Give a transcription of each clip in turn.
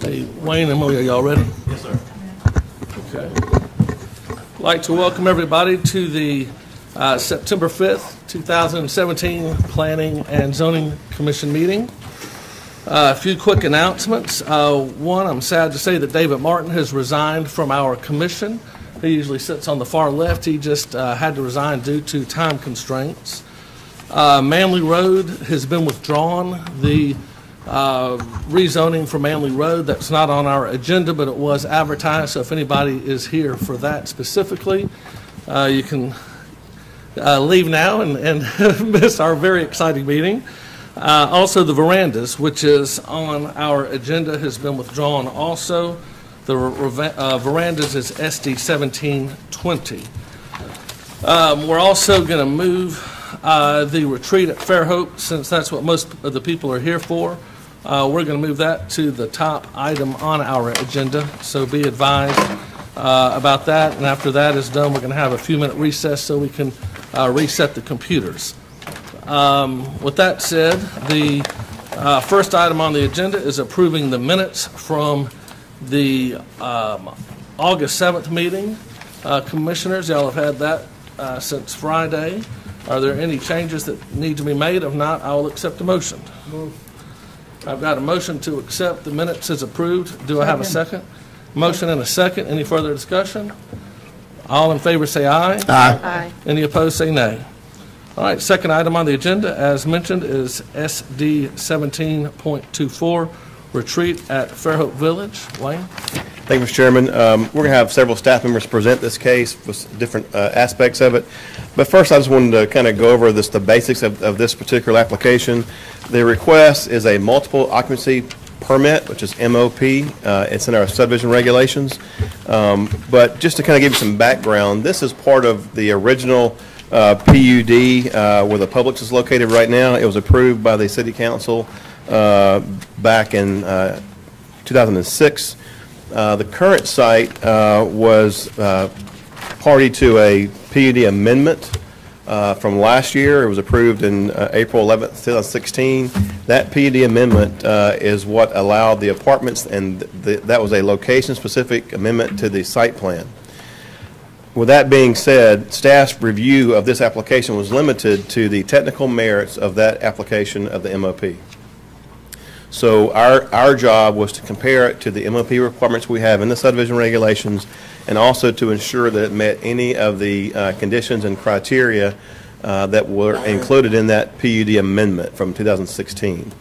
Hey, Wayne and Moya, y'all ready? Yes, sir. Okay. I'd like to welcome everybody to the September 5th, 2017 Planning and Zoning Commission meeting. A few quick announcements. One, I'm sad to say that David Martin has resigned from our commission. He usually sits on the far left. He just had to resign due to time constraints. Manley Road has been withdrawn. The rezoning for Manley Road, that's not on our agenda, but it was advertised, so if anybody is here for that specifically, you can leave now and miss our very exciting meeting. Also, the verandas, which is on our agenda, has been withdrawn also. The verandas is SD 1720. We're also going to move the retreat at Fairhope, since that's what most of the people are here for. We're going to move that to the top item on our agenda, so be advised about that. And after that is done, we're going to have a few-minute recess so we can reset the computers. With that said, the first item on the agenda is approving the minutes from the August 7th meeting. Commissioners, y'all have had that since Friday. Are there any changes that need to be made? If not, I will accept a motion. I've got a motion to accept the minutes as approved. Do I have a second? Motion and a second. Any further discussion? All in favor say aye. Aye. Aye. Any opposed say nay. All right, second item on the agenda, as mentioned, is SD 17.24, retreat at Fairhope Village. Wayne? Thank you, Mr. Chairman. We're going to have several staff members present this case with different aspects of it. But first, I just wanted to kind of go over the basics of this particular application. The request is a multiple occupancy permit, which is MOP. It's in our subdivision regulations. But just to kind of give you some background, this is part of the original PUD where the Publix is located right now. It was approved by the City Council back in 2006. The current site was party to a PUD amendment from last year. It was approved in April 11th, 2016. That PUD amendment is what allowed the apartments, and that was a location-specific amendment to the site plan. With that being said, staff's review of this application was limited to the technical merits of that application of the MOP. So our job was to compare it to the MOP requirements we have in the subdivision regulations, and also to ensure that it met any of the conditions and criteria that were included in that PUD amendment from 2016.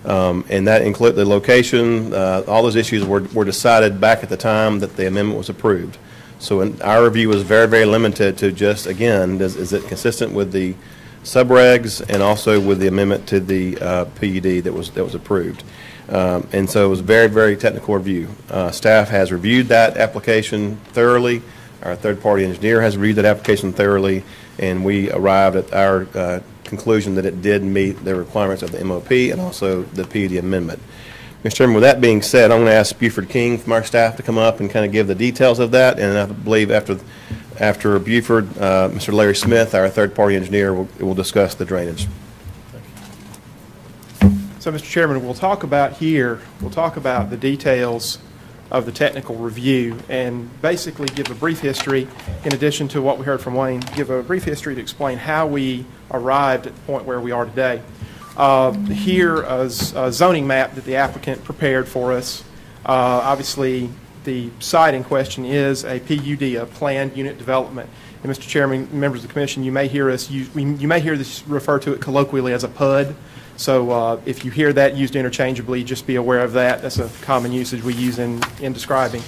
And that included the location. All those issues were decided back at the time that the amendment was approved. So our review was very, very limited to just, again, is it consistent with the subregs and also with the amendment to the PUD that was approved. And so it was a very, very technical review. Staff has reviewed that application thoroughly. Our third-party engineer has reviewed that application thoroughly, and we arrived at our conclusion that it did meet the requirements of the MOP and also the PUD amendment. Mr. Chairman, with that being said, I'm going to ask Buford King from our staff to come up and kind of give the details of that, and I believe after Buford, Mr. Larry Smith, our third-party engineer, will discuss the drainage. So, Mr. Chairman, we'll talk about the details of the technical review and basically give a brief history, in addition to what we heard from Wayne, give a brief history to explain how we arrived at the point where we are today. Here is a zoning map that the applicant prepared for us. Obviously, the site in question is a PUD, a planned unit development. And Mr. Chairman, members of the Commission, you may hear us refer to it colloquially as a PUD. So if you hear that used interchangeably, just be aware of that. That's a common usage we use in describing.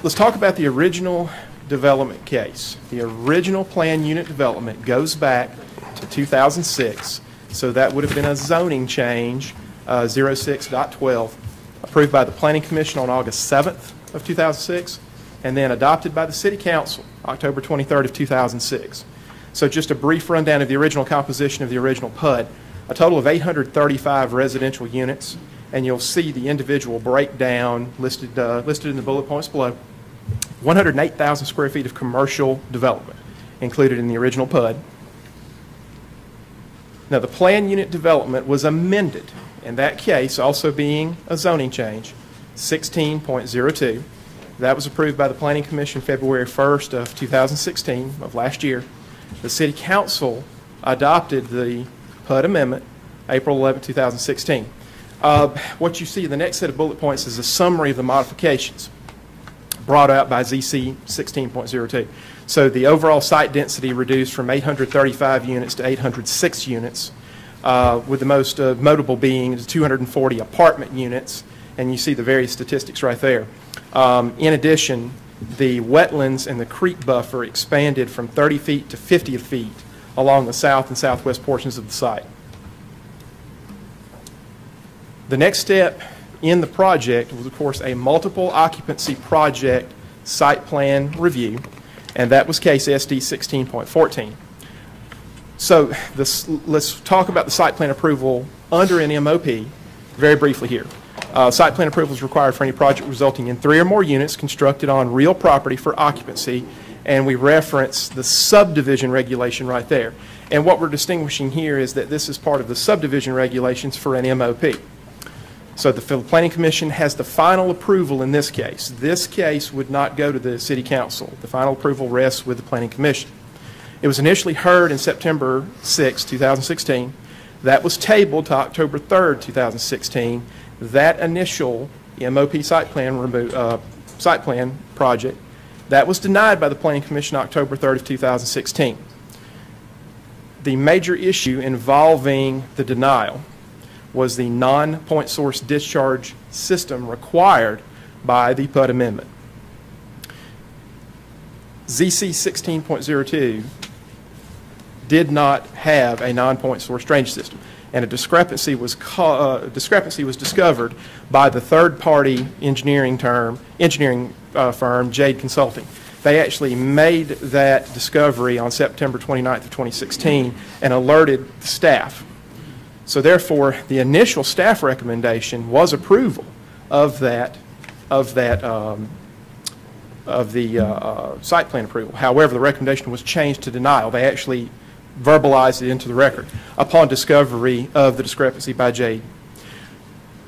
Let's talk about the original development case. The original planned unit development goes back to 2006. So that would have been a zoning change, 06.12, approved by the Planning Commission on August 7th of 2006, and then adopted by the City Council, October 23rd of 2006. So just a brief rundown of the original composition of the original PUD. A total of 835 residential units, and you'll see the individual breakdown listed in the bullet points below. 108,000 square feet of commercial development included in the original PUD. Now, the plan unit development was amended, in that case, also being a zoning change, 16.02. That was approved by the Planning Commission February 1st of 2016, of last year. The City Council adopted the Hud Amendment April 11, 2016. What you see in the next set of bullet points is a summary of the modifications brought out by ZC 16.02. So the overall site density reduced from 835 units to 806 units, with the most notable being 240 apartment units, and you see the various statistics right there. In addition, the wetlands and the creek buffer expanded from 30 feet to 50 feet along the south and southwest portions of the site. The next step in the project was, of course, a multiple occupancy project site plan review, and that was case SD 16.14. So let's talk about the site plan approval under an MOP very briefly here. Site plan approval is required for any project resulting in 3 or more units constructed on real property for occupancy, and we reference the subdivision regulation right there. And what we're distinguishing here is that this is part of the subdivision regulations for an MOP. So the Planning Commission has the final approval in this case. This case would not go to the City Council. The final approval rests with the Planning Commission. It was initially heard in September 6, 2016. That was tabled to October 3rd, 2016. That initial MOP site plan project, that was denied by the Planning Commission October 3rd of 2016. The major issue involving the denial was the non-point source discharge system required by the Hud Amendment. ZC 16.02 did not have a non-point source drainage system, and a discrepancy was discovered by the third-party engineering firm, Jade Consulting. They actually made that discovery on September 29th of 2016 and alerted the staff. So therefore, the initial staff recommendation was approval of the site plan approval. However, the recommendation was changed to denial. They actually verbalized it into the record upon discovery of the discrepancy by Jade.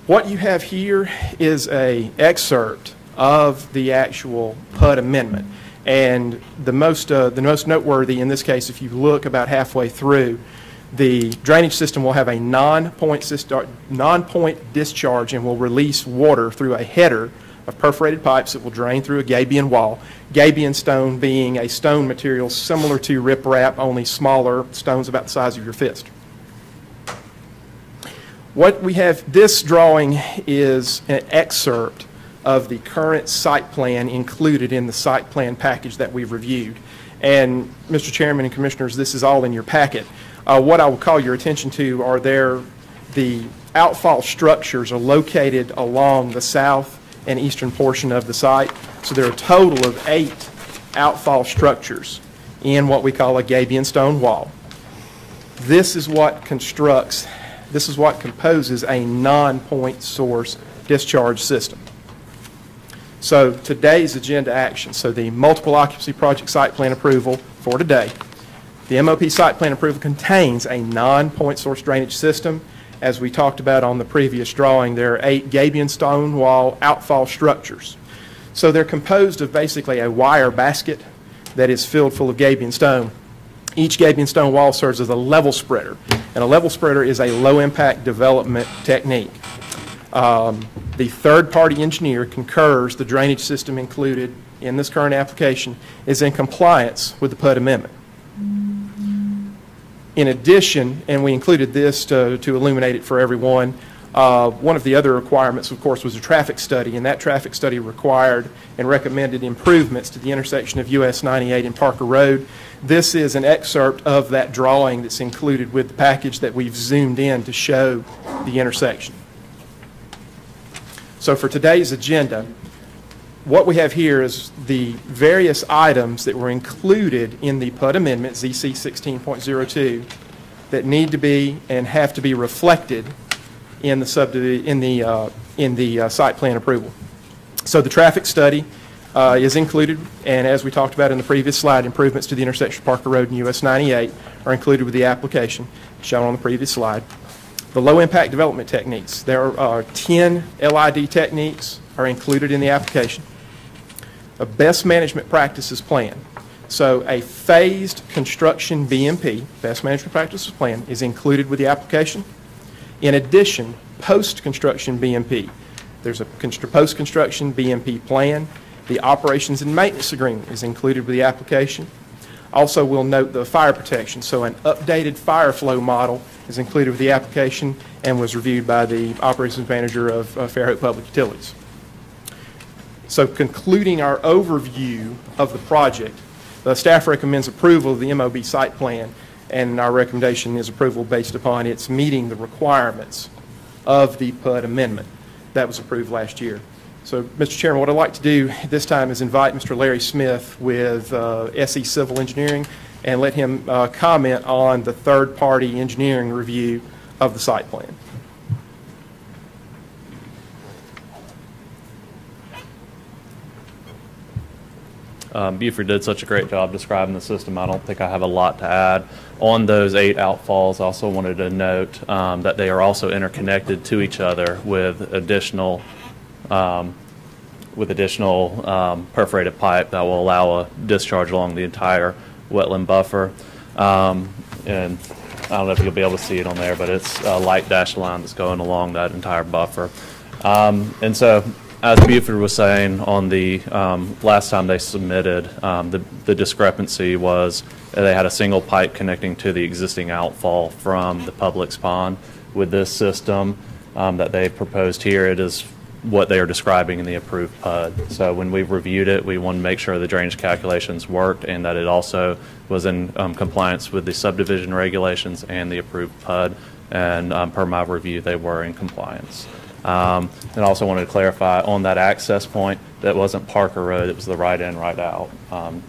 What you have here is an excerpt of the actual Hud Amendment, and the most noteworthy in this case, if you look about halfway through, the drainage system will have a non-point discharge and will release water through a header of perforated pipes that will drain through a gabion wall. Gabion stone being a stone material similar to riprap, only smaller stones about the size of your fist. What we have, this drawing is an excerpt of the current site plan included in the site plan package that we've reviewed. And Mr. Chairman and Commissioners, this is all in your packet. What I will call your attention to are the outfall structures are located along the south and eastern portion of the site. So there are a total of 8 outfall structures in what we call a gabion stone wall. This is what composes a non-point source discharge system. So today's agenda action, so the multiple occupancy project site plan approval for today. The MOP site plan approval contains a non-point source drainage system. As we talked about on the previous drawing, there are 8 gabion stone wall outfall structures. So they're composed of basically a wire basket that is filled full of gabion stone. Each gabion stone wall serves as a level spreader, and a level spreader is a low-impact development technique. The third-party engineer concurs the drainage system included in this current application is in compliance with the Hud Amendment. In addition, and we included this to illuminate it for everyone, one of the other requirements, of course, was a traffic study, and that traffic study required and recommended improvements to the intersection of US 98 and Parker Road. This is an excerpt of that drawing that's included with the package that we've zoomed in to show the intersection. So for today's agenda, what we have here is the various items that were included in the Hud Amendment, ZC 16.02, that need to be and have to be reflected in the site plan approval. So the traffic study is included, and as we talked about in the previous slide, improvements to the intersection of Parker Road and US 98 are included with the application, shown on the previous slide. The low-impact development techniques. There are 10 LID techniques are included in the application. A best management practices plan. So a phased construction BMP, best management practices plan, is included with the application. In addition, post-construction BMP. There's a post-construction BMP plan. The operations and maintenance agreement is included with the application. Also, we'll note the fire protection. So an updated fire flow model is included with the application and was reviewed by the operations manager of Fairhope Public Utilities. So concluding our overview of the project, the staff recommends approval of the MOB site plan, and our recommendation is approval based upon its meeting the requirements of the Hud Amendment that was approved last year. So, Mr. Chairman, what I'd like to do this time is invite Mr. Larry Smith with SE Civil Engineering and let him comment on the third-party engineering review of the site plan. Buford did such a great job describing the system. I don't think I have a lot to add. On those 8 outfalls, I also wanted to note that they are also interconnected to each other with additional perforated pipe that will allow a discharge along the entire wetland buffer. And I don't know if you'll be able to see it on there, but it's a light dashed line that's going along that entire buffer. And so, as Buford was saying, on the last time they submitted, the discrepancy was they had a single pipe connecting to the existing outfall from the Publix pond. With this system that they proposed here, it is what they are describing in the approved PUD. So when we reviewed it, we wanted to make sure the drainage calculations worked and that it also was in compliance with the subdivision regulations and the approved PUD. And per my review, they were in compliance. And I also wanted to clarify on that access point, that wasn't Parker Road, it was the right in, right out. I don't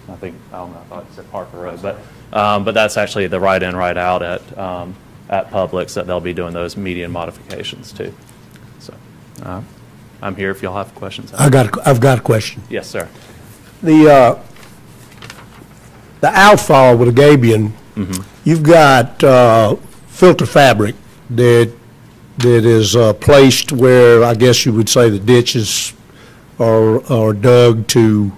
know if I said Parker Road, but that's actually the right in, right out at Publix that they'll be doing those median modifications to. So I'm here if y'all have questions. I've got a question. Yes, sir. The outfall with a gabion, you've got filter fabric that is placed where I guess you would say the ditches are dug to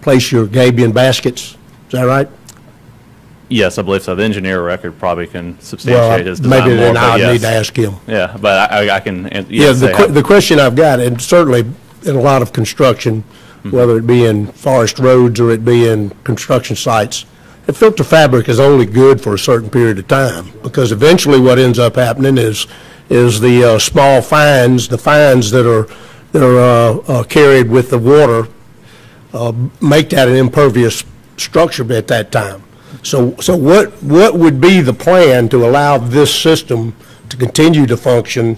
place your gabion baskets. Is that right? Yes, I believe so. The engineer record probably can substantiate his design maybe then more, I need to ask him. Yeah, but I can. Yes, the question I've got, and certainly in a lot of construction, whether it be in forest roads or it be in construction sites, the filter fabric is only good for a certain period of time, because eventually what ends up happening is the small fines, the fines that are carried with the water, make that an impervious structure at that time. So what would be the plan to allow this system to continue to function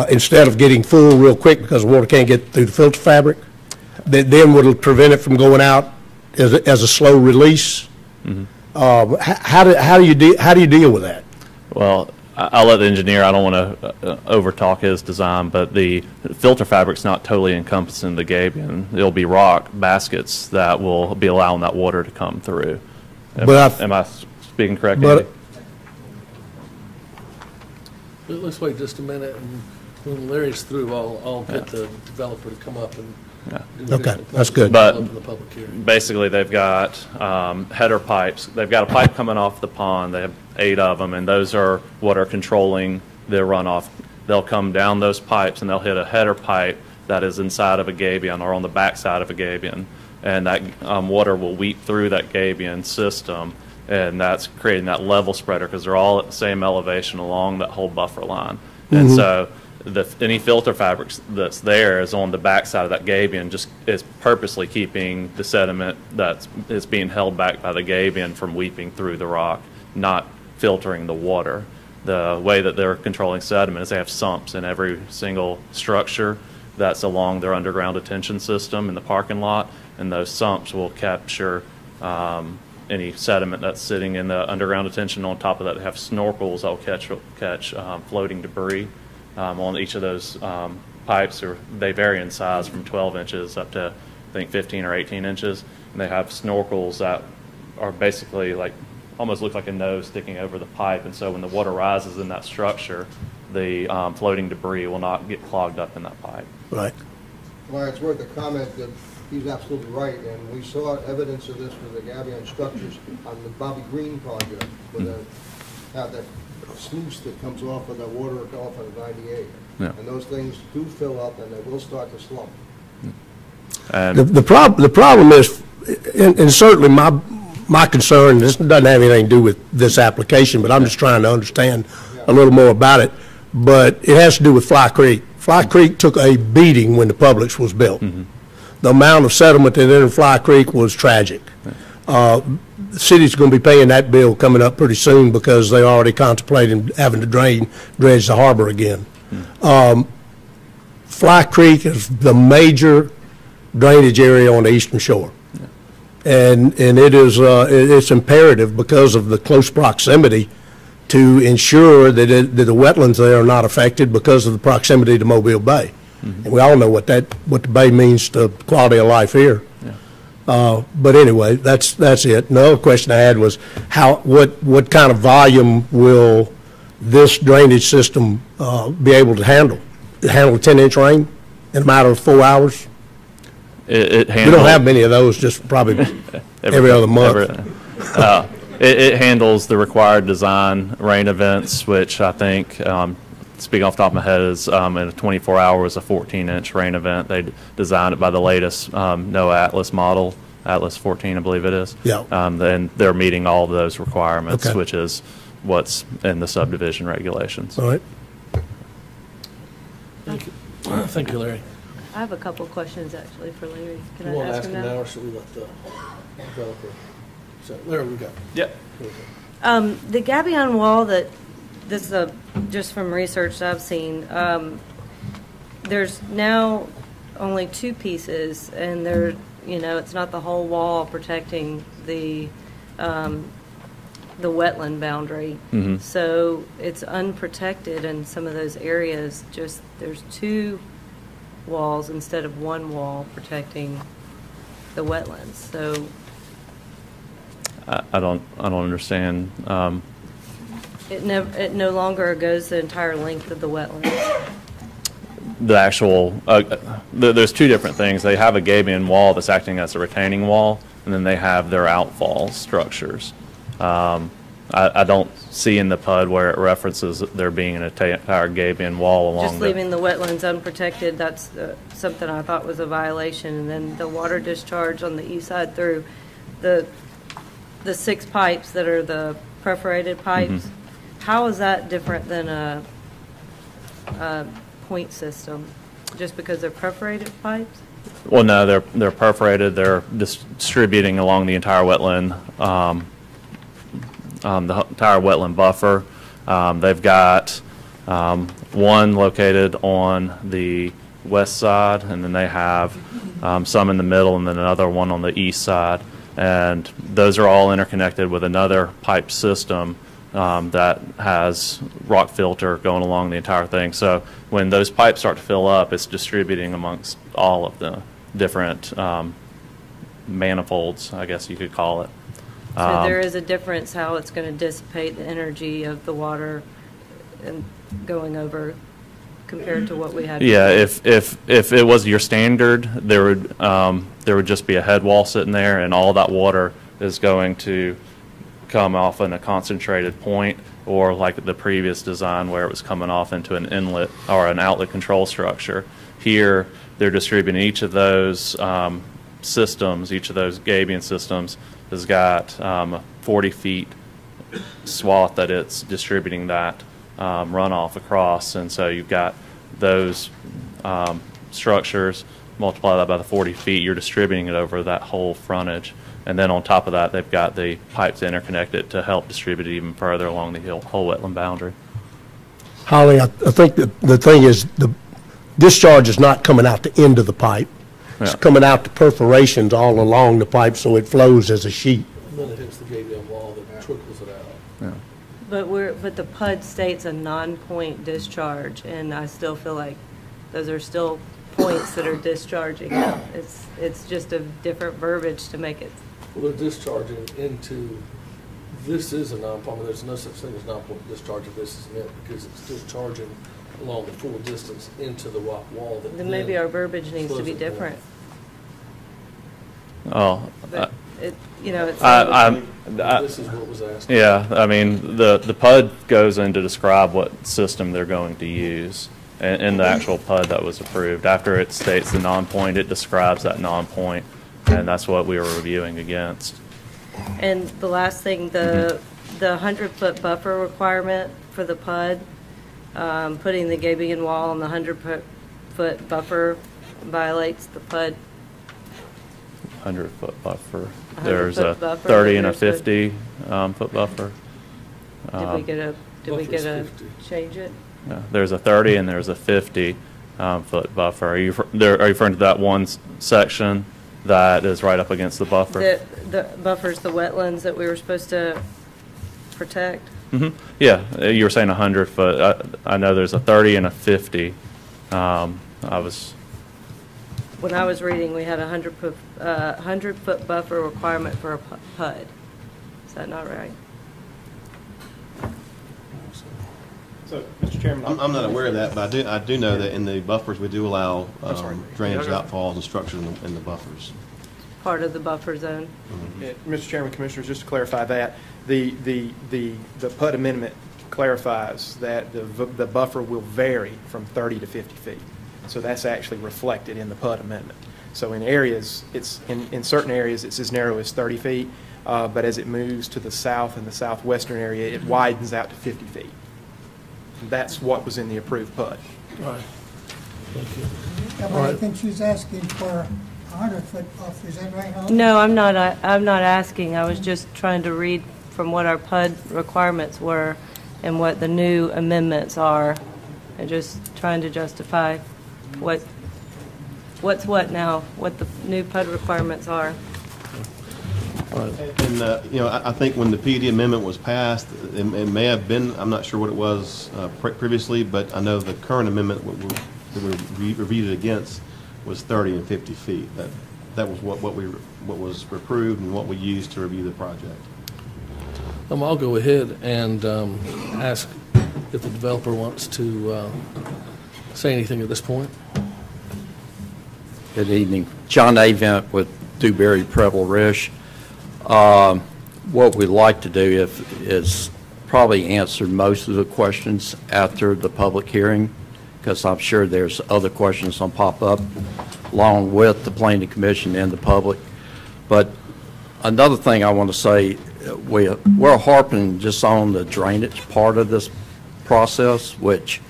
instead of getting full real quick because the water can't get through the filter fabric? That then would prevent it from going out as a slow release. How do you deal with that? Well, I'll let the engineer. I don't want to overtalk his design, but the filter fabric's not totally encompassing the gabion. It'll be rock baskets that will be allowing that water to come through. Am I speaking correct, Andy? Let's wait just a minute, and when Larry's through, I'll get the developer to come up and do okay, that's good. But the public hearing. Basically, they've got header pipes. They've got a pipe coming off the pond. They have 8 of them, and those are what are controlling their runoff. They'll come down those pipes, and they'll hit a header pipe that is inside of a gabion or on the back side of a gabion. And that water will weep through that gabion system, and that's creating that level spreader because they're all at the same elevation along that whole buffer line. And so any filter fabric that's there is on the back side of that gabion, just is purposely keeping the sediment that is being held back by the gabion from weeping through the rock, not filtering the water. The way that they're controlling sediment is they have sumps in every single structure that's along their underground detention system in the parking lot, and those sumps will capture any sediment that's sitting in the underground detention. On top of that, they have snorkels that will catch floating debris on each of those pipes. They vary in size from 12 inches up to, I think, 15 or 18 inches. And they have snorkels that are basically like almost looks like a nose sticking over the pipe, and so when the water rises in that structure, the floating debris will not get clogged up in that pipe. Right. Well, it's worth a comment that he's absolutely right, and we saw evidence of this with the Gabion structures on the Bobby Green project, with how that sluice that comes off of the water off of 98. Yeah. And those things do fill up, and they will start to slump. And The problem is, and certainly my concern, this doesn't have anything to do with this application, but I'm just trying to understand a little more about it, but it has to do with Fly Creek. Fly Creek took a beating when the Publix was built. The amount of settlement that entered Fly Creek was tragic. The city's going to be paying that bill coming up pretty soon because they already contemplating having to dredge the harbor again. Fly Creek is the major drainage area on the eastern shore. And it is it's imperative because of the close proximity to ensure that the wetlands there are not affected because of the proximity to Mobile Bay. And we all know what the bay means to quality of life here. But anyway, that's it. Another question I had was what kind of volume will this drainage system be able to handle? Handle a 10-inch rain in a matter of 4 hours? it handles. We don't have many of those, just probably every other month. It handles the required design rain events, which I think, speaking off the top of my head, is in a 24 hours, a 14-inch rain event. They designed it by the latest NOAA Atlas model, Atlas 14, I believe it is. Yeah. And they're meeting all of those requirements, Okay. which is what's in the subdivision regulations. All right. Thank you, Larry. I have a couple of questions actually for Larry. Can You I want to ask ask him him now, now? or should we let the developer? So, Larry, we got. Yep. The gabion wall that, this is just from research that I've seen, there's now only two pieces, and they're, it's not the whole wall protecting the wetland boundary. Mhm. So it's unprotected in some of those areas. Just there's two walls instead of one wall protecting the wetlands. So I don't understand. it no longer goes the entire length of the wetlands. The actual, there's two different things. They have a gabion wall that's acting as a retaining wall, and then they have their outfall structures. I don't see in the PUD where it references there being an entire gabion wall along Just leaving the wetlands unprotected, that's something I thought was a violation. And then the water discharge on the east side through the 6 pipes that are the perforated pipes, how is that different than a point system? Just because they're perforated pipes? Well, no, they're perforated. They're distributing along the entire wetland, the entire wetland buffer. They've got one located on the west side, and then they have some in the middle, and then another one on the east side. And those are all interconnected with another pipe system that has rock filter going along the entire thing. So when those pipes start to fill up, it's distributing amongst all of the different manifolds, I guess you could call it. So there is a difference how it's going to dissipate the energy of the water and going over compared to what we had. Yeah, if it was your standard, there would just be a head wall sitting there, and all that water is going to come off in a concentrated point, or like the previous design where it was coming off into an inlet or an outlet control structure. Here, they're distributing each of those systems, each of those gabion systems has got a 40 feet swath that it's distributing that runoff across, and so you've got those structures, multiply that by the 40 feet, you're distributing it over that whole frontage. And then on top of that, they've got the pipes interconnected to help distribute it even further along the whole wetland boundary. Holly, I think the thing is the discharge is not coming out the end of the pipe. It's coming out the perforations all along the pipe, so it flows as a sheet. And then it hits the gabion wall that trickles it out. Yeah. But the PUD states a non-point discharge, and I still feel like those are still points that are discharging out. It's just a different verbiage to make it. Well, they're discharging into this is a non-point, there's no such thing as non-point discharge if this is it, because it's discharging along the full distance into the rock wall. Then maybe our verbiage needs to be different. Oh, But it, you know, it's. This is what was asked. yeah, I mean, the PUD goes in to describe what system they're going to use in the actual PUD that was approved. After it states the non-point, it describes that non-point, and that's what we were reviewing against. And the last thing, the 100-foot buffer requirement for the PUD, putting the gabion wall on the 100-foot buffer violates the PUD. 100-foot buffer. There's a 100-foot buffer, 30 and a there's 50 foot buffer. Did we get Buffer's a 50. change it? Yeah, there's a 30 and there's a 50 foot buffer. Are you referring to that one section that is right up against the buffer? The buffer's the wetlands that we were supposed to protect? Yeah, you were saying 100 foot. I know there's a 30 and a 50. When I was reading, we had a 100-foot buffer requirement for a PUD. Is that not right? So, Mr. Chairman. I'm not aware of that, but I do know that in the buffers, we do allow drainage Yeah, outfalls and structures in the buffers. Part of the buffer zone. Mr. Chairman, Commissioners, just to clarify that, the PUD amendment clarifies that the buffer will vary from 30 to 50 feet. So that's actually reflected in the PUD amendment. So in areas, it's in certain areas, it's as narrow as 30 feet, but as it moves to the south and the southwestern area, it widens out to 50 feet. That's what was in the approved PUD. Right. Thank you. Yeah, but I think she's asking for a 100-foot buffer, is that right, Helen? No, I'm not asking. I was just trying to read from what our PUD requirements were and what the new amendments are, and just trying to justify what's what now, what the new PUD requirements are. And, I think when the PUD amendment was passed, it may have been, I'm not sure what it was previously, but I know the current amendment that we reviewed it against was 30 and 50 feet. That was what was approved and what we used to review the project. I'll go ahead and ask if the developer wants to say anything at this point. Good evening. John Avent with Dewberry Preble Rish. What we'd like to do is probably answer most of the questions after the public hearing, because I'm sure there's other questions that'll pop up along with the Planning Commission and the public. But another thing I want to say, we're harping just on the drainage part of this process, which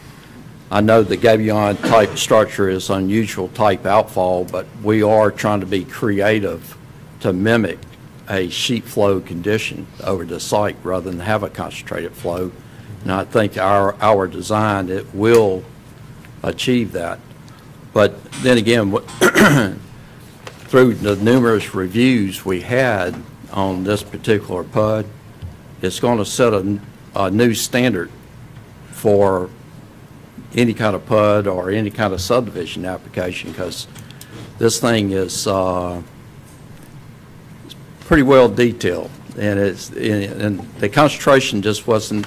I know the gabion type structure is unusual type outfall, but we are trying to be creative to mimic a sheet flow condition over the site rather than have a concentrated flow. And I think our design, it will achieve that. But then again, through the numerous reviews we had on this particular PUD, it's going to set a new standard for any kind of PUD or any kind of subdivision application, because this thing is pretty well detailed, and and the concentration just wasn't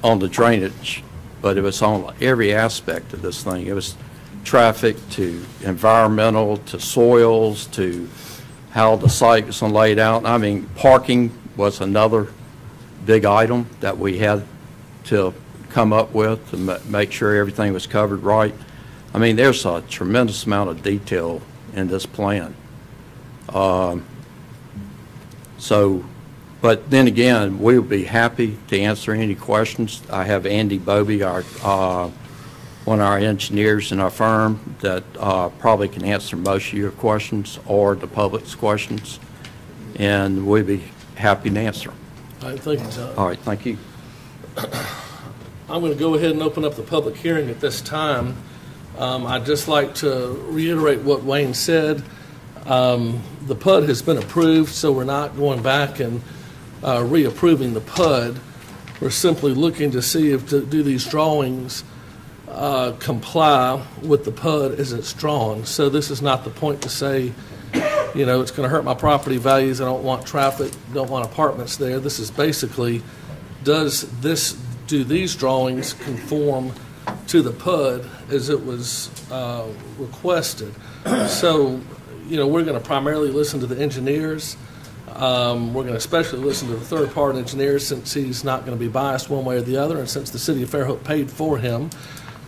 on the drainage, but it was on every aspect of this thing. It was traffic to environmental to soils to how the site was laid out. I mean, parking was another big item that we had to come up with to make sure everything was covered right. I mean, there's a tremendous amount of detail in this plan. But then again, we would be happy to answer any questions. I have Andy Bobie, one of our engineers in our firm, that probably can answer most of your questions or the public's questions, and we'd be happy to answer them. All right, thank you, John. All right, thank you. I'm going to go ahead and open up the public hearing at this time. I'd just like to reiterate what Wayne said. The PUD has been approved, so we're not going back and reapproving the PUD. We're simply looking to see if do these drawings comply with the PUD as it's drawn. So this is not the point to say, it's going to hurt my property values, I don't want traffic, don't want apartments there. This is basically, do these drawings conform to the PUD as it was requested? So, we're going to primarily listen to the engineers. We're going to especially listen to the third-party engineer since he's not going to be biased one way or the other, and since the city of Fairhope paid for him.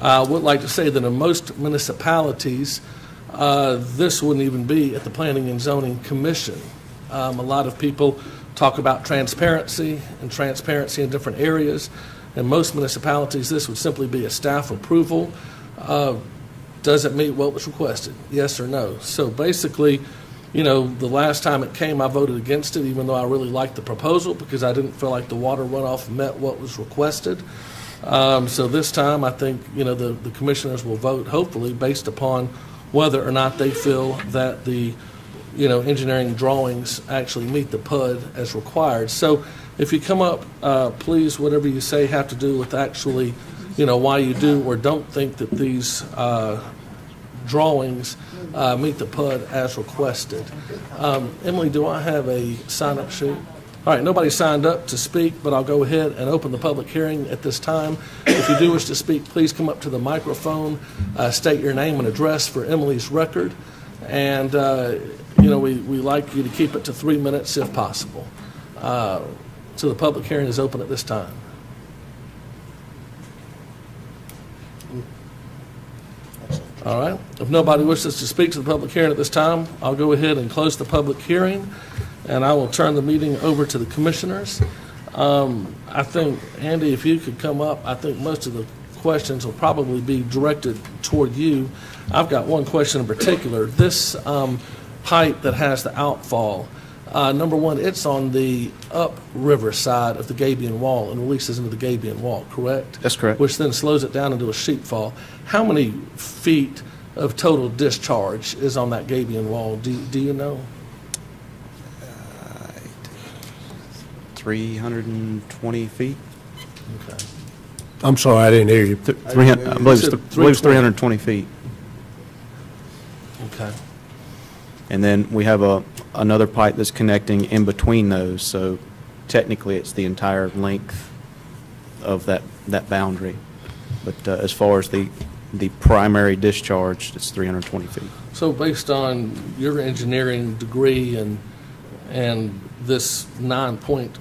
I would like to say that in most municipalities, this wouldn't even be at the Planning and Zoning Commission. A lot of people talk about transparency and transparency in different areas. In most municipalities, this would simply be a staff approval. Does it meet what was requested? Yes or no? So basically, the last time it came, I voted against it, even though I really liked the proposal because I didn't feel like the water runoff met what was requested. So this time, I think, the commissioners will vote, hopefully, based upon whether or not they feel that the, engineering drawings actually meet the PUD as required. So if you come up, please, whatever you say have to do with actually, why you do or don't think that these drawings meet the PUD as requested. Emily, do I have a sign-up sheet? All right, nobody signed up to speak, but I'll go ahead and open the public hearing at this time. If you do wish to speak, please come up to the microphone, state your name and address for Emily's record, and we like you to keep it to 3 minutes if possible. So the public hearing is open at this time. All right. If nobody wishes to speak to the public hearing at this time, I'll go ahead and close the public hearing, and I will turn the meeting over to the commissioners. I think, Andy, if you could come up, I think most of the questions will probably be directed toward you. I've got one question in particular. This pipe that has the outfall, number one, it's on the upriver side of the gabion wall and releases into the gabion wall, correct? That's correct. Which then slows it down into a sheepfall. How many feet of total discharge is on that gabion wall? Do you know? 320 feet. Okay. I'm sorry, I didn't hear you. I believe it's 320 feet. Okay. And then we have another pipe that's connecting in between those, so technically it's the entire length of that boundary. But as far as the primary discharge, it's 320 feet. So based on your engineering degree and this 9-point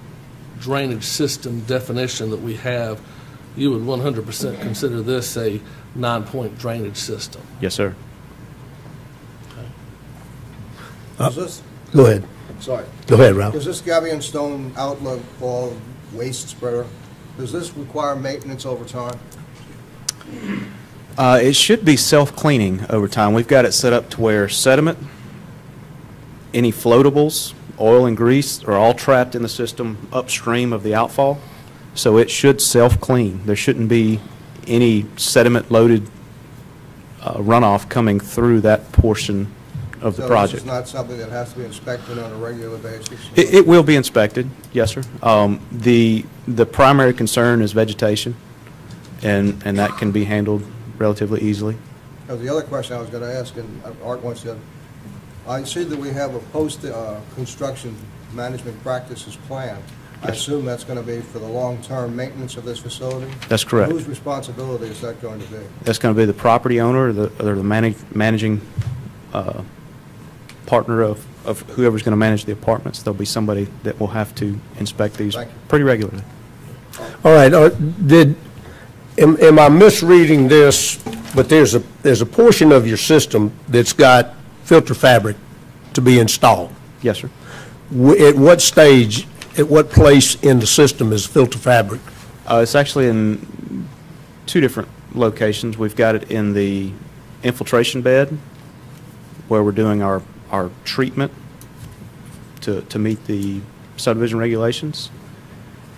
drainage system definition that we have, you would 100% consider this a 9-point drainage system? Yes, sir. Go ahead. Sorry. Go ahead, Ralph. Is this gabion stone outlet wall waste spreader, does this require maintenance over time? It should be self-cleaning over time. We've got it set up to where sediment, any floatables, oil and grease are all trapped in the system upstream of the outfall, so it should self-clean. There shouldn't be any sediment-loaded runoff coming through that portion of the project. So this is not something that has to be inspected on a regular basis? It will be inspected, yes, sir. The primary concern is vegetation, and that can be handled relatively easily. The other question I was going to ask, and Art wants to, I see that we have a post-construction management practices plan. I assume that's going to be for the long-term maintenance of this facility? That's correct. Whose responsibility is that going to be? That's going to be the property owner or the managing partner of whoever's going to manage the apartments. There'll be somebody that will have to inspect these pretty regularly. All right. Am I misreading this? But there's a portion of your system that's got filter fabric to be installed. Yes, sir. At what stage, at what place in the system is filter fabric? It's actually in two different locations. We've got it in the infiltration bed, where we're doing our treatment to meet the subdivision regulations.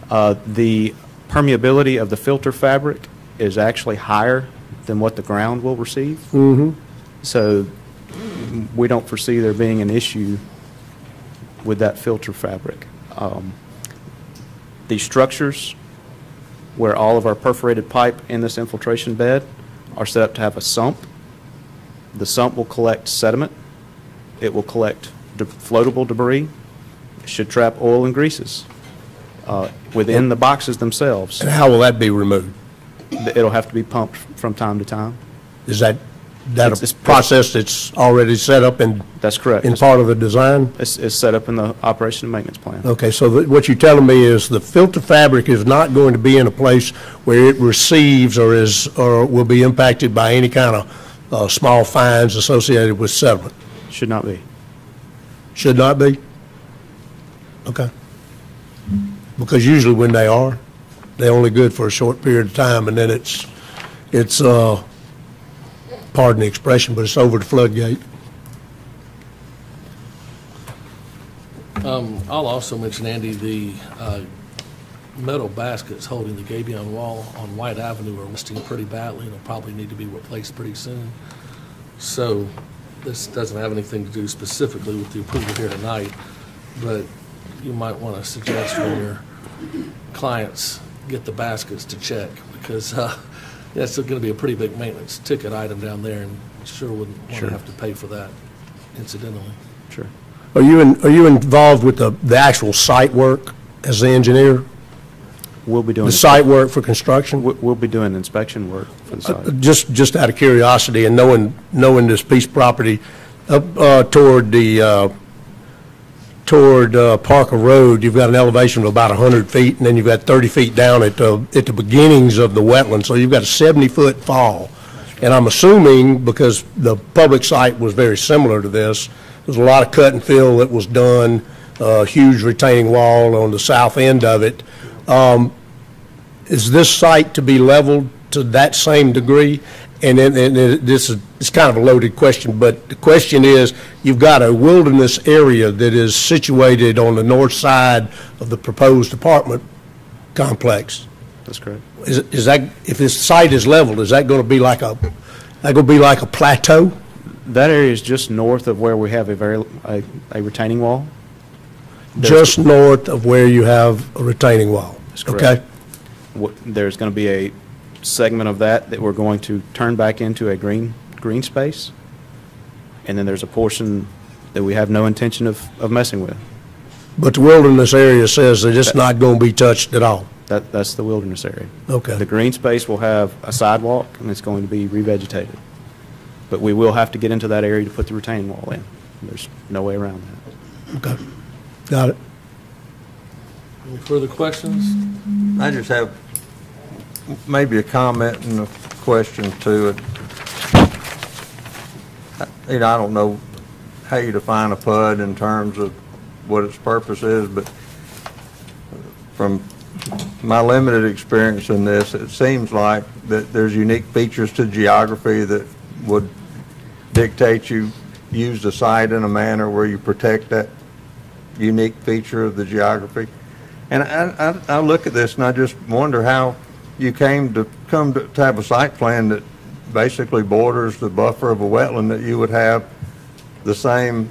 The permeability of the filter fabric is actually higher than what the ground will receive. Mm-hmm. So we don't foresee there being an issue with that filter fabric. The structures where all of our perforated pipe in this infiltration bed are set up to have a sump. The sump will collect sediment. It will collect floatable debris. It should trap oil and greases within the boxes themselves. And how will that be removed? It'll have to be pumped from time to time. Is that It's a process that's already set up in? That's correct. In part of the design? It's set up in the operation and maintenance plan. Okay, so what you're telling me is the filter fabric is not going to be in a place where it receives or will be impacted by any kind of small fines associated with settlement? Should not be. Should not be? Okay. Because usually when they are, they're only good for a short period of time, and then it's pardon the expression, but it's over the floodgate. I'll also mention, Andy, the metal baskets holding the gabion wall on White Avenue are rusting pretty badly and will probably need to be replaced pretty soon. So this doesn't have anything to do specifically with the approval here tonight, but you might want to suggest when your clients get the baskets to check, because that's going to be a pretty big maintenance ticket item down there, and sure wouldn't want to have to pay for that incidentally. Sure. Are you involved with the actual site work as the engineer? We'll be doing the site work for construction. We'll be doing inspection work for the site. Just out of curiosity and knowing this piece of property up toward Parker Road, you've got an elevation of about 100 feet, and then you've got 30 feet down at the beginnings of the wetland. So you've got a 70-foot fall. And I'm assuming, because the public site was very similar to this, there's a lot of cut and fill that was done, a huge retaining wall on the south end of it. Is this site to be leveled to that same degree? And this is kind of a loaded question, but the question is, you've got a wilderness area that is situated on the north side of the proposed apartment complex. That's correct. Is that, if this site is leveled, is that going to be like a plateau? That area is just north of where we have a retaining wall. Just north of where you have a retaining wall. That's correct. Okay. There's going to be a segment of that we're going to turn back into a green space, and then there's a portion that we have no intention of messing with. But the wilderness area says that it's not going to be touched at all. That's the wilderness area. Okay. The green space will have a sidewalk, and it's going to be revegetated. But we will have to get into that area to put the retaining wall in. There's no way around that. Okay. Got it. Any further questions? I just have maybe a comment and a question to it. I don't know how you define a PUD in terms of what its purpose is, but from my limited experience in this, it seems like that there's unique features to geography that would dictate you use the site in a manner where you protect that unique feature of the geography. And I look at this and I just wonder how you come to have a site plan that basically borders the buffer of a wetland, that you would have the same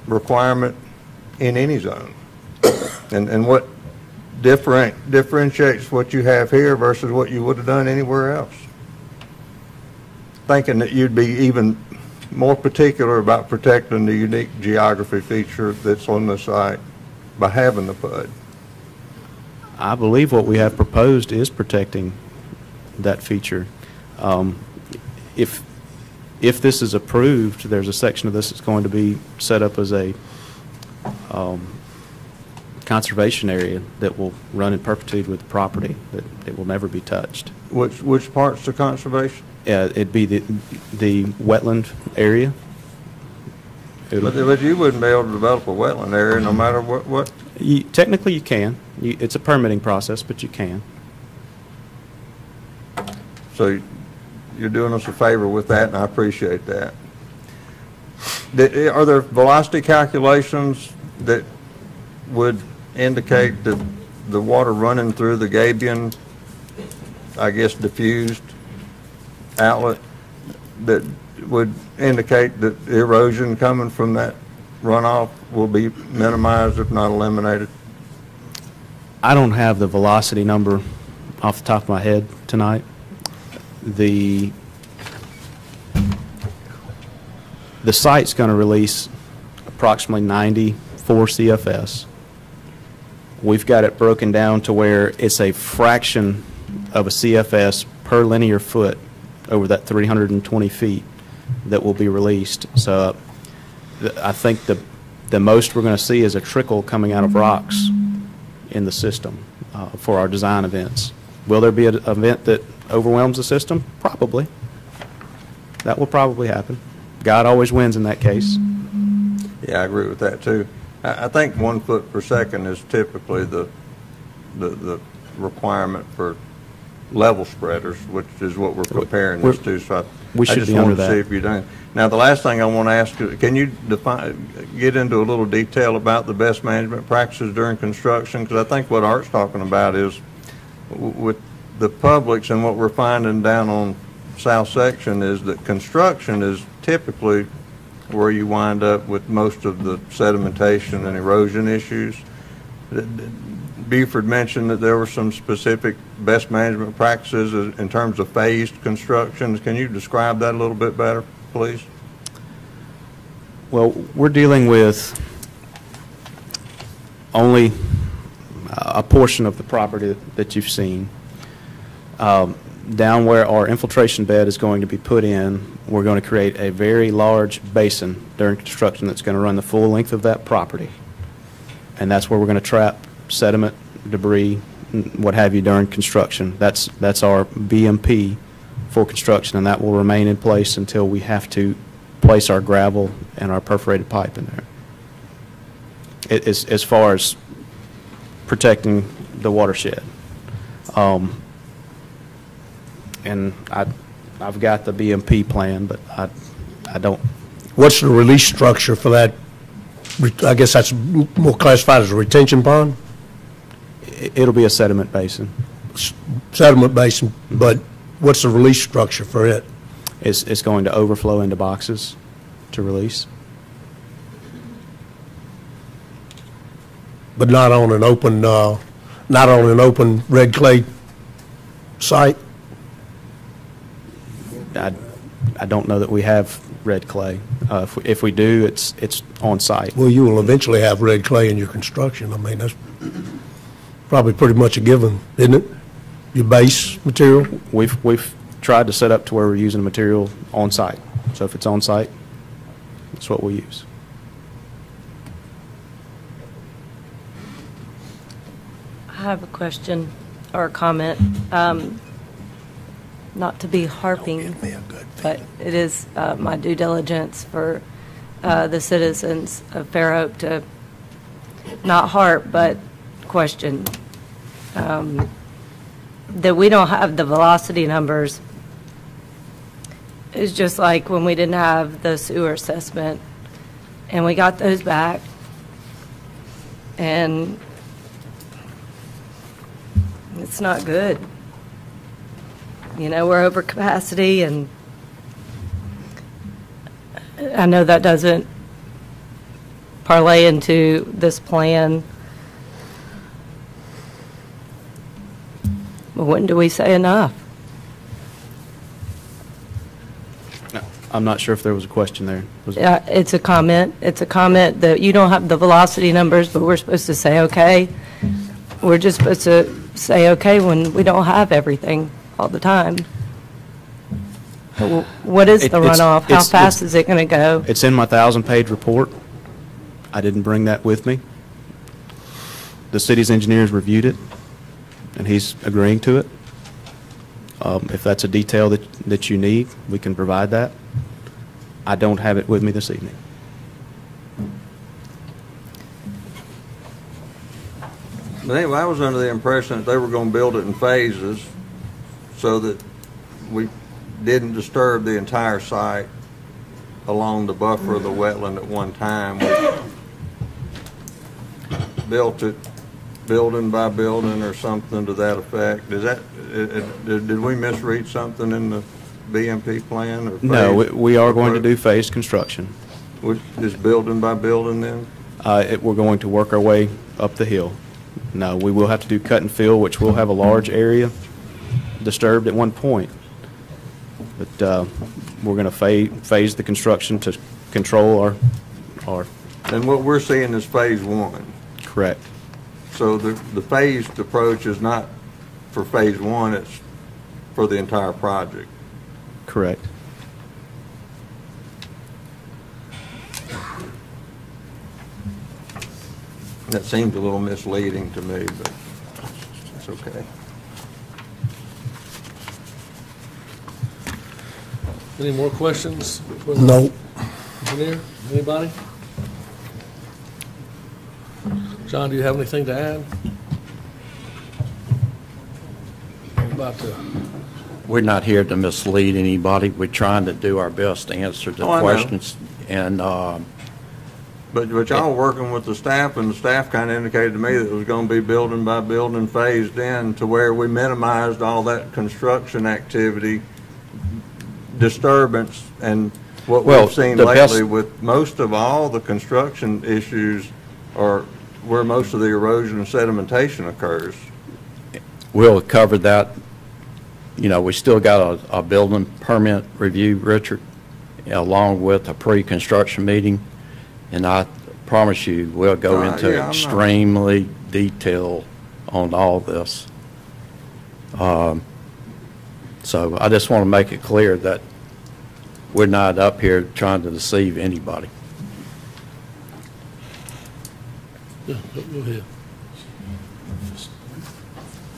requirement in any zone. And what differentiates what you have here versus what you would have done anywhere else? Thinking that you'd be even more particular about protecting the unique geography feature that's on the site by having the PUD. I believe what we have proposed is protecting that feature. If this is approved, there's a section of this that's going to be set up as a conservation area that will run in perpetuity with the property, that it will never be touched. Which part's the conservation? It'd be the wetland area. But you wouldn't be able to develop a wetland area no matter what? Technically you can. It's a permitting process, but you can. So you're doing us a favor with that, and I appreciate that. Are there velocity calculations that would indicate that the water running through the gabion, I guess, diffused outlet, that would indicate that erosion coming from that runoff will be minimized, if not eliminated? I don't have the velocity number off the top of my head tonight. The site's going to release approximately 94 CFS. We've got it broken down to where it's a fraction of a CFS per linear foot over that 320 feet that will be released. So I think the most we're going to see is a trickle coming out of rocks in the system for our design events. Will there be an event that overwhelms the system? Probably. That will probably happen. God always wins in that case. Yeah, I agree with that too. I think 1 foot per second is typically the requirement for level spreaders, which is what we're comparing this to. So we should I just be under wanted to that. see if you're done. Now, the last thing I want to ask you, can you get into a little detail about the best management practices during construction? Because I think what Art's talking about is with the Publix and what we're finding down on south section is that construction is typically where you wind up with most of the sedimentation and erosion issues. Buford mentioned that there were some specific best management practices in terms of phased constructions. Can you describe that a little bit better, please? Well, we're dealing with only a portion of the property that you've seen. Down where our infiltration bed is going to be put in, we're going to create a very large basin during construction that's going to run the full length of that property. And that's where we're going to trap sediment, debris, what have you during construction. That's our BMP for construction, and that will remain in place until we have to place our gravel and our perforated pipe in there. As far as protecting the watershed. And I've got the BMP plan, but I don't. What's the release structure for that? I guess that's more classified as a retention pond? It'll be a sediment basin. Sediment basin, but what's the release structure for it? It's going to overflow into boxes to release. But not on an open red clay site? I don't know that we have red clay. If we do, it's on site. Well, you will eventually have red clay in your construction. I mean, that's probably pretty much a given, isn't it? Your base material? We've tried to set up to where we're using material on site. So if it's on site, that's what we use. I have a question or a comment. Not to be harping, but it is my due diligence for the citizens of Fairhope to not harp, but question that we don't have the velocity numbers. It's just like when we didn't have the sewer assessment, and we got those back, and it's not good. You know, we're over capacity, and I know that doesn't parlay into this plan. But when do we say enough? I'm not sure if there was a question there. Yeah, it's a comment. It's a comment that you don't have the velocity numbers, but we're supposed to say okay. We're just supposed to say okay when we don't have everything all the time. What is the runoff? How fast is it going to go? It's in my 1,000-page report. I didn't bring that with me. The city's engineers reviewed it, and he's agreeing to it. If that's a detail that you need, we can provide that. I don't have it with me this evening. But anyway, I was under the impression that they were going to build it in phases so that we didn't disturb the entire site along the buffer of the wetland at one time. We built it building by building or something to that effect. Is that, did we misread something in the BMP plan? Or no, we are going to do phased construction. Is building by building then? We're going to work our way up the hill. No, we will have to do cut and fill, which will have a large area disturbed at one point. But we're going to phase the construction to control our And what we're seeing is phase one. Correct. So the phased approach is not for phase one, it's for the entire project. Correct. That seems a little misleading to me, but it's okay. Any more questions? No. Engineer, anybody? John, do you have anything to add? About to. We're not here to mislead anybody. We're trying to do our best to answer the questions. And But y'all working with the staff, and the staff kind of indicated to me that it was going to be building by building phased in to where we minimized all that construction activity, disturbance, and what we've seen lately with most of all the construction issues are where most of the erosion and sedimentation occurs. we'll cover that. You know, we still got a building permit review, Richard, along with a pre-construction meeting, and I promise you, we'll go into extremely detail on all this. So I just want to make it clear that we're not up here trying to deceive anybody. Go ahead.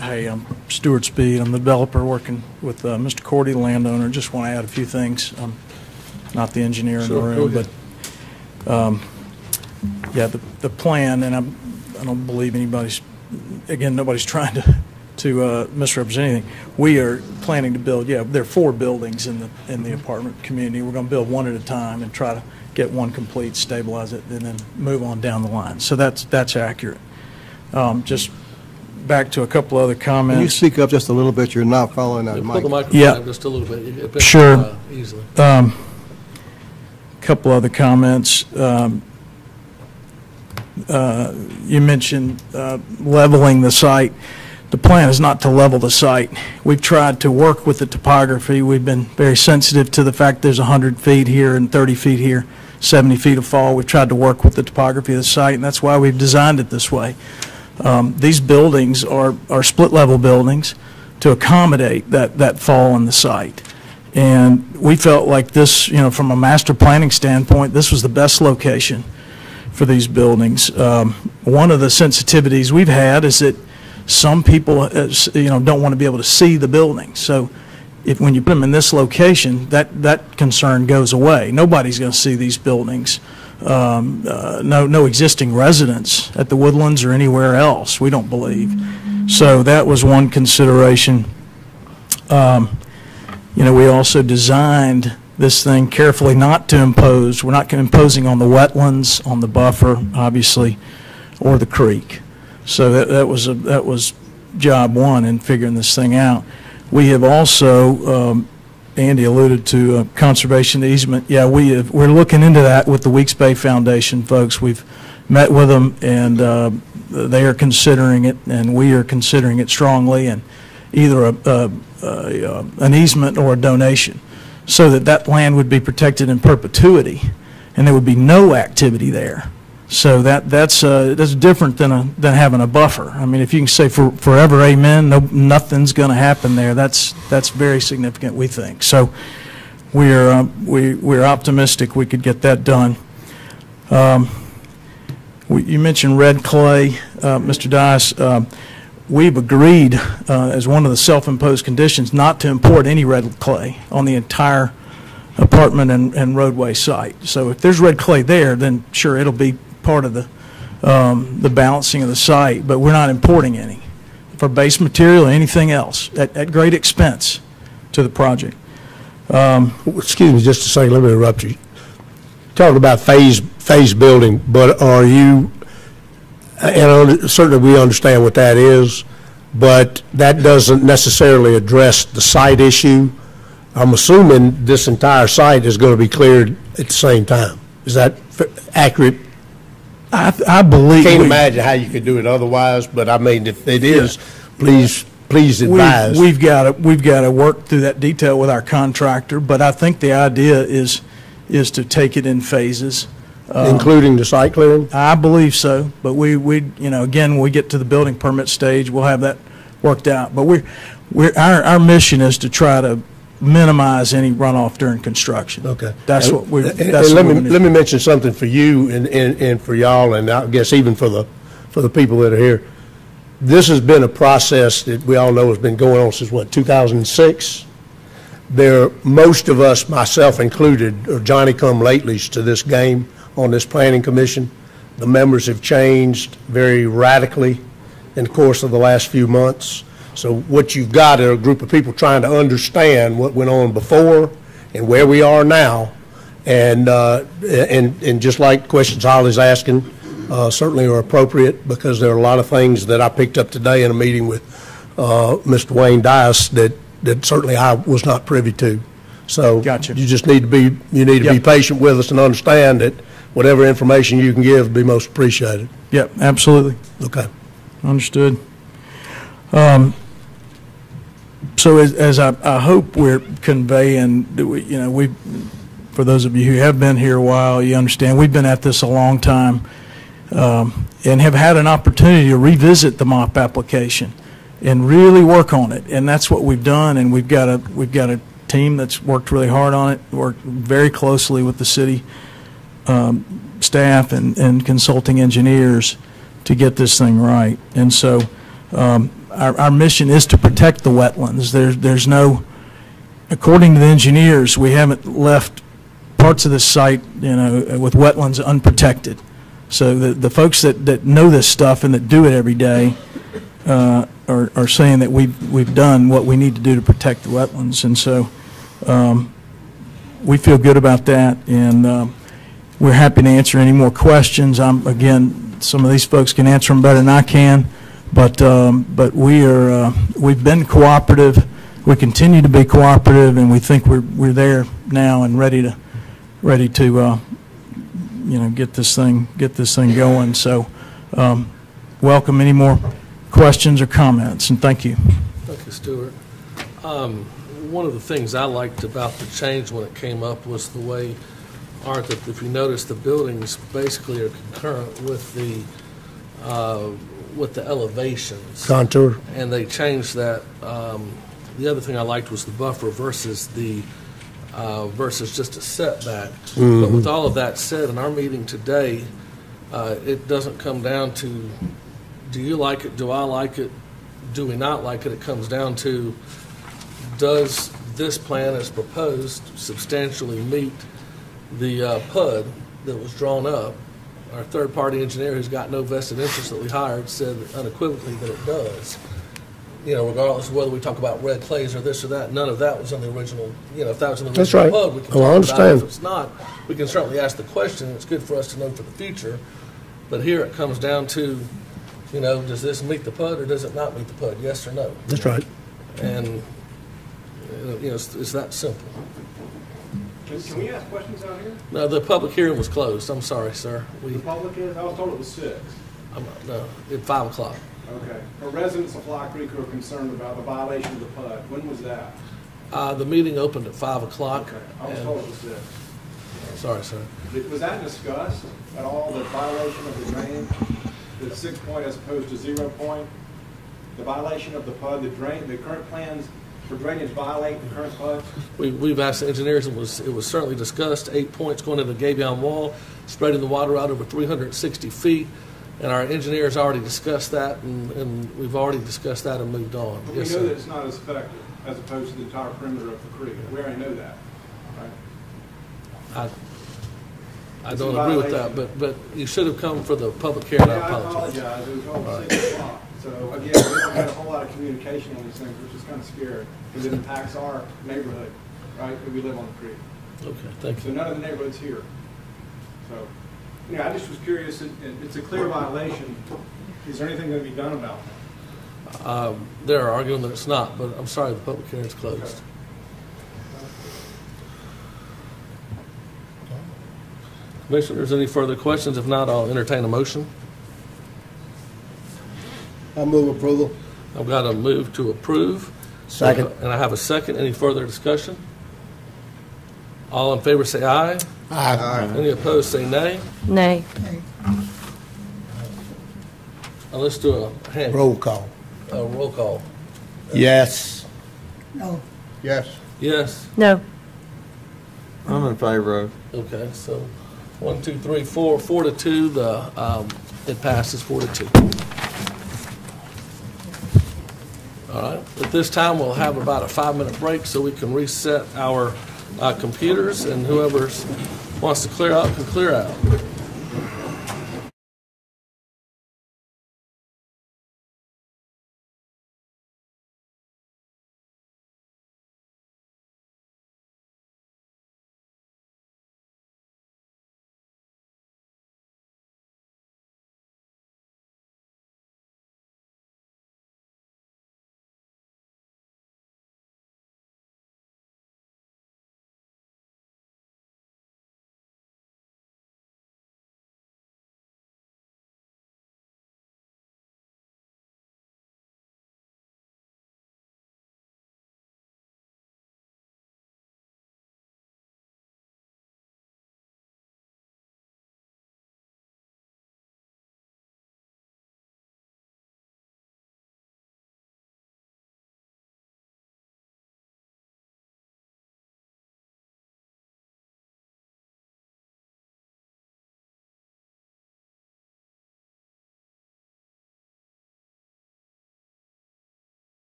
Hey, I'm Stuart Speed. I'm the developer working with Mr. Cordy, the landowner. Just want to add a few things. I'm not the engineer in the room, but yeah, the plan, and I don't believe anybody's, again, nobody's trying to misrepresent anything. We are planning to build, there are 4 buildings in the apartment community. We're going to build one at a time and try to get one complete, stabilize it, and then move on down the line. So that's accurate. Just back to a couple other comments. Can you speak up just a little bit? You're not following that mic. Put the microphone up just a little bit. Sure. Easily. Couple other comments. You mentioned leveling the site. The plan is not to level the site. We've tried to work with the topography. We've been very sensitive to the fact there's 100 feet here and 30 feet here, 70 feet of fall. We've tried to work with the topography of the site, and that's why we've designed it this way. These buildings are split level buildings to accommodate that fall on the site. And we felt like this, from a master planning standpoint, this was the best location for these buildings. One of the sensitivities we've had is that some people, don't want to be able to see the building. So when you put them in this location, that concern goes away. Nobody's going to see these buildings. No existing residents at the Woodlands or anywhere else, we don't believe. So that was one consideration. We also designed this thing carefully not to impose. We're not imposing on the wetlands, on the buffer, obviously, or the creek. So that was job one in figuring this thing out. We have also, Andy alluded to Conservation Easement. Yeah, we're looking into that with the Weeks Bay Foundation folks. We've met with them, and they are considering it, and we are considering it strongly, and either an easement or a donation, so that land would be protected in perpetuity, and there would be no activity there. So that's different than having a buffer. I mean, if you can say forever amen, nothing's going to happen there. That's very significant, we think. So we're optimistic we could get that done. You mentioned red clay, Mr. Dice. We've agreed as one of the self-imposed conditions not to import any red clay on the entire apartment and roadway site. So if there's red clay there, then sure, it'll be part of the balancing of the site, but we're not importing any for base material or anything else at great expense to the project. Excuse me just a second, let me interrupt you. Talking about phase building, but are you, and certainly we understand what that is, but that doesn't necessarily address the site issue. I'm assuming this entire site is going to be cleared at the same time. Is that accurate? I believe. Can't imagine how you could do it otherwise, but I mean, if it is, please advise. We've got to work through that detail with our contractor, but I think the idea is to take it in phases. Including the site clearing? I believe so, but we again, when we get to the building permit stage, we'll have that worked out. But our mission is to try to minimize any runoff during construction. Okay. That's what we. Let me mention something for you and for y'all, and I guess even for the people that are here. This has been a process that we all know has been going on since what, 2006. Most of us, myself included, are Johnny-come-latelys to this game on this planning commission. The members have changed very radically in the course of the last few months. So what you've got are a group of people trying to understand what went on before and where we are now. And just like questions Holly's asking, certainly are appropriate, because there are a lot of things that I picked up today in a meeting with Mr. Wayne Dias that certainly I was not privy to. So gotcha. You just need to be patient with us and understand that whatever information you can give will be most appreciated. Yep, absolutely. Okay. Understood. So as I hope we're conveying, we, for those of you who have been here a while, you understand we've been at this a long time, and have had an opportunity to revisit the MOP application and really work on it, and that's what we've done. And we've got a team that's worked really hard on it, worked very closely with the city staff and consulting engineers to get this thing right. And so our mission is to protect the wetlands. There's no, according to the engineers, we haven't left parts of this site, with wetlands unprotected. So the folks that know this stuff and that do it every day are saying that we've done what we need to do to protect the wetlands. And so we feel good about that, and we're happy to answer any more questions. Again, some of these folks can answer them better than I can, but we've been cooperative. We continue to be cooperative, and we think we're there now and ready to get this thing going. So welcome any more questions or comments, and thank you. Thank you, Stuart. One of the things I liked about the change when it came up was the way, Art, that if you notice, the buildings basically are concurrent with the elevations. Contour. And they changed that. The other thing I liked was the buffer versus just a setback. Mm-hmm. But with all of that said, in our meeting today, it doesn't come down to, do you like it, do I like it, do we not like it? It comes down to, does this plan as proposed substantially meet the PUD that was drawn up? Our third-party engineer, who's got no vested interest that we hired, said unequivocally that it does. Regardless of whether we talk about red clays or this or that, none of that was on the original. If that was in the original PUD, we can talk I understand. about it. If it's not, we can certainly ask the question. It's good for us to know for the future. But here it comes down to, does this meet the PUD or does it not meet the PUD? Yes or no? That's right. And it's that simple. Can we ask questions out here? No, the public hearing was closed. I'm sorry, sir. The public is? I was told it was 6. No, at 5 o'clock. Okay. For residents of Fly Creek who are concerned about the violation of the PUD, when was that? The meeting opened at 5 o'clock. Okay. I was told it was 6. Sorry, sir. Was that discussed at all, the violation of the drainage? The 6 point as opposed to 0 point? The violation of the PUD, the current plans for drainage violate the current PUD? We've asked the engineers, and it was certainly discussed, 8 points going into the Gabion wall, spreading the water out over 360 feet. And our engineers already discussed that, and we've already discussed that and moved on. But yes, we know that it's not as effective as opposed to the entire perimeter of the creek. We already know that, right? I don't agree with that, but you should have come for the public hearing. I apologize. I apologize. It was all 6 o'clock. So again, we haven't had a whole lot of communication on these things, which is kind of scary because it impacts our neighborhood, right? That we live on the creek. Okay, thank you. So none of the neighborhoods here. So. I just was curious, it's a clear violation. Is there anything going to be done about that? They're arguing that it's not, but I'm sorry, the public hearing is closed. Okay. Commissioners, any further questions? If not, I'll entertain a motion. I move approval. I've got a move to approve. Second. And I have a second. Any further discussion? All in favor say aye. Aye. Any opposed say nay. Nay. Let's do a hand. Roll call. Roll call. Yes. No. Yes. Yes. No. I'm in favor of. Okay, so 1, 2, 3, 4, 4 to 2. It passes 4 to 2. All right. At this time, we'll have about a 5-minute break so we can reset our computers, and whoever wants to clear out can clear out.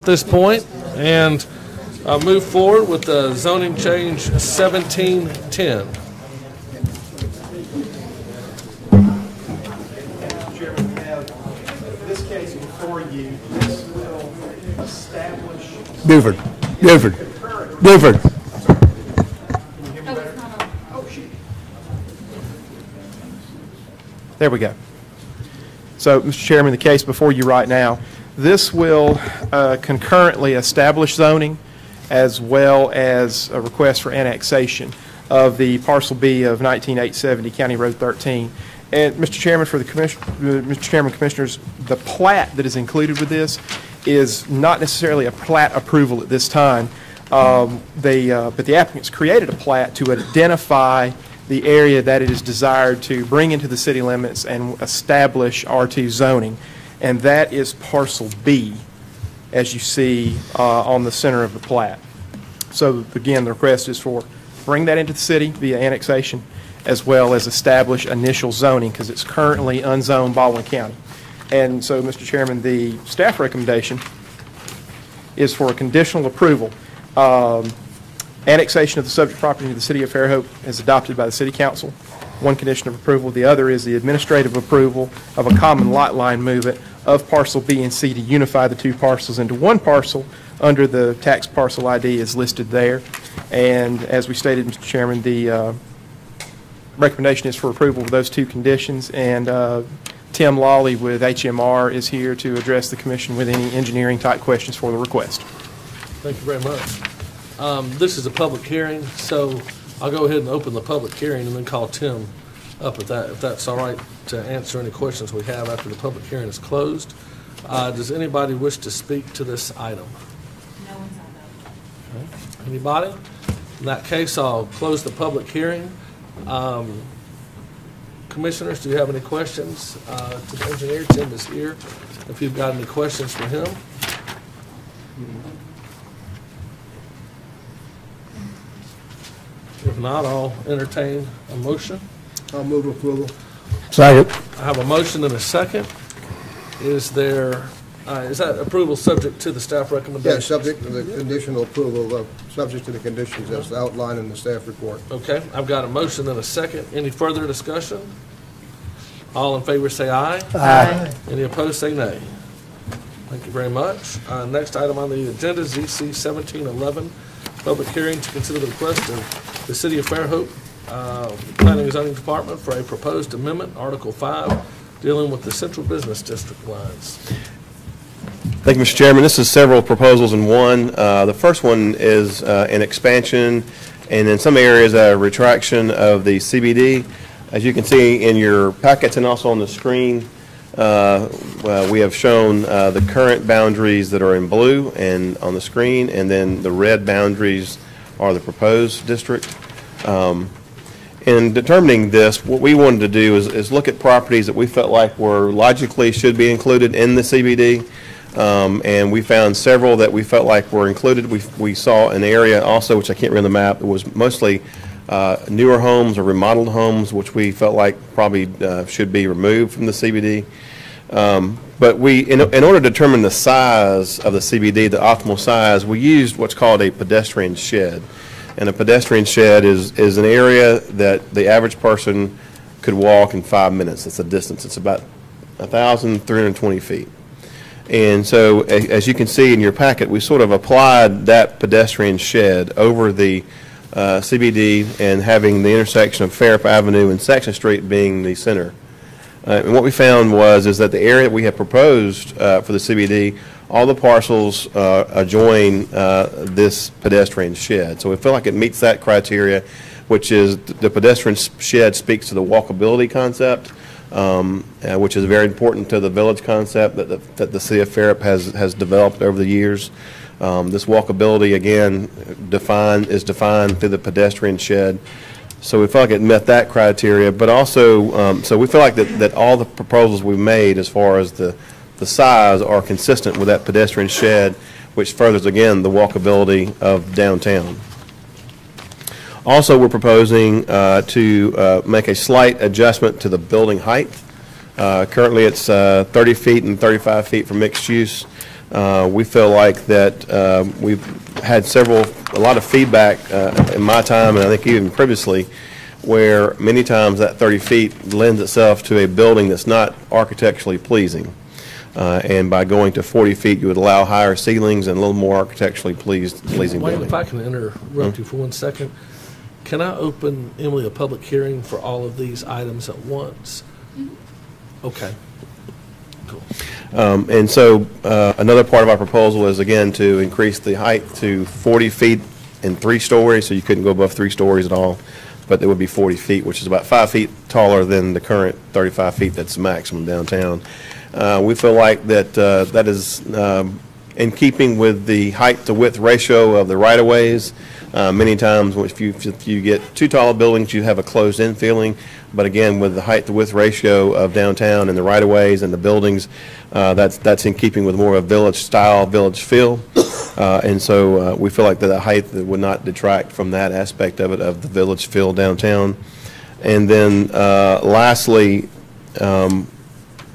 this point and move forward with the zoning change 1710. Chairman, we have this case before you. This will establish. Buford. There we go. So, Mr. Chairman, the case before you right now, this will concurrently establish zoning as well as a request for annexation of the parcel B of 19870 County Road 13. And Mr. Chairman, for the Commissioners, the plat that is included with this is not necessarily a plat approval at this time. But the applicants created a plat to identify the area that it is desired to bring into the city limits and establish R2 zoning. And that is parcel B, as you see on the center of the plat. So again, the request is for bring that into the city via annexation, as well as establish initial zoning, because it's currently unzoned Baldwin County. And so, Mr. Chairman, the staff recommendation is for a conditional approval. Annexation of the subject property to the city of Fairhope is adopted by the city council. One condition of approval. The other is the administrative approval of a common lot line movement of parcel B and C to unify the two parcels into one parcel under the tax parcel ID is listed there. And as we stated, Mr. Chairman, the recommendation is for approval of those two conditions. And Tim Lawley with HMR is here to address the commission with any engineering type questions for the request. Thank you very much. This is a public hearing, so I'll go ahead and open the public hearing and then call Tim up at that, if that's all right, to answer any questions we have after the public hearing is closed. Does anybody wish to speak to this item? No one's on that. Okay. Anybody? In that case, I'll close the public hearing. Commissioners, do you have any questions to the engineer? Tim is here. If you've got any questions for him. If not, I'll entertain a motion. I'll move approval. Second. I have a motion and a second. Is there, is that approval subject to the staff recommendation? Yes, subject to the conditional approval, subject to the conditions as outlined in the staff report. Okay, I've got a motion and a second. Any further discussion? All in favor say aye. Aye. Any opposed say nay. Thank you very much. Next item on the agenda is EC 1711, public hearing to consider the request of the City of Fairhope Planning and Zoning Department for a proposed amendment, Article 5, dealing with the Central Business District lines. Thank you, Mr. Chairman. This is several proposals in one. The first one is an expansion and in some areas a retraction of the CBD. As you can see in your packets and also on the screen, we have shown the current boundaries that are in blue and on the screen, and then the red boundaries are the proposed district. In determining this, what we wanted to do is look at properties that we felt like were logically should be included in the CBD, and we found several that we felt like were included. We saw an area also, which I can't read on the map, it was mostly newer homes or remodeled homes, which we felt like probably should be removed from the CBD. But in order to determine the size of the CBD, the optimal size, we used what's called a pedestrian shed. And a pedestrian shed is an area that the average person could walk in 5 minutes. It's a distance. It's about 1,320 feet. And so, as you can see in your packet, we sort of applied that pedestrian shed over the CBD and having the intersection of Fairhope Avenue and Section Street being the center. And what we found is that the area we have proposed for the CBD, all the parcels adjoin this pedestrian shed. So we feel like it meets that criteria, which is the pedestrian shed speaks to the walkability concept, which is very important to the village concept that the city of Fairhope has developed over the years. This walkability, again, is defined through the pedestrian shed. So we felt like it met that criteria, but also, so we feel like that all the proposals we made as far as the size are consistent with that pedestrian shed, which furthers, again, the walkability of downtown. Also, we're proposing to make a slight adjustment to the building height. Currently, it's 30 feet and 35 feet for mixed use. We feel like that we've had a lot of feedback in my time, and I think even previously, where many times that 30 feet lends itself to a building that's not architecturally pleasing. And by going to 40 feet, you would allow higher ceilings and a little more architecturally pleasing Wayne, building. if I can interrupt you for 1 second, can I open, Emily, a public hearing for all of these items at once? Okay. Cool. And so another part of our proposal is, again, to increase the height to 40 feet in 3 stories, so you couldn't go above 3 stories at all, but there would be 40 feet, which is about 5 feet taller than the current 35 feet that's maximum downtown. We feel like that that is in keeping with the height to width ratio of the right-of-ways. Many times if you get too tall buildings, you have a closed-in feeling. But again, with the height to width ratio of downtown and the right-of-ways and the buildings, that's in keeping with more of a village style, village feel. And so we feel like that the height would not detract from that aspect of it, of the village feel downtown. And then lastly,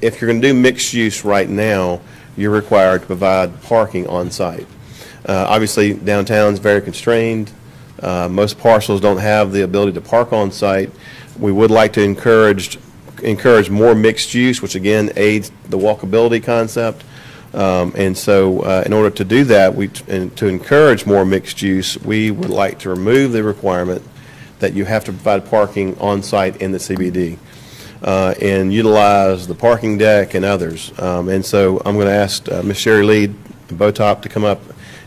if you're going to do mixed use right now, you're required to provide parking on site. Obviously, downtown is very constrained. Most parcels don't have the ability to park on site. We would like to encourage more mixed use, which again aids the walkability concept. And so in order to do that, and to encourage more mixed use, we would like to remove the requirement that you have to provide parking on site in the CBD. And utilize the parking deck and others. And so I'm going to ask Ms. Sherry Lee Botop to come up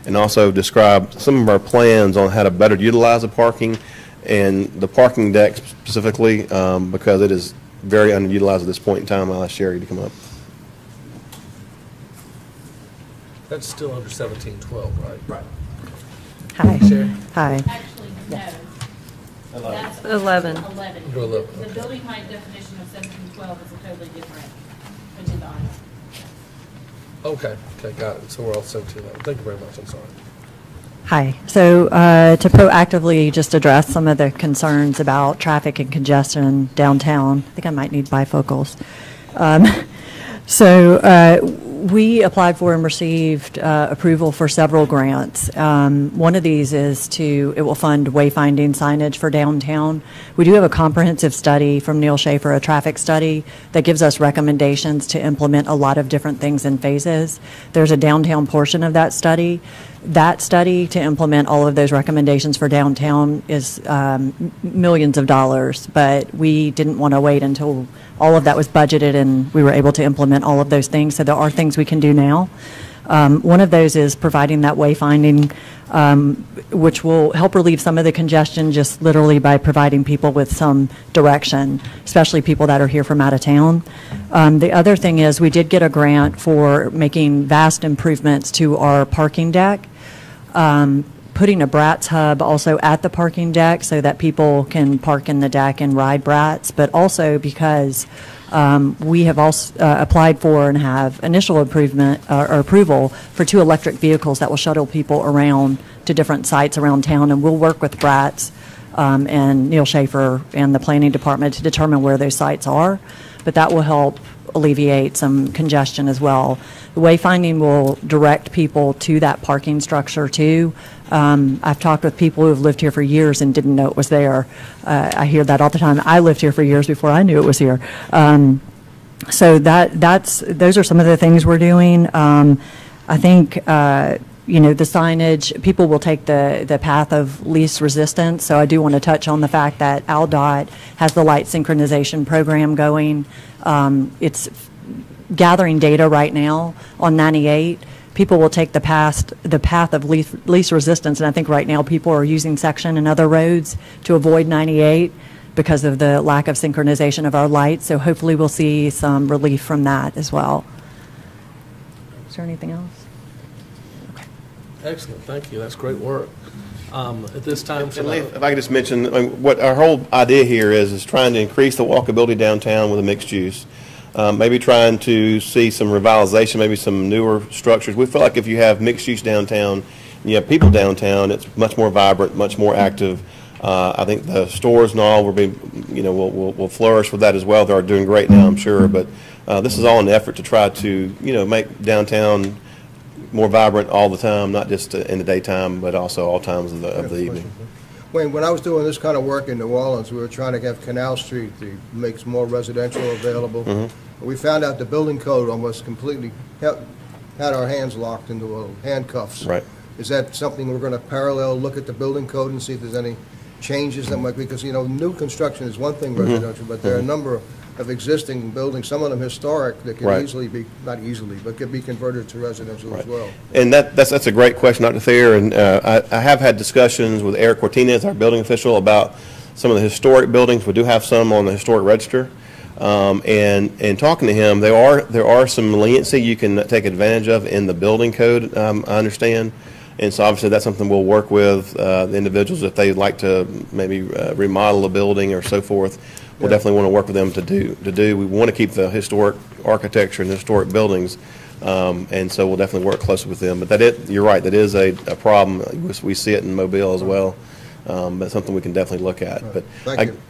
and also describe some of our plans on how to better utilize the parking and the parking deck specifically, because it is very underutilized at this point in time. I'll ask Sherry to come up. That's still under 1712, right? Right. Hi. Sherry? Hi. Actually, no. That's 11. 11. Go 11, The okay. building height definition of 1712 is a totally different agenda item. Okay, got it. So we're all 17 now. Thank you very much. I'm sorry. Hi. So to proactively just address some of the concerns about traffic and congestion downtown, I think I might need bifocals. We applied for and received approval for several grants. One of these is it will fund wayfinding signage for downtown. We do have a comprehensive study from Neil Schaefer, a traffic study, that gives us recommendations to implement a lot of different things in phases. There's a downtown portion of that study. That study to implement all of those recommendations for downtown is millions of dollars, but we didn't want to wait until all of that was budgeted and we were able to implement all of those things. So there are things we can do now. One of those is providing that wayfinding, which will help relieve some of the congestion just literally by providing people with some direction, especially people that are here from out of town. The other thing is we did get a grant for making vast improvements to our parking deck. Putting a Bratz hub also at the parking deck so that people can park in the deck and ride Bratz, but also because we have also applied for and have initial approval for 2 electric vehicles that will shuttle people around to different sites around town, and we'll work with Bratz and Neil Schaefer and the planning department to determine where those sites are, but that will help alleviate some congestion as well. The wayfinding will direct people to that parking structure too. I've talked with people who have lived here for years and didn't know it was there. I hear that all the time. I lived here for years before I knew it was here. So those are some of the things we're doing. I think the signage, people will take the path of least resistance. So I do want to touch on the fact that AlDOT has the light synchronization program going. It's gathering data right now on 98. People will take the path of least resistance, and I think right now people are using section and other roads to avoid 98 because of the lack of synchronization of our lights. So hopefully we'll see some relief from that as well. Is there anything else? Okay. Excellent. Thank you. That's great work. At this time, if I could just mention, what our whole idea here is trying to increase the walkability downtown with a mixed use. Maybe trying to see some revitalization, maybe some newer structures. We feel like if you have mixed use downtown, and you have people downtown, it's much more vibrant, much more active. I think the stores and all will flourish with that as well. They are doing great now, I'm sure. But this is all an effort to try to make downtown more vibrant all the time, not just in the daytime, but also all times of the evening. Wayne, when I was doing this kind of work in New Orleans, we were trying to have Canal Street to make more residential available. We found out the building code almost completely had our hands locked into handcuffs. Right. Is that something we're going to parallel, look at the building code and see if there's any changes that might, because, you know, new construction is one thing residential, but there are a number of existing buildings, some of them historic, that can easily be, not easily, but can be converted to residential as well. And that's a great question, Dr. Thayer, and I have had discussions with Eric Cortinez, our building official, about some of the historic buildings. We do have some on the historic register, and talking to him, there are some leniency you can take advantage of in the building code, I understand. And so obviously that's something we'll work with the individuals if they'd like to maybe remodel a building or so forth. We'll definitely want to work with them to do. We want to keep the historic architecture and historic buildings, and so we'll definitely work closely with them. But you're right, that is a problem. We see it in Mobile as well. But something we can definitely look at. But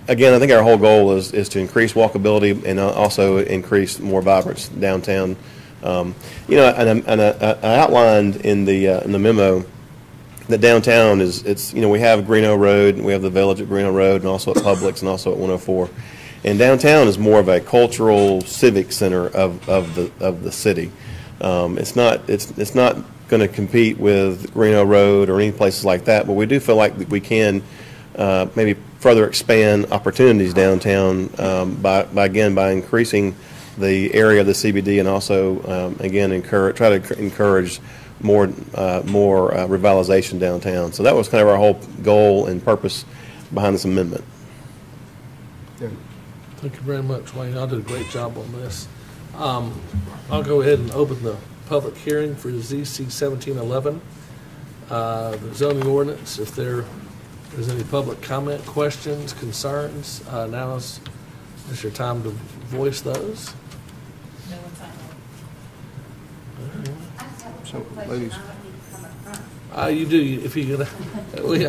again, I think our whole goal is to increase walkability and also increase more vibrance downtown. You know, and I outlined in the memo that downtown is, you know, we have Greeno Road, and we have the Village at Greeno Road, and also at Publix, and also at 104. And downtown is more of a cultural civic center of the city. It's not going to compete with Greeno Road or any places like that, but we do feel like we can maybe further expand opportunities downtown by increasing the area of the CBD, and also again try to encourage more revitalization downtown. So that was kind of our whole goal and purpose behind this amendment. Thank you very much, Wayne. I did a great job on this. I'll go ahead and open the public hearing for ZC 1711, the zoning ordinance. If there's any public comment, questions, concerns, now is your time to voice those. No one's So, ladies. You do, if you're gonna.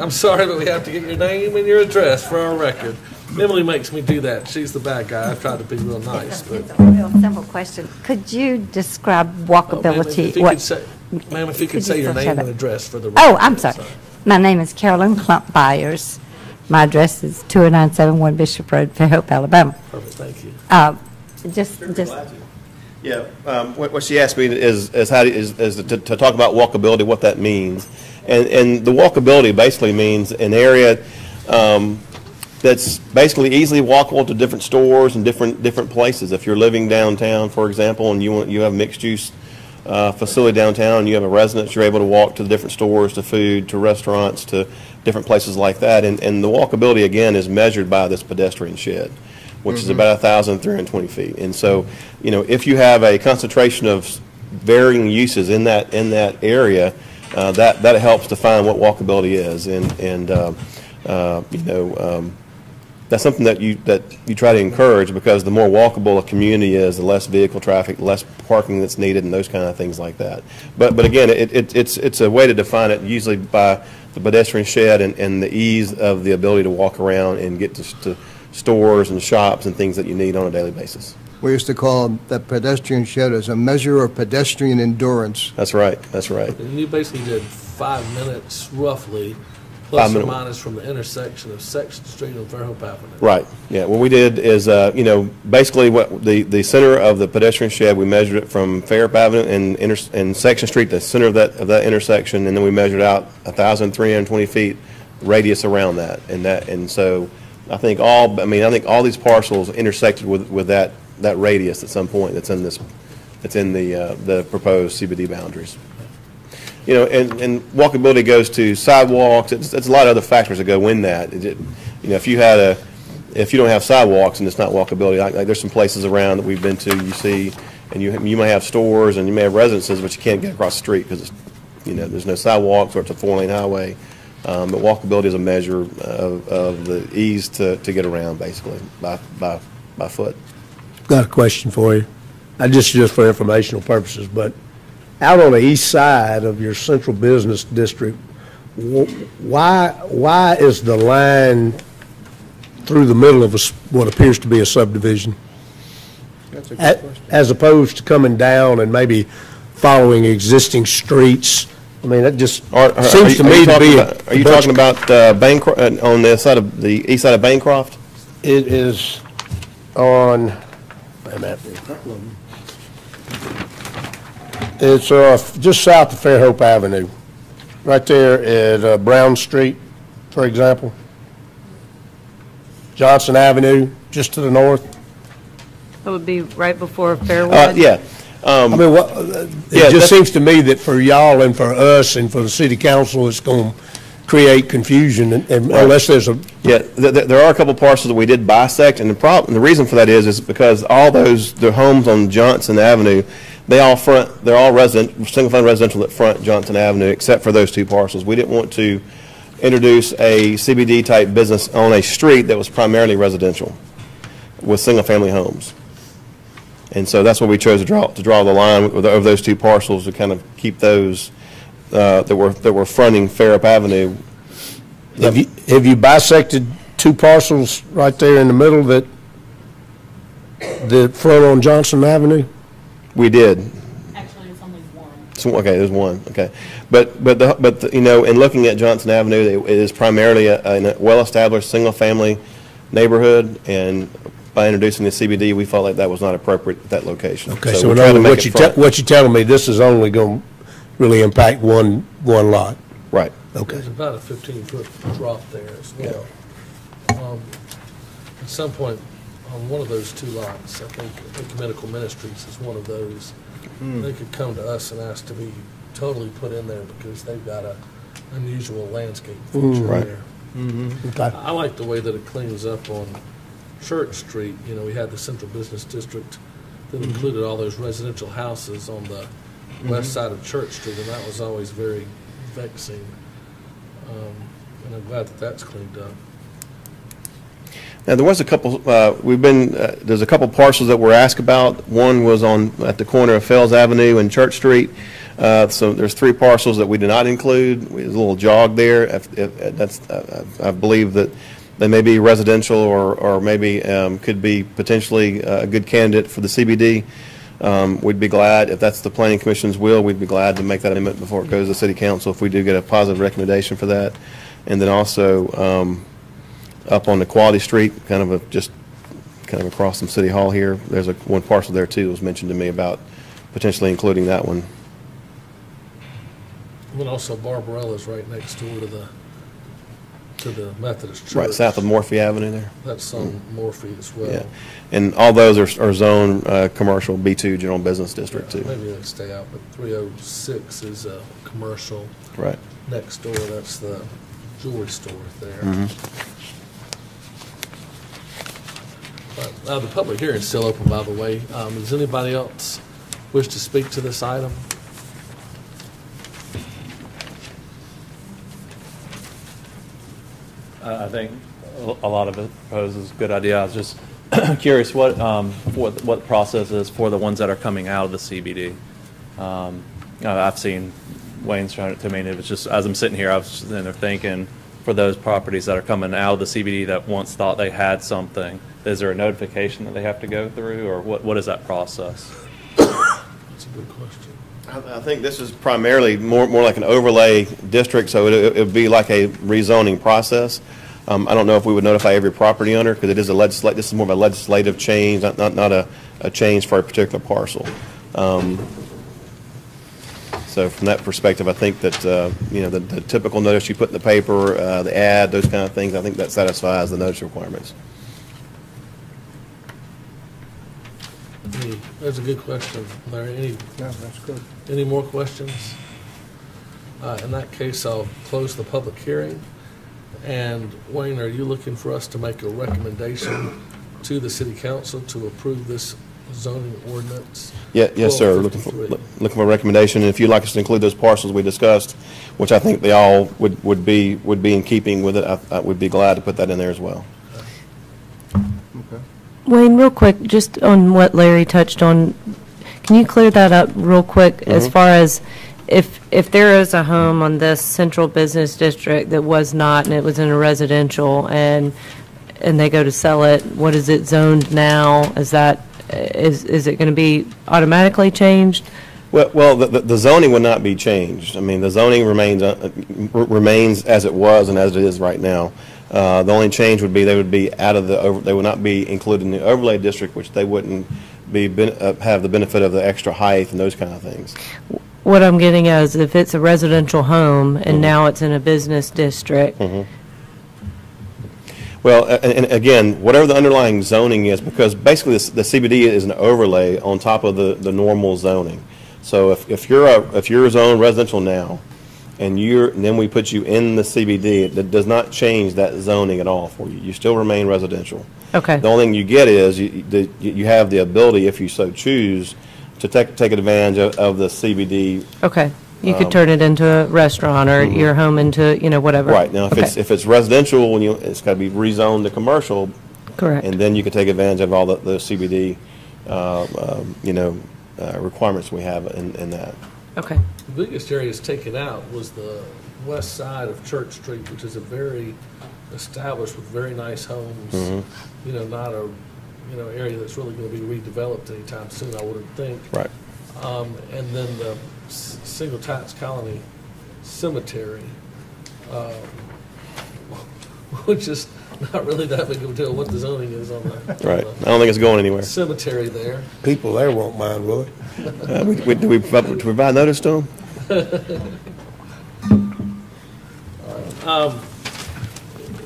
I'm sorry, but we have to get your name and your address for our record. Emily makes me do that. She's the bad guy. I try to be real nice, but. It's a real simple question. Could you describe walkability? Ma'am, if you could say your name and address for the record. Oh, I'm sorry. My name is Carolyn Clump Byers. My address is 20971 Bishop Road, Fairhope, Alabama. Perfect, thank you. Yeah, what she asked me is to talk about walkability, what that means, and the walkability basically means an area that's basically easily walkable to different stores and different places. If you're living downtown, for example, and you have mixed use facility downtown, and you have a residence, you're able to walk to the different stores, to food, to restaurants, to different places like that. And the walkability again is measured by this pedestrian shed, which is about 1,320 feet. And so, you know, if you have a concentration of varying uses in that area, that helps define what walkability is. And you know, that's something that you try to encourage, because the more walkable a community is, the less vehicle traffic, less parking that's needed, and those kind of things like that. But again, it's a way to define it usually by the pedestrian shed and the ease of the ability to walk around and get to stores and shops and things that you need on a daily basis. We used to call that pedestrian shed as a measure of pedestrian endurance. That's right. That's right. And you basically did 5 minutes roughly, plus or minus, from the intersection of Section Street and Fairhope Avenue. Right. Yeah. What we did is, you know, basically what the center of the pedestrian shed, we measured it from Fairhope Avenue and Section Street, the center of that intersection, and then we measured out 1,320 feet radius around that, and so I think all these parcels intersected with that radius at some point that's in the proposed CBD boundaries. You know, and walkability goes to sidewalks. It's a lot of other factors that go in that. You know, if you don't have sidewalks and it's not walkability, like there's some places around that we've been to, you see, and you may have stores and you may have residences, but you can't get across the street because there's no sidewalks or it's a 4-lane highway. But walkability is a measure of the ease to get around, basically, by foot. Got a question for you. Just for informational purposes, but out on the east side of your central business district, why is the line through the middle of what appears to be a subdivision? That's a good question. As opposed to coming down and maybe following existing streets. I mean, that just Are seems to me to be. Are you talking about Bancroft, on the side of the east side of Bancroft? It is on, wait a minute. It's just south of Fairhope Avenue, right there at Brown Street, for example. Johnson Avenue, just to the north. That would be right before Fairwood? Yeah. I mean, it just seems to me that for y'all and for us and for the city council, it's going to create confusion unless there's a. Yeah, there are a couple parcels that we did bisect, and the reason for that is because all the homes on Johnson Avenue, they're all single-family residential that front Johnson Avenue, except for those two parcels. We didn't want to introduce a CBD-type business on a street that was primarily residential with single-family homes. And so that's what we chose to draw the line of those two parcels, to kind of keep those that were fronting Fairhope Avenue. Have you bisected two parcels right there in the middle that front on Johnson Avenue? We did. Actually, it's only one. Okay, there's one. Okay, but you know, in looking at Johnson Avenue, it is primarily a well-established single-family neighborhood, and by introducing the CBD, we felt like that was not appropriate at that location. Okay, so what you're telling me, this is only going to really impact one lot. Right. Okay. There's about a 15-foot drop there as well. Yeah. At some point, on one of those two lots, I think Ecumenical Ministries is one of those. They could come to us and ask to be totally put in there because they've got a unusual landscape feature there. Okay. I like the way that it cleans up on Church Street. You know, we had the Central Business District that included all those residential houses on the west side of Church Street, and that was always very vexing. And I'm glad that that's cleaned up. Now, there was a couple, there's a couple parcels that were asked about. One was at the corner of Fells Avenue and Church Street. So there's three parcels that we did not include. There's a little jog there. I believe that they may be residential or maybe could be potentially a good candidate for the CBD. We'd be glad, if that's the Planning Commission's will, we'd be glad to make that amendment before it goes to City Council if we do get a positive recommendation for that. And then also up on the Quality Street, kind of across from City Hall here, there's one parcel there too that was mentioned to me about potentially including that one. And then also Barbarella's right next door to the Methodist Church. Right south of Morphy Avenue there. That's on Morphy as well. Yeah, and all those are zone commercial B2 general business district too. Maybe they stay out, but 306 is a commercial. Right. Next door, that's the jewelry store there. The public hearing is still open, by the way. Does anybody else wish to speak to this item? I think a lot of it proposes a good idea. I was just curious what the process is for the ones that are coming out of the CBD. I've seen Wayne's showing it to me, and it was just, as I'm sitting here, I was sitting there thinking, for those properties that are coming out of the CBD that once thought they had something, is there a notification that they have to go through, or what is that process? That's a good question. I think this is primarily more like an overlay district, so it would be like a rezoning process. I don't know if we would notify every property owner because it is this is more of a legislative change, not a change for a particular parcel. So from that perspective, I think that the typical notice you put in the paper, the ad, those kind of things, I think that satisfies the notice requirements. That's a good question, Larry. That's good. Any more questions? In that case, I'll close the public hearing. And Wayne, are you looking for us to make a recommendation to the City Council to approve this zoning ordinance? Yes, sir. Looking for a recommendation. And if you'd like us to include those parcels we discussed, which I think they all would be in keeping with it, I would be glad to put that in there as well. Wayne, real quick, just on what Larry touched on, can you clear that up real quick as far as if there is a home on this central business district that was not, and it was in a residential, and they go to sell it, what is it zoned now? Is it going to be automatically changed? Well, the zoning would not be changed. I mean, the zoning remains as it was and as it is right now. The only change would be they would be they would not be included in the overlay district, which they wouldn't have the benefit of the extra height and those kind of things. What I'm getting at is if it's a residential home and now it's in a business district. Well, and again, whatever the underlying zoning is, because basically the CBD is an overlay on top of the normal zoning. So if you're zoned residential now, and then we put you in the CBD, it does not change that zoning at all for you. You still remain residential. Okay. The only thing you get is you have the ability, if you so choose, to take advantage of the CBD. Okay. You could turn it into a restaurant or your home into, whatever. Right. Now, if it's residential, it's got to be rezoned to commercial. Correct. And then you can take advantage of all the CBD, requirements we have in that. Okay. The biggest area taken out was the west side of Church Street, which is a very established with very nice homes. Not a area that's really going to be redeveloped anytime soon, I wouldn't think. Right. And then the single tax colony cemetery, which is not really that big of a deal what the zoning is on the right. I don't think it's going anywhere. Cemetery there. People there won't mind, will they? Do we provide notice to them?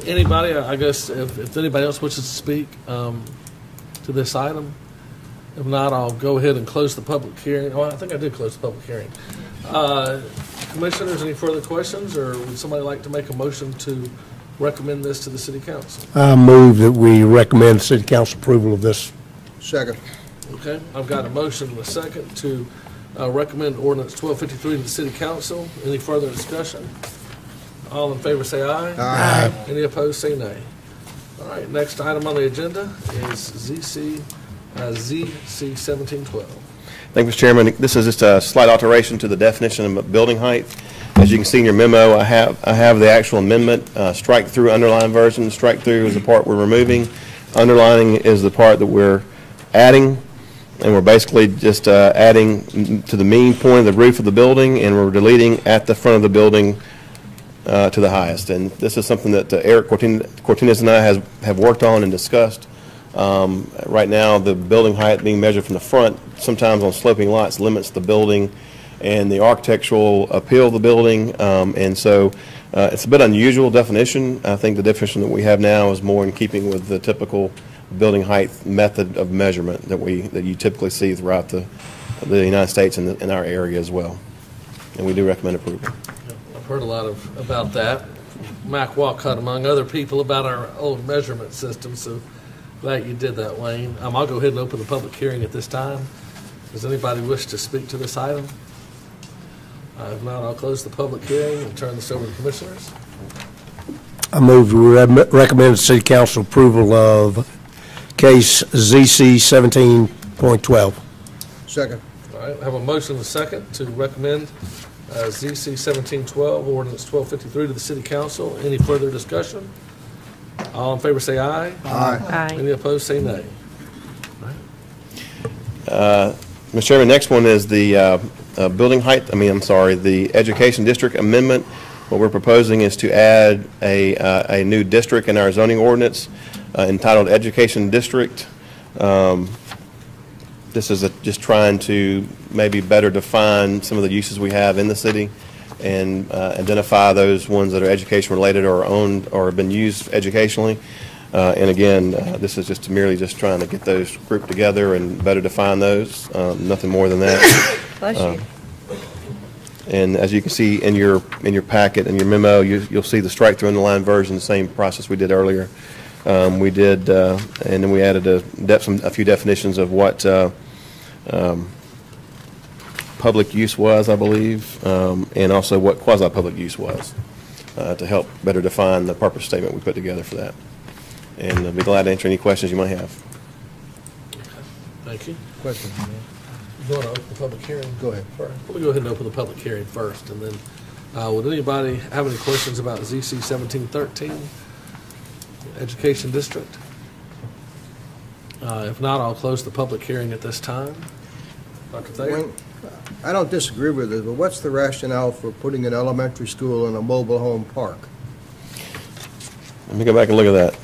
Anybody, I guess, if anybody else wishes to speak to this item, if not, I'll go ahead and close the public hearing. Oh, I think I did close the public hearing. Commissioners, any further questions, or would somebody like to make a motion to recommend this to the City Council? I move that we recommend City Council approval of this. Second. Okay, I've got a motion and a second to recommend Ordinance 1253 to the City Council. Any further discussion? All in favor say aye. Aye. Any opposed say nay. All right, next item on the agenda is ZC 1712. Thank you, Mr. Chairman. This is just a slight alteration to the definition of building height. As you can see in your memo, I have the actual amendment, strike through underline version. Strike through is the part we're removing. Underlining is the part that we're adding, and we're basically just adding to the mean point of the roof of the building, and we're deleting at the front of the building to the highest. And this is something that Eric Cortines and I have worked on and discussed. Right now, the building height being measured from the front, sometimes on sloping lots, limits the building and the architectural appeal of the building. And so it's a bit unusual definition. I think the definition that we have now is more in keeping with the typical building height method of measurement that you typically see throughout the United States and in our area as well. And we do recommend approval. I've heard a lot about that. Mac Walcott, among other people, about our old measurement system, so glad you did that, Wayne. I'll go ahead and open the public hearing at this time. Does anybody wish to speak to this item? If not, I'll close the public hearing and turn this over to the commissioners. I move we recommend City Council approval of case ZC 17.12. Second. All right, I have a motion and a second to recommend ZC 1712, Ordinance 1253 to the City Council. Any further discussion? All in favor say aye. Aye. Aye. Any opposed say nay. Mr. Chairman, next one is the the Education District Amendment. What we're proposing is to add a new district in our zoning ordinance entitled Education District. This is just trying to maybe better define some of the uses we have in the city and identify those ones that are education related or owned or have been used educationally. And again, this is just merely trying to get those grouped together and better define those. Nothing more than that. Bless you. And as you can see in your packet and your memo, you'll see the strike through underline version, the same process we did earlier. We did, and then we added a few definitions of what public use was, I believe, and also what quasi-public use was, to help better define the purpose statement we put together for that. And I'll be glad to answer any questions you might have. Thank you. Question. You want to open the public hearing? Go ahead. We'll go ahead and open the public hearing first, and then would anybody have any questions about ZC 1713, Education District? If not, I'll close the public hearing at this time. Dr. Thayer? I don't disagree with it, but what's the rationale for putting an elementary school in a mobile home park? Let me go back and look at that.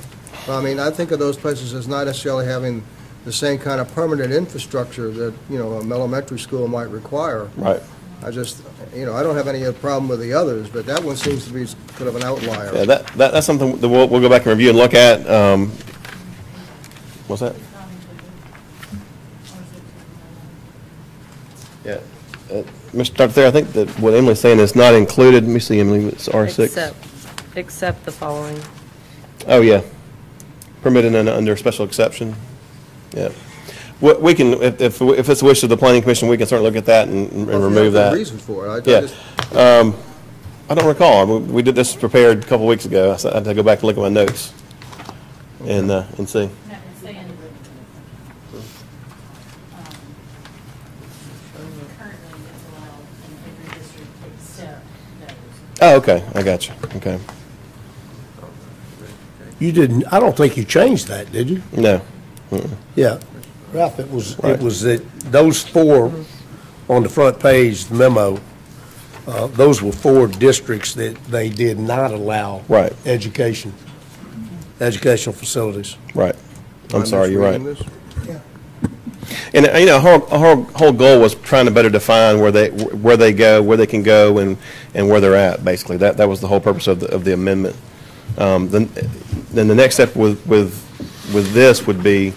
I mean, I think of those places as not necessarily having the same kind of permanent infrastructure that, you know, an elementary school might require. Right. I just, you know, I don't have any problem with the others, but that one seems to be sort of an outlier. Yeah, that's something that we'll go back and review and look at. What's that? Yeah. Mr. Dr. Thayer, I think that what Emily's saying is not included. Let me see, Emily, it's R6. Except the following. Oh, yeah. Permitted under special exception. Yeah. We can, if it's a wish of the Planning Commission, we can certainly look at that and remove that. Reason for it. Yeah. I don't recall. We did this prepared a couple weeks ago. I had to go back and look at my notes and see. Oh, okay. I got you. Okay. You didn't, I don't think you changed that, did you? No. Yeah. Ralph, it was that those four on the front page, the memo, those were four districts that they did not allow educational facilities. Right. I'm sorry, you're right. Yeah. And you know, our whole goal was trying to better define where they go, where they can go, and where they're at. Basically, that was the whole purpose of the amendment. Then the next step with this would be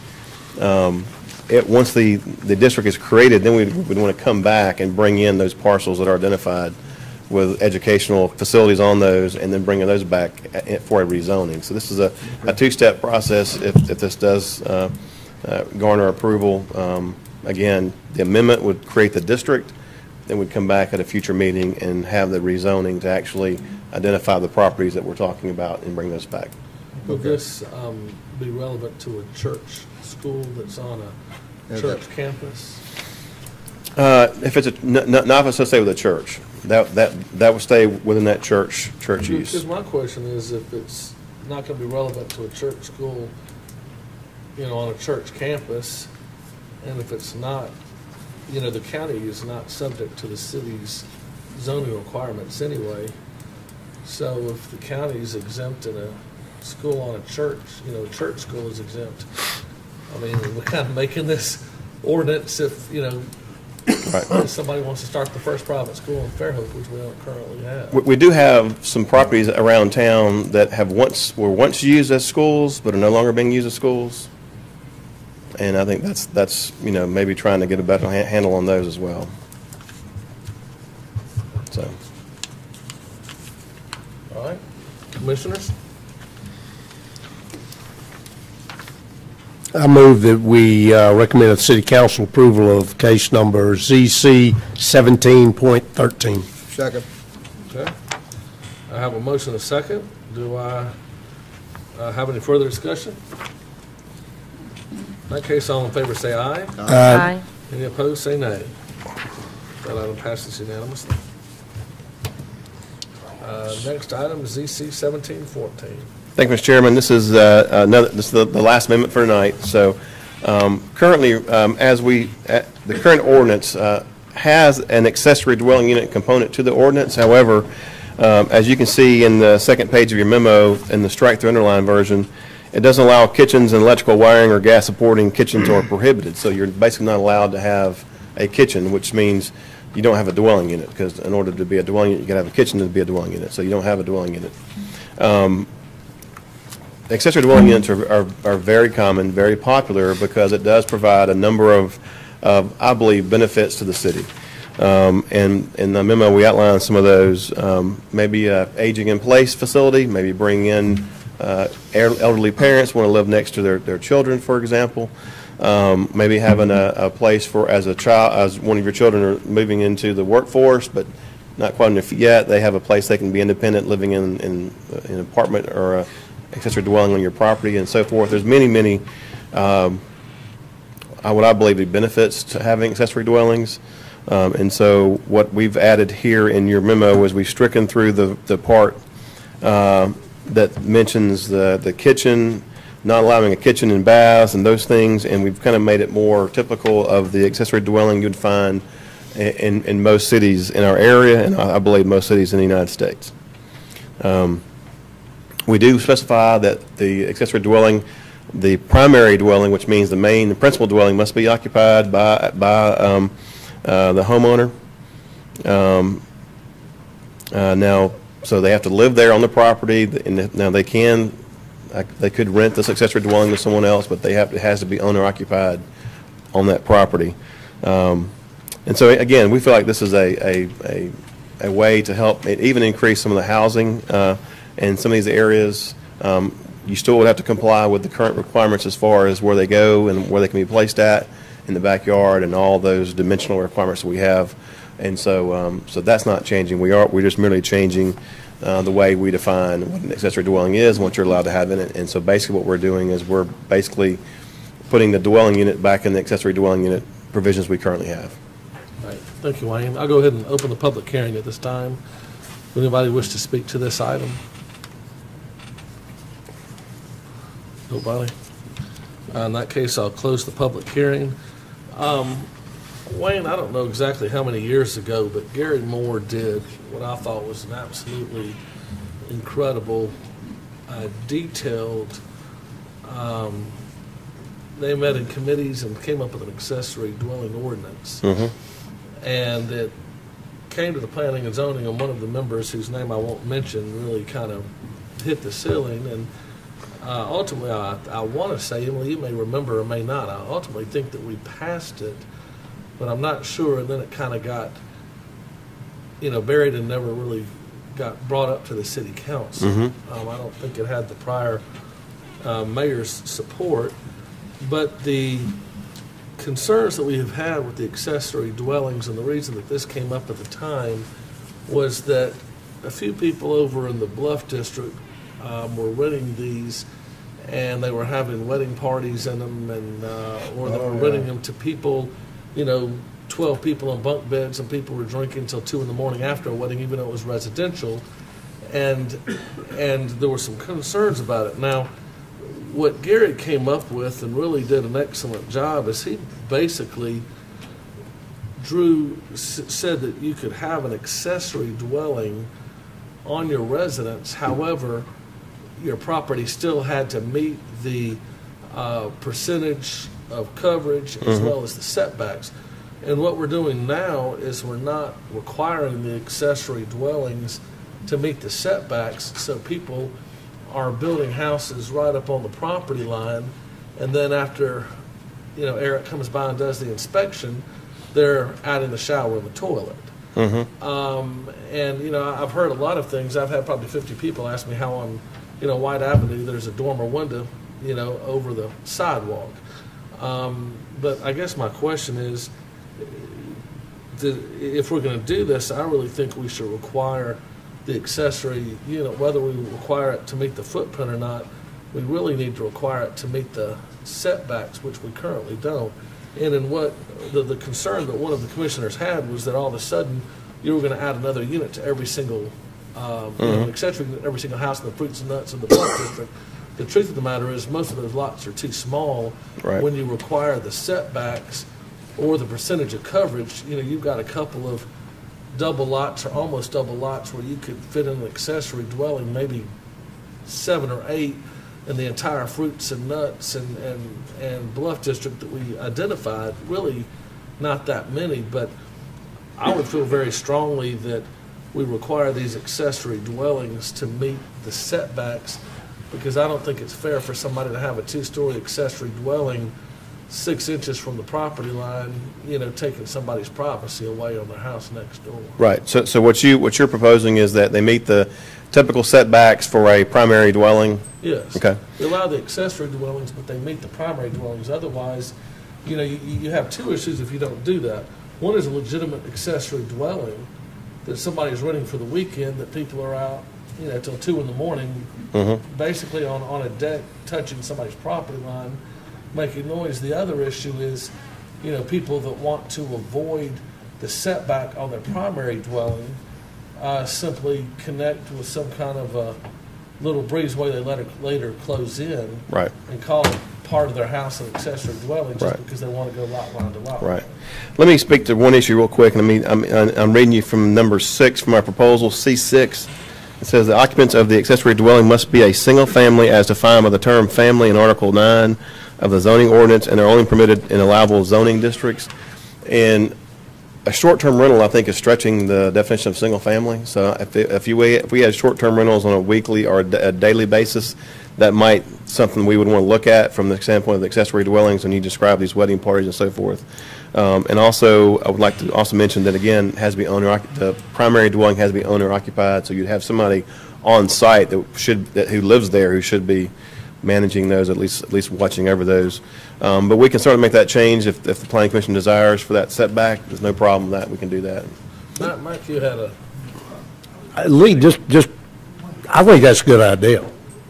once the district is created, then we'd want to come back and bring in those parcels that are identified with educational facilities on those, and then bringing those back for a rezoning. So this is a two-step process. If this does garner approval, again, the amendment would create the district, then we'd come back at a future meeting and have the rezoning to actually identify the properties that we're talking about and bring those back. Would this be relevant to a church school that's on a church campus? If it's not associated with a church, that would stay within that church use. Because my question is, if it's not going to be relevant to a church school, you know, on a church campus, and if it's not, you know, the county is not subject to the city's zoning requirements anyway. So if the county is exempt in a school on a church, you know, a church school is exempt. I mean, we're kind of making this ordinance if, you know, if somebody wants to start the first private school in Fairhope, which we don't currently have. We do have some properties around town that were once used as schools, but are no longer being used as schools. And I think that's you know, maybe trying to get a better handle on those as well. So. All right, commissioners. I move that we recommend the City Council approval of case number ZC 17.13. Second. Okay. I have a motion and a second. Do I have any further discussion? In that case, all in favor say aye. Aye. Any opposed, say nay. That item passes unanimously. Next item is ZC 1714. Thank you, Mr. Chairman. This is the last amendment for tonight. So currently, the current ordinance has an accessory dwelling unit component to the ordinance. However, as you can see in the second page of your memo in the strike-through underline version, it doesn't allow kitchens and electrical wiring or gas supporting kitchens are prohibited. So you're basically not allowed to have a kitchen, which means you don't have a dwelling unit, because in order to be a dwelling unit, you got to have a kitchen to be a dwelling unit. So you don't have a dwelling unit. Accessory dwelling units are very common, very popular, because it does provide a number of I believe, benefits to the city. And in the memo, we outline some of those. Maybe aging in place facility, maybe bring in elderly parents want to live next to their children, for example. Maybe having a place for, as one of your children are moving into the workforce, but not quite enough yet, they have a place they can be independent, living in an apartment or a accessory dwelling on your property and so forth. There's many what I believe are benefits to having accessory dwellings. And so what we've added here in your memo is we've stricken through the part that mentions the kitchen, not allowing a kitchen and baths and those things, and we've kind of made it more typical of the accessory dwelling you'd find in most cities in our area, and I believe most cities in the United States. We do specify that the accessory dwelling, the primary dwelling, which means the principal dwelling, must be occupied by the homeowner. Now, so they have to live there on the property, and now they could rent this accessory dwelling to someone else, but it has to be owner occupied on that property. And so again, we feel like this is a way to help even increase some of the housing in some of these areas. You still would have to comply with the current requirements as far as where they go and where they can be placed at in the backyard and all those dimensional requirements that we have. And so that's not changing. We're just merely changing the way we define what an accessory dwelling is and what you're allowed to have in it. And so basically what we're doing is we're basically putting the dwelling unit back in the accessory dwelling unit provisions we currently have. All right. Thank you, Wayne. I'll go ahead and open the public hearing at this time. Would anybody wish to speak to this item? Nobody? In that case, I'll close the public hearing. Wayne, I don't know exactly how many years ago, but Gary Moore did what I thought was an absolutely incredible, detailed, they met in committees and came up with an accessory dwelling ordinance. And it came to the planning and zoning, and one of the members, whose name I won't mention, really kind of hit the ceiling. And ultimately, I want to say, Emily, you may remember or may not, I ultimately think that we passed it, but I'm not sure. And then it kind of got, buried and never really got brought up to the city council. I don't think it had the prior mayor's support. But the concerns that we have had with the accessory dwellings, and the reason that this came up at the time, was that a few people over in the Bluff District were renting these, and they were having wedding parties in them, and or they were renting them to people, 12 people on bunk beds, and people were drinking until 2 in the morning after a wedding, even though it was residential, and there were some concerns about it. Now, what Gary came up with and really did an excellent job is he basically said that you could have an accessory dwelling on your residence. However, your property still had to meet the percentage of coverage as well as the setbacks. And what we're doing now is we're not requiring the accessory dwellings to meet the setbacks, so people are building houses right up on the property line, and then after, Eric comes by and does the inspection, they're adding the shower and the toilet. And, I've heard a lot of things. I've had probably 50 people ask me how on, White Avenue there's a dormer window, over the sidewalk. But I guess my question is, if we're going to do this, I really think we should require the accessory unit, whether we require it to meet the footprint or not, we really need to require it to meet the setbacks, which we currently don't. And in what the concern that one of the commissioners had was that all of a sudden you were going to add another unit to every single accessory unit, every single house in the fruits and nuts in the Bluff District. The truth of the matter is most of those lots are too small when you require the setbacks or the percentage of coverage. You've got a couple of double lots or almost double lots where you could fit in an accessory dwelling, maybe 7 or 8 in the entire fruits and nuts and Bluff District that we identified. Really not that many, but I would feel very strongly that we require these accessory dwellings to meet the setbacks, because I don't think it's fair for somebody to have a 2-story accessory dwelling 6 inches from the property line, taking somebody's privacy away on their house next door. Right. So what you're proposing is that they meet the typical setbacks for a primary dwelling? Yes. Okay. You allow the accessory dwellings, but they meet the primary dwellings. Otherwise, you have 2 issues if you don't do that. One is a legitimate accessory dwelling that somebody's renting for the weekend, that people are out, till 2 in the morning, basically on a deck touching somebody's property line, making noise. The other issue is, people that want to avoid the setback on their primary dwelling simply connect with some kind of little breezeway they later close in. Right. And call it part of their house an accessory dwelling just Right. because they want to go lot line to lot line. Right. Let me speak to one issue real quick. I'm reading you from number 6 from our proposal, C6. It says the occupants of the accessory dwelling must be a single family as defined by the term family in Article 9 of the zoning ordinance, and are only permitted in allowable zoning districts. And a short-term rental, I think, is stretching the definition of single family. So if we had short-term rentals on a weekly or a daily basis, that might something we would want to look at from the standpoint of the accessory dwellings when you describe these wedding parties and so forth. And also, I would like to also mention that, again, has to be the primary dwelling has to be owner occupied, so you'd have somebody on site who lives there who should be managing those, at least watching over those. But we can certainly make that change if the Planning Commission desires for that setback. There's no problem with that. We can do that. Mike, you had a... Lee, I think that's a good idea.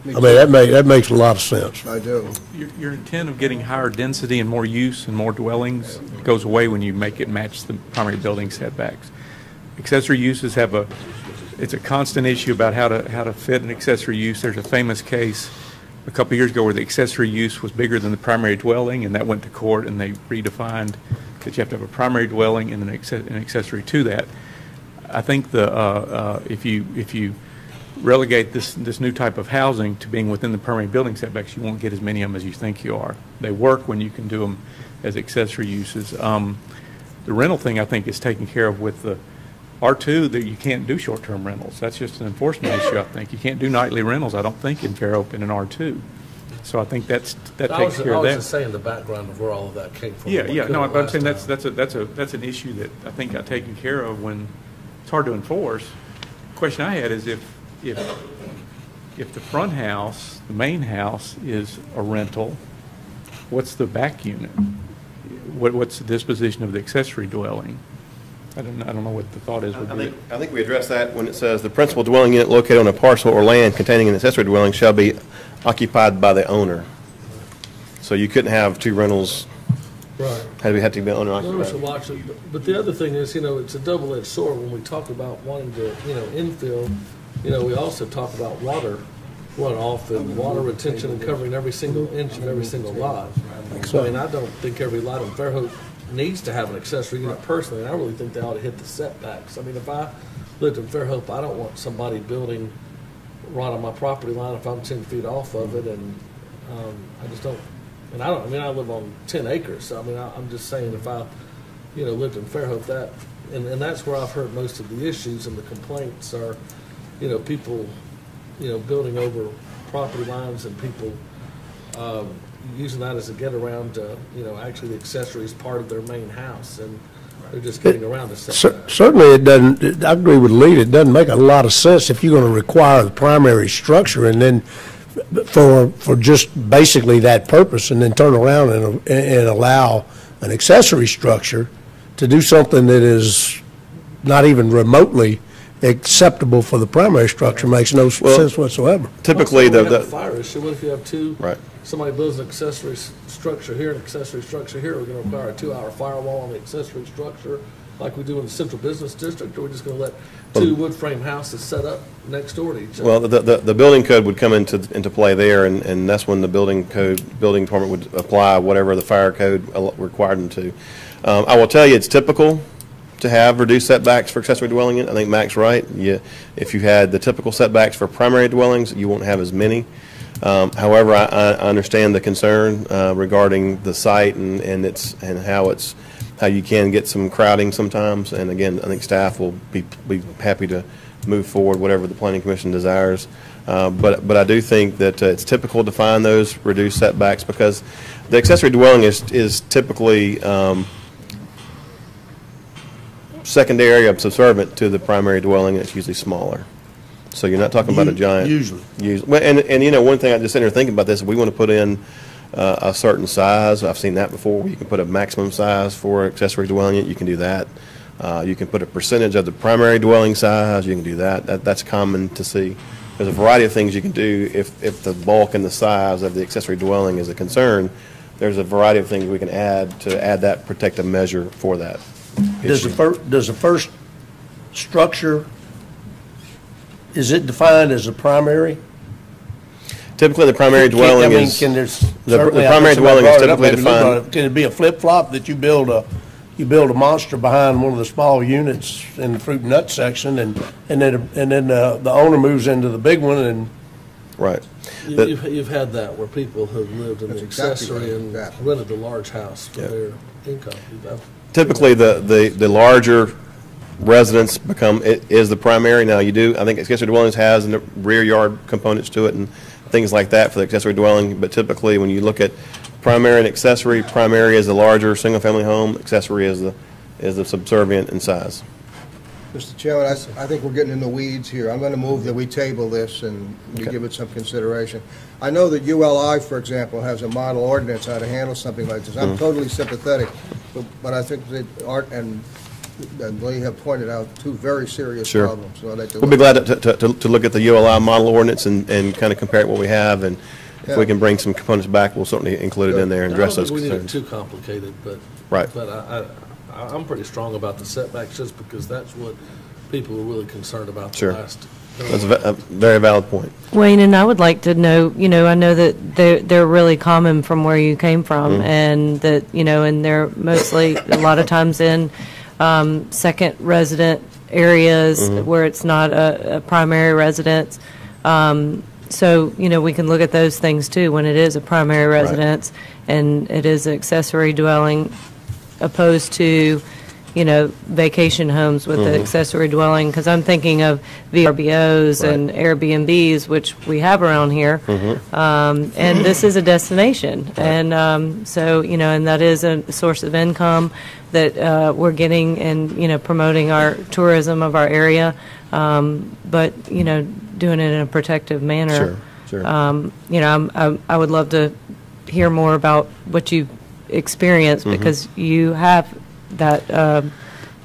I mean, that makes a lot of sense. I do. Your intent of getting higher density and more use and more dwellings goes away when you make it match the primary building setbacks. Accessory uses it's a constant issue about how to fit an accessory use. There's a famous case a couple of years ago where the accessory use was bigger than the primary dwelling, and that went to court, and they redefined that you have to have a primary dwelling and an accessory to that. I think if you relegate this new type of housing to being within the primary building setbacks, you won't get as many of them as you think you are. They work when you can do them as accessory uses. The rental thing, I think, is taken care of with the R2, that you can't do short-term rentals. That's just an enforcement issue, I think. You can't do nightly rentals, I don't think, in Fairhope in an R2. So I think that takes care of that. I was just saying the background of where all of that came from. No, but I'm saying that's an issue that I think got taken care of when it's hard to enforce. The question I had is if the front house, the main house, is a rental, what's the back unit? What's the disposition of the accessory dwelling? I don't know what the thought is. I think we address that when it says the principal dwelling unit located on a parcel or land containing an accessory dwelling shall be occupied by the owner. So you couldn't have two rentals. Right. Had to be owner occupied. We should watch it. But the other thing is, it's a double-edged sword when we talk about wanting to, infill. We also talk about water runoff and water retention and covering every single inch of every single lot. So, I don't think every lot in Fairhope needs to have an accessory unit personally, and I really think they ought to hit the setbacks. If I lived in Fairhope, I don't want somebody building right on my property line if I'm 10 feet off of it, and I just don't. And I live on 10 acres, so I'm just saying if I, lived in Fairhope, and that's where I've heard most of the issues and the complaints are, people, building over property lines and people using that as a get around, actually the accessory is part of their main house, and they're just getting around the setback. Certainly it doesn't, I agree with Lee, it doesn't make a lot of sense if you're going to require the primary structure and then for just basically that purpose, and then turn around and allow an accessory structure to do something that is not even remotely acceptable for the primary structure. Makes no sense whatsoever. Typically, the fire issue. What if you have two? Right. Somebody builds an accessory structure here, an accessory structure here. We're going to require a 2-hour firewall on the accessory structure, like we do in the central business district, or we're just going to let two wood frame houses set up next door to each other? Well, the building code would come into play there, and that's when the building department would apply whatever the fire code required them to. I will tell you, it's typical to have reduced setbacks for accessory dwelling unit. I think Mac's right. If you had the typical setbacks for primary dwellings, you won't have as many. However, I understand the concern regarding the site and how you can get some crowding sometimes. And again, I think staff will be happy to move forward whatever the Planning Commission desires. But I do think that it's typical to find those reduced setbacks because the accessory dwelling is typically secondary or subservient to the primary dwelling, and it's usually smaller. So you're not talking about a giant. Usually. And one thing I just sitting here thinking about this, if we want to put in a certain size, I've seen that before, where you can put a maximum size for accessory dwelling unit, you can do that. You can put a percentage of the primary dwelling size, you can do that. That's common to see. There's a variety of things you can do if the bulk and the size of the accessory dwelling is a concern. There's a variety of things we can add to add that protective measure for that. Does the first structure, is it defined as a primary? Typically, the primary dwelling is, Can there's the certainly, primary dwelling is typically maybe Lou brought defined. it up. Can it be a flip-flop that you build a monster behind one of the small units in the fruit and nut section, and then the owner moves into the big one, and Right. You've had that where people have lived in the That's exactly accessory right, and exactly. rented a large house for their income. Typically, the larger residence is the primary. Now, you do, I think accessory dwellings has in the rear yard components to it and things like that for the accessory dwelling, but typically, when you look at primary and accessory, primary is the larger single-family home, accessory is the subservient in size. Mr. Chairman, I think we're getting in the weeds here. I'm going to move that we table this and we give it some consideration. I know that ULI, for example, has a model ordinance how to handle something like this. I'm totally sympathetic, but I think that Art and Lee have pointed out two very serious problems. So I'd like to We'll be glad to look at the ULI model ordinance and kind of compare what we have, and if we can bring some components back, we'll certainly include it in there and address those concerns. I don't think we need it too complicated, but I'm pretty strong about the setbacks just because that's what people were really concerned about the last. That's a very valid point. Wayne, and I would like to know, I know that they're really common from where you came from, and that, and they're mostly, a lot of times in second resident areas where it's not a primary residence. So, we can look at those things too when it is a primary residence and it is an accessory dwelling opposed to, vacation homes with the accessory dwelling, because I'm thinking of VRBOs and Airbnbs, which we have around here, and this is a destination, and so, and that is a source of income that we're getting and, promoting our tourism of our area, but, doing it in a protective manner. I would love to hear more about what you've experienced because you have that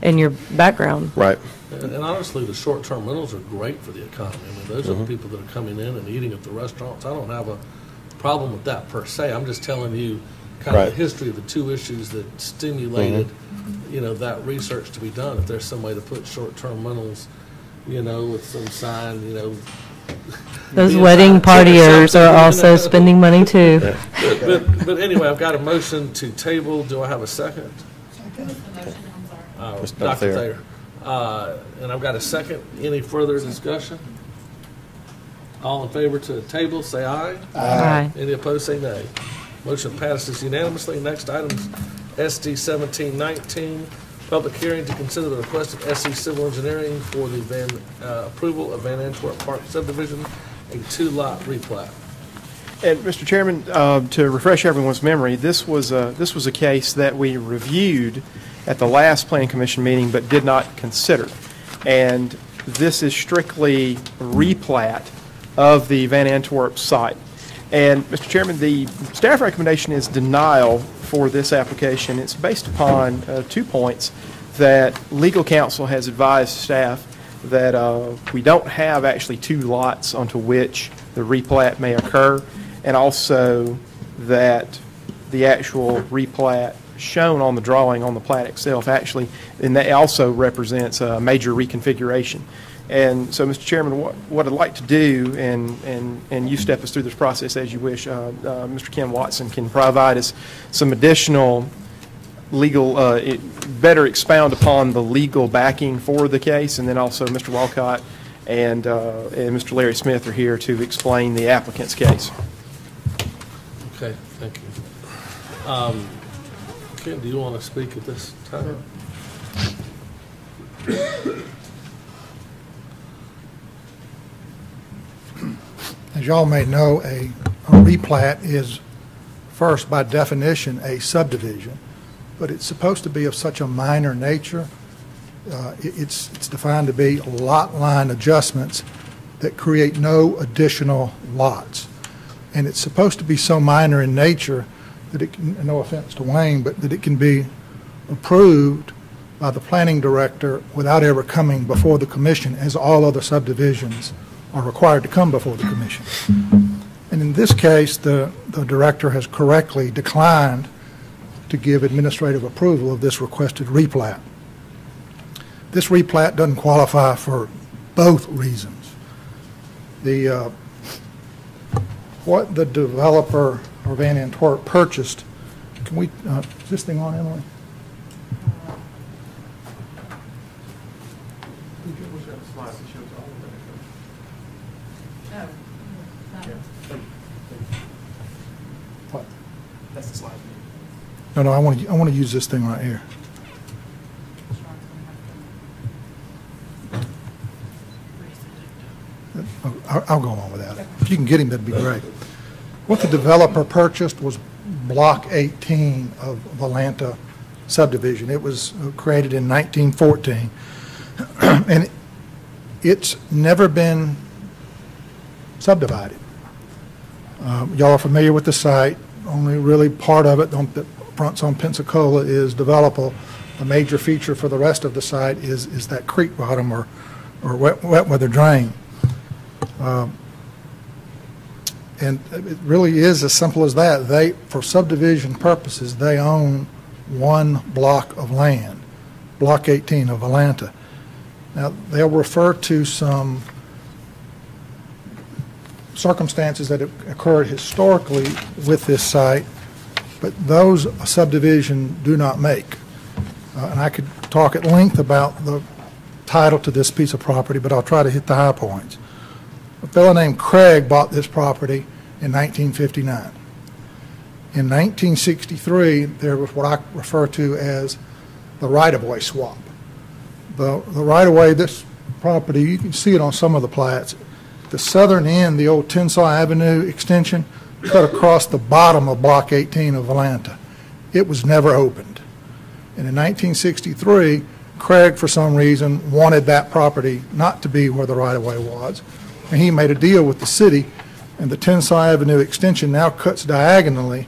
in your background. Right. And honestly, the short-term rentals are great for the economy. I mean, those are the people that are coming in and eating at the restaurants. I don't have a problem with that per se. I'm just telling you kind of the history of the two issues that stimulated, that research to be done. If there's some way to put short-term rentals, with some sign, Those wedding partiers are also spending money too. But anyway, I've got a motion to table. Do I have a second? Dr. Thayer. And I've got a second. Any further discussion? All in favor to table, say aye. Aye. Any opposed, say nay. Motion passes unanimously. Next item is SD 1719, public hearing to consider the request of SC Civil Engineering for the approval of Van Antwerp Park subdivision, a two-lot replat. And Mr. Chairman, to refresh everyone's memory, this was a case that we reviewed at the last Planning Commission meeting but did not consider. And this is strictly replat of the Van Antwerp site. And Mr. Chairman, the staff recommendation is denial for this application. It's based upon 2 points that legal counsel has advised staff that we don't have actually two lots onto which the replat may occur, and also that the actual replat shown on the drawing on the plat itself actually, and that also represents a major reconfiguration. And so, Mr. Chairman, what I'd like to do, and you step us through this process as you wish, Mr. Ken Watson can provide us some additional legal, better expound upon the legal backing for the case, and then also Mr. Walcott and Mr. Larry Smith are here to explain the applicant's case. Okay, thank you. Ken, do you want to speak at this time? As y'all may know, a replat is first by definition a subdivision, but it's supposed to be of such a minor nature. It's defined to be lot line adjustments that create no additional lots. And it's supposed to be so minor in nature that it can, no offense to Wayne, but that it can be approved by the planning director without ever coming before the commission, as all other subdivisions are required to come before the commission. And in this case, the director has correctly declined to give administrative approval of this requested replat. This replat doesn't qualify for both reasons. The what the developer or Van Antwerp purchased. Can we, is this thing on, Emily? What? That's the slide. No, I want to use this thing right here. I'll go on without it. If you can get him, that'd be great. What the developer purchased was Block 18 of Valanta subdivision. It was created in 1914, and it's never been subdivided. Y'all are familiar with the site. Only really part of it that fronts on Pensacola is developable. The major feature for the rest of the site is that creek bottom or wet weather drain. And it really is as simple as that. For subdivision purposes, they own one block of land, Block 18 of Valanta. Now, they'll refer to some circumstances that have occurred historically with this site, but those a subdivision do not make. And I could talk at length about the title to this piece of property, but I'll try to hit the high points. A fellow named Craig bought this property in 1959. In 1963, there was what I refer to as the right-of-way swap. The right-of-way, this property, you can see it on some of the plats. The southern end, the old Tensas Avenue extension, cut across the bottom of Block 18 of Valanta. It was never opened. And in 1963, Craig, for some reason, wanted that property not to be where the right-of-way was. And he made a deal with the city, and the Tensas Avenue extension now cuts diagonally,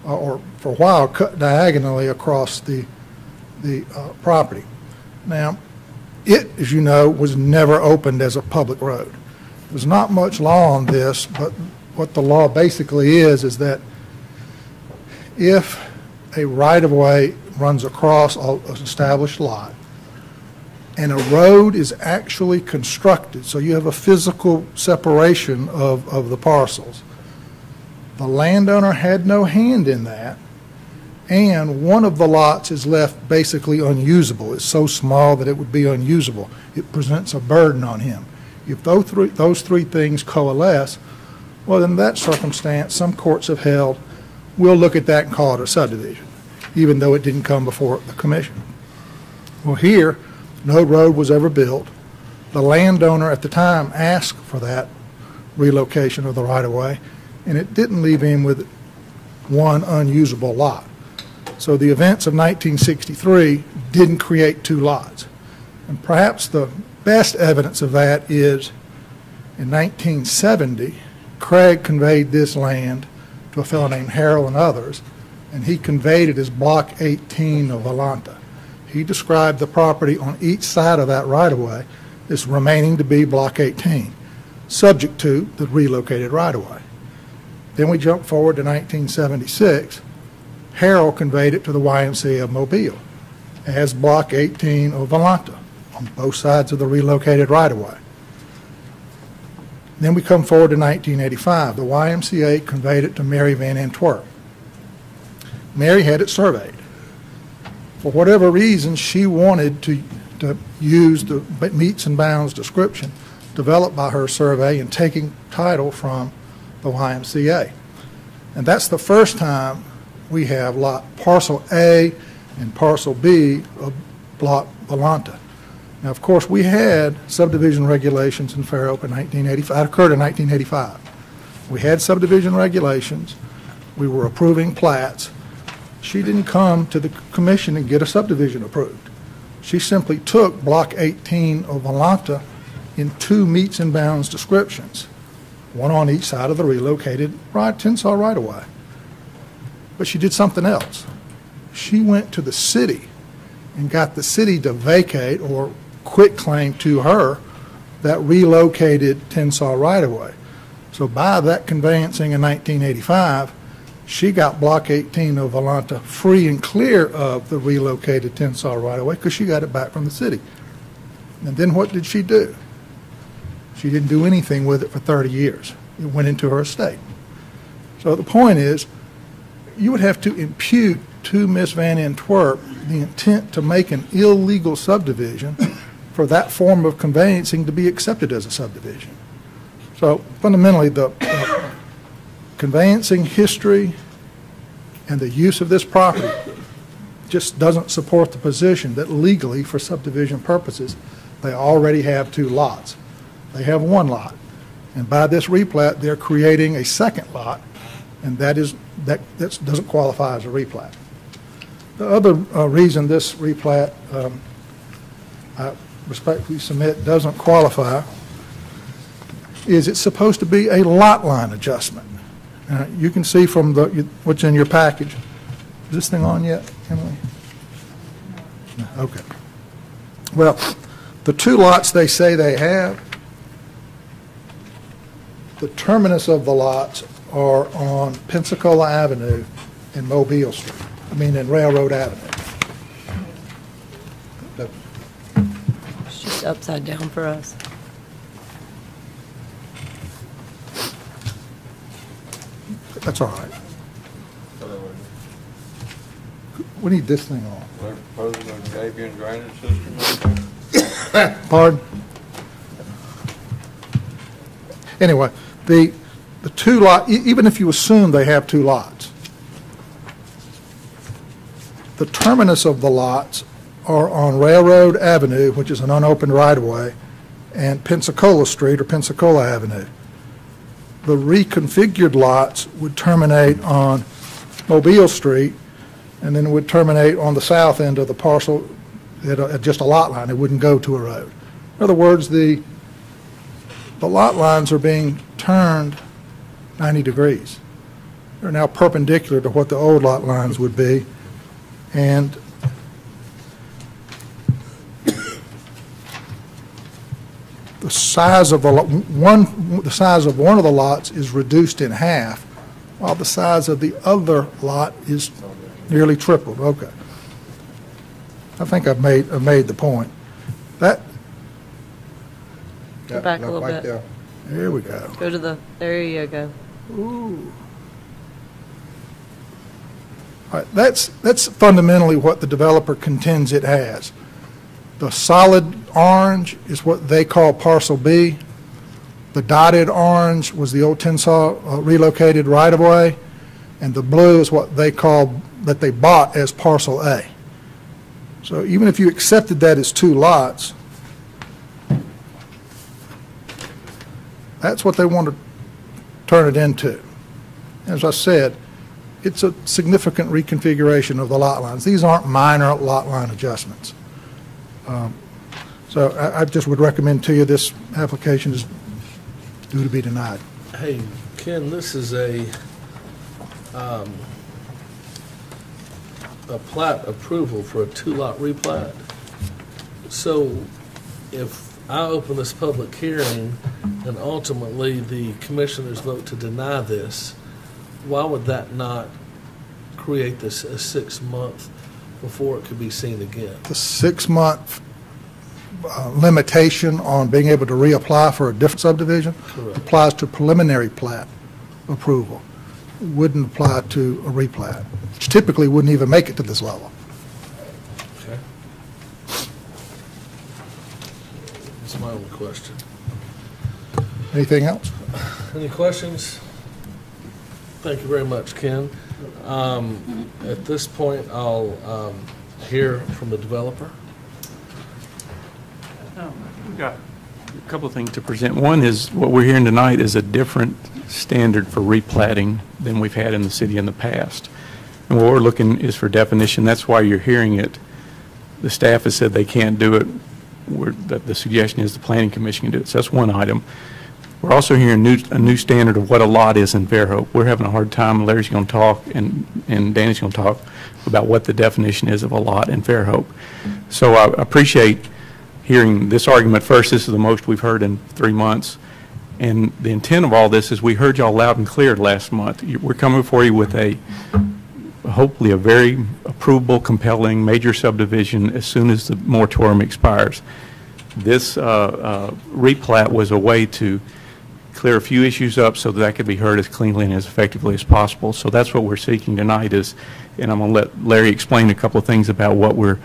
or for a while cut diagonally across the property. Now, it, as you know, was never opened as a public road. There's not much law on this, but what the law basically is that if a right-of-way runs across an established lot, and a road is actually constructed, so you have a physical separation of the parcels. The landowner had no hand in that, and one of the lots is left basically unusable. It's so small that it would be unusable. It presents a burden on him. If those three things coalesce, well, in that circumstance, some courts have held, we'll look at that and call it a subdivision, even though it didn't come before the commission. Well, here, no road was ever built. The landowner at the time asked for that relocation of the right-of-way, and it didn't leave him with one unusable lot. So the events of 1963 didn't create two lots. And perhaps the best evidence of that is in 1970, Craig conveyed this land to a fellow named Harold and others, and he conveyed it as Block 18 of Valanta. He described the property on each side of that right-of-way as remaining to be Block 18, subject to the relocated right-of-way. Then we jump forward to 1976. Harold conveyed it to the YMCA of Mobile as Block 18 of Valanta on both sides of the relocated right-of-way. Then we come forward to 1985. The YMCA conveyed it to Mary Van Antwerp. Mary had it surveyed. For whatever reason, she wanted to use the meets and bounds description developed by her survey and taking title from the YMCA. And that's the first time we have parcel A and parcel B of Block Valanta. Now, of course, we had subdivision regulations in Fairhope in 1985. That occurred in 1985. We had subdivision regulations. We were approving plats. She didn't come to the commission and get a subdivision approved. She simply took Block 18 of Valanta in two meets and bounds descriptions, one on each side of the relocated Tensas right-of-way. But she did something else. She went to the city and got the city to vacate or quit claim to her that relocated Tensas right-of-way. So by that conveyancing in 1985, she got Block 18 of Valanta free and clear of the relocated Tensas right-of-way because she got it back from the city. And then what did she do? She didn't do anything with it for 30 years. It went into her estate. So the point is, you would have to impute to Ms. Van Antwerp the intent to make an illegal subdivision for that form of conveyancing to be accepted as a subdivision. So fundamentally, the conveyancing history and the use of this property just doesn't support the position that legally, for subdivision purposes, they already have 2 lots. They have 1 lot. And by this replat, they're creating a second lot, and that doesn't qualify as a replat. The other reason this replat, I respectfully submit, doesn't qualify is it's supposed to be a lot line adjustment. You can see from what's in your package. Is this thing on yet, Emily? No, okay. Well, the 2 lots they say they have, the terminus of the lots are on Pensacola Avenue and Mobile Street. And Railroad Avenue. It's just upside down for us. That's all right. We need this thing on. They're proposing a Gabion drainage system. Pardon? Anyway, the 2 lot, even if you assume they have 2 lots, the terminus of the lots are on Railroad Avenue, which is an unopened right-of-way, and Pensacola Street or Pensacola Avenue. The reconfigured lots would terminate on Mobile Street, and then would terminate on the south end of the parcel at just a lot line. It wouldn't go to a road. In other words, the lot lines are being turned 90 degrees. They're now perpendicular to what the old lot lines would be, and the size of one of the lots is reduced in half, while the size of the other lot is nearly tripled. Okay, I think I've made the point. Go back a little bit. There we go. Go to there you go. Ooh. All right, that's fundamentally what the developer contends it has. The solid orange is what they call parcel B. The dotted orange was the old Tensaw relocated right-of-way, and the blue is what they call, that they bought as parcel A. So even if you accepted that as 2 lots, that's what they want to turn it into. As I said, it's a significant reconfiguration of the lot lines. These aren't minor lot line adjustments. So I just would recommend to you this application is due to be denied. Hey, Ken, this is a plat approval for a 2-lot replat. So if I open this public hearing and ultimately the commissioners vote to deny this, why would that not create this a 6-month before it could be seen again? The 6-month limitation on being able to reapply for a different subdivision applies to preliminary plat approval. Wouldn't apply to a replat, which typically wouldn't even make it to this level. Okay. That's my only question. Anything else? Any questions? Thank you very much, Ken. At this point, I'll hear from the developer. We've got a couple of things to present. One is what we're hearing tonight is a different standard for replatting than we've had in the city in the past. And what we're looking is for definition. That's why you're hearing it. The staff has said they can't do it. The suggestion is the Planning Commission can do it. So that's one item. We're also hearing a new standard of what a lot is in Fairhope. We're having a hard time. Larry's going to talk and Danny's going to talk about what the definition is of a lot in Fairhope. So I appreciate hearing this argument first. This is the most we've heard in 3 months. And the intent of all this is we heard y'all loud and clear last month. We're coming for you with hopefully a very approvable, compelling, major subdivision as soon as the moratorium expires. This replat was a way to clear a few issues up so that could be heard as cleanly and as effectively as possible. So that's what we're seeking tonight is, and I'm going to let Larry explain a couple of things about what we're,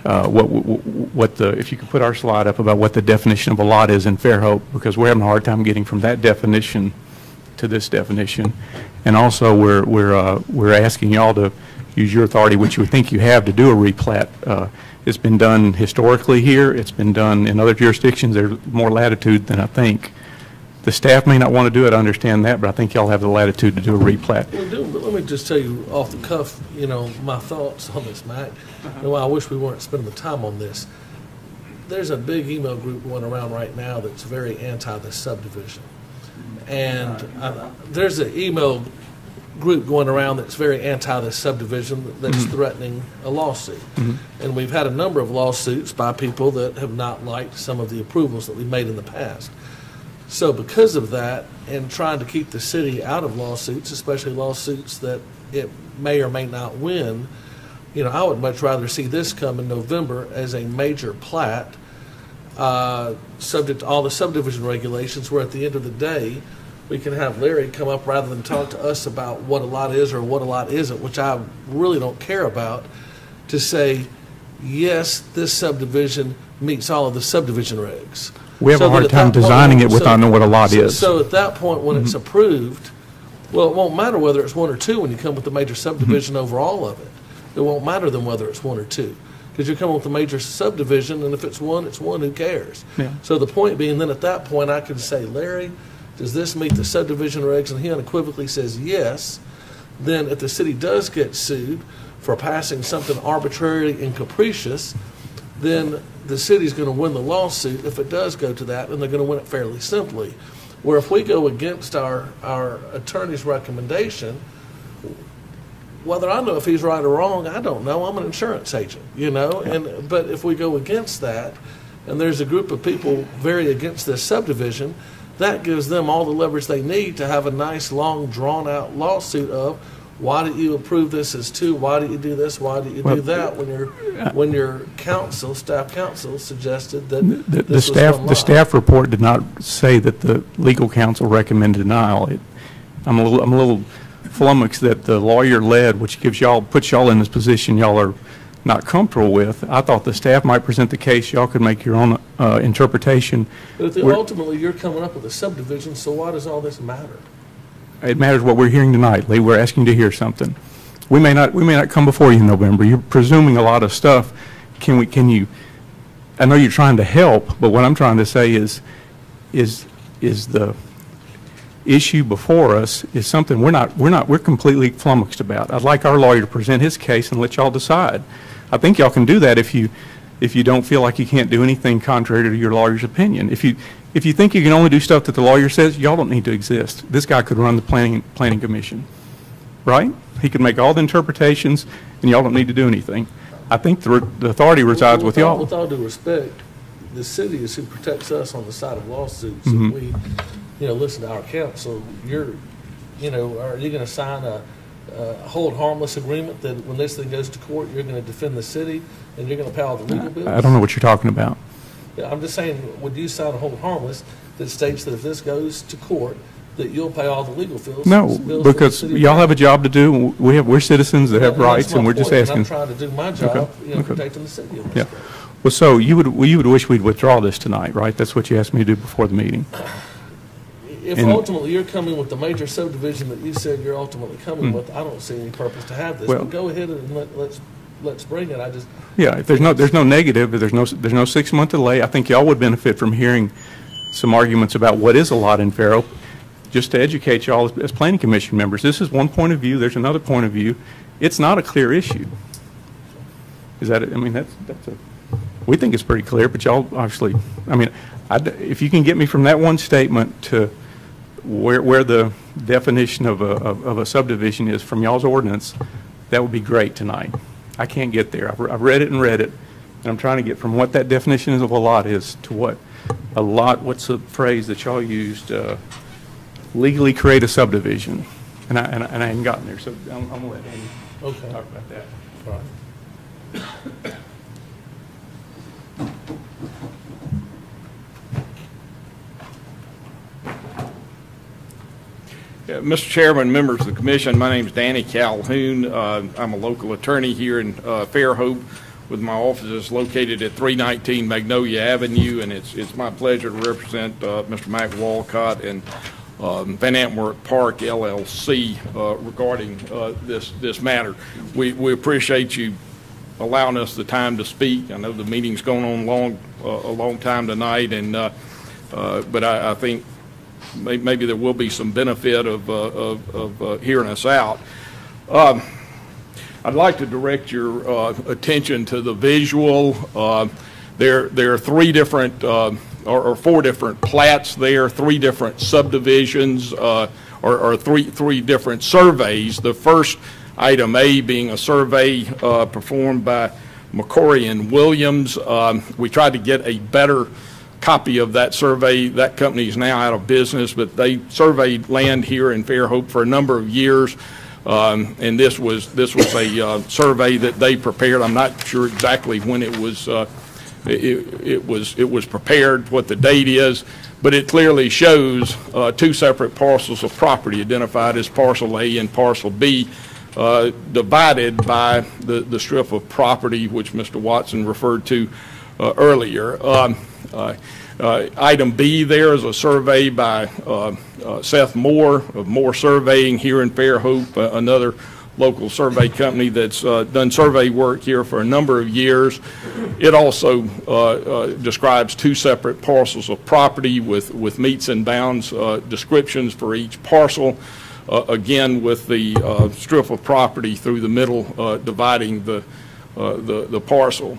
if you could put our slide up about what the definition of a lot is in Fairhope, because we're having a hard time getting from that definition to this definition. And also we're asking y'all to use your authority, which you would think you have, to do a replat. It's been done historically here. It's been done in other jurisdictions. There's more latitude than I think. The staff may not want to do it, I understand that, but I think y'all have the latitude to do a replat. Well, but let me just tell you off the cuff, my thoughts on this, Mac. And while I wish we weren't spending the time on this, there's a big email group going around right now that's very anti this subdivision. And there's an email group going around that's very anti this subdivision that's threatening a lawsuit. And we've had a number of lawsuits by people that have not liked some of the approvals that we made in the past. So because of that, and trying to keep the city out of lawsuits, especially lawsuits that it may or may not win, I would much rather see this come in November as a major plat, subject to all the subdivision regulations, where at the end of the day, we can have Larry come up rather than talk to us about what a lot is or what a lot isn't, which I really don't care about, to say, yes, this subdivision meets all of the subdivision regs. We have a hard time designing it without knowing what a lot is. So at that point, when it's approved, well, it won't matter whether it's one or two when you come with the major subdivision over all of it. It won't matter then whether it's one or two, because you're coming with the major subdivision, and if it's one, who cares? Yeah. So the point being, then at that point, I could say, Larry, does this meet the subdivision regs? And he unequivocally says yes. Then if the city does get sued for passing something arbitrary and capricious, then the city's going to win the lawsuit if it does go to that, and they're going to win it fairly simply. Where if we go against our attorney's recommendation, whether I know if he's right or wrong, I don't know. I'm an insurance agent, but if we go against that, and there's a group of people very against this subdivision, that gives them all the leverage they need to have a nice, long, drawn-out lawsuit of, why did you approve this as two? Why did you do this? Why did you do that? When your staff counsel suggested that the staff report did not say that the legal counsel recommended denial. I'm a little flummoxed that the lawyer led, which puts y'all in this position y'all are not comfortable with. I thought the staff might present the case. Y'all could make your own interpretation. But ultimately, you're coming up with a subdivision. So why does all this matter? It matters what we're hearing tonight, Lee. We're asking to hear something. We may not come before you in November. You're presuming a lot of stuff. Can you? I know you're trying to help, but what I'm trying to say is the issue before us is something we're completely flummoxed about. I'd like our lawyer to present his case and let y'all decide. I think y'all can do that if you don't feel like you can't do anything contrary to your lawyer's opinion. If you think you can only do stuff that the lawyer says, y'all don't need to exist. This guy could run the planning commission, right? He could make all the interpretations, and y'all don't need to do anything. I think the authority resides with y'all. With all due respect, the city is who protects us on the side of lawsuits. If we, listen to our counsel, are you going to sign a hold harmless agreement that when this thing goes to court, you're going to defend the city and you're going to pay all the legal bills? I don't know what you're talking about. Yeah, I'm just saying, would you sign a hold harmless that states that if this goes to court, that you'll pay all the legal bills? No, because y'all have a job to do. We're citizens that have rights, and we're just asking. I'm trying to do my job, protecting the city. Yeah. Well, so you would wish we'd withdraw this tonight, right? That's what you asked me to do before the meeting. If ultimately you're coming with the major subdivision that you said you're ultimately coming with, I don't see any purpose to have this. Well, but go ahead and let's bring it. If there's no negative, there's no 6-month delay. I think y'all would benefit from hearing some arguments about what is a lot in Fairhope, just to educate y'all as planning commission members. This is one point of view. There's another point of view. It's not a clear issue. Is that? We think it's pretty clear, but y'all obviously. If you can get me from that one statement to where the definition of a subdivision is from y'all's ordinance, that would be great tonight. I can't get there. I've read it, and I'm trying to get from what that definition of a lot is to what a lot. What's the phrase that y'all used? Legally create a subdivision, and I hadn't gotten there. So I'm gonna let Andy talk about that. All right. Mr. Chairman, members of the commission, my name is Danny Calhoun. I'm a local attorney here in Fairhope, with my offices located at 319 Magnolia Avenue, and it's my pleasure to represent Mr. Mac Walcott and Van Antwerp Park LLC regarding this matter. We appreciate you allowing us the time to speak. I know the meeting's going on a long time tonight, and but I think maybe there will be some benefit of hearing us out. I'd like to direct your attention to the visual. There are three different or four different plats there, three different subdivisions, or three different surveys. The first, item A, being a survey performed by McCory and Williams. We tried to get a better copy of that survey. That company is now out of business, but they surveyed land here in Fairhope for a number of years, and this was a survey that they prepared. I'm not sure exactly when it was prepared, what the date is, but it clearly shows two separate parcels of property identified as Parcel A and Parcel B, divided by the strip of property which Mr. Watson referred to earlier. Item B there is a survey by Seth Moore of Moore Surveying here in Fairhope, another local survey company that's done survey work here for a number of years. It also describes two separate parcels of property with meets and bounds descriptions for each parcel, again with the strip of property through the middle dividing the parcel.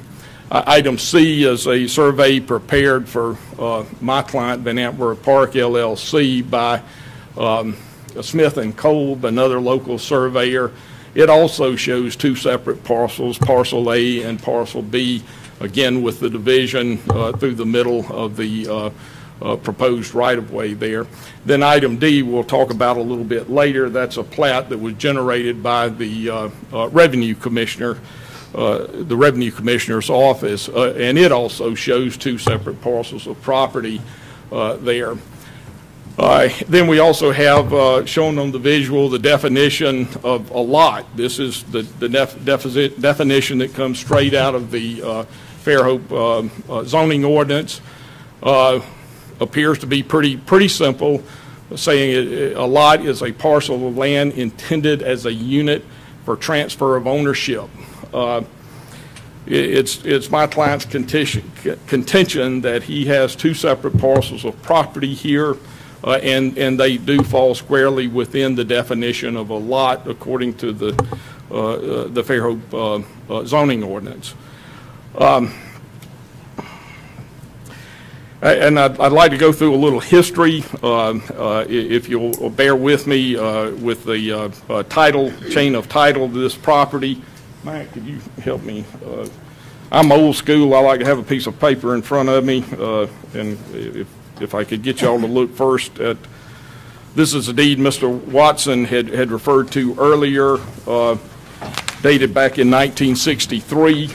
Item C is a survey prepared for my client, Van Antwerp Park LLC, by Smith and Kolb, another local surveyor. It also shows two separate parcels, Parcel A and Parcel B, again with the division through the middle of the proposed right-of-way there. Then item D we'll talk about a little bit later. That's a plat that was generated by the Revenue Commissioner, the Revenue Commissioner's office, and it also shows two separate parcels of property there. Then we also have shown on the visual the definition of a lot. This is the definition that comes straight out of the Fairhope zoning ordinance. Appears to be pretty simple, saying a lot is a parcel of land intended as a unit for transfer of ownership. It's my client's contention that he has two separate parcels of property here, and they do fall squarely within the definition of a lot according to the Fairhope zoning ordinance. And I'd like to go through a little history, if you'll bear with me, with the chain of title to this property. Mike, could you help me? I'm old school. I like to have a piece of paper in front of me, and if I could get y'all to look first at, this is a deed Mr. Watson had referred to earlier, dated back in 1963.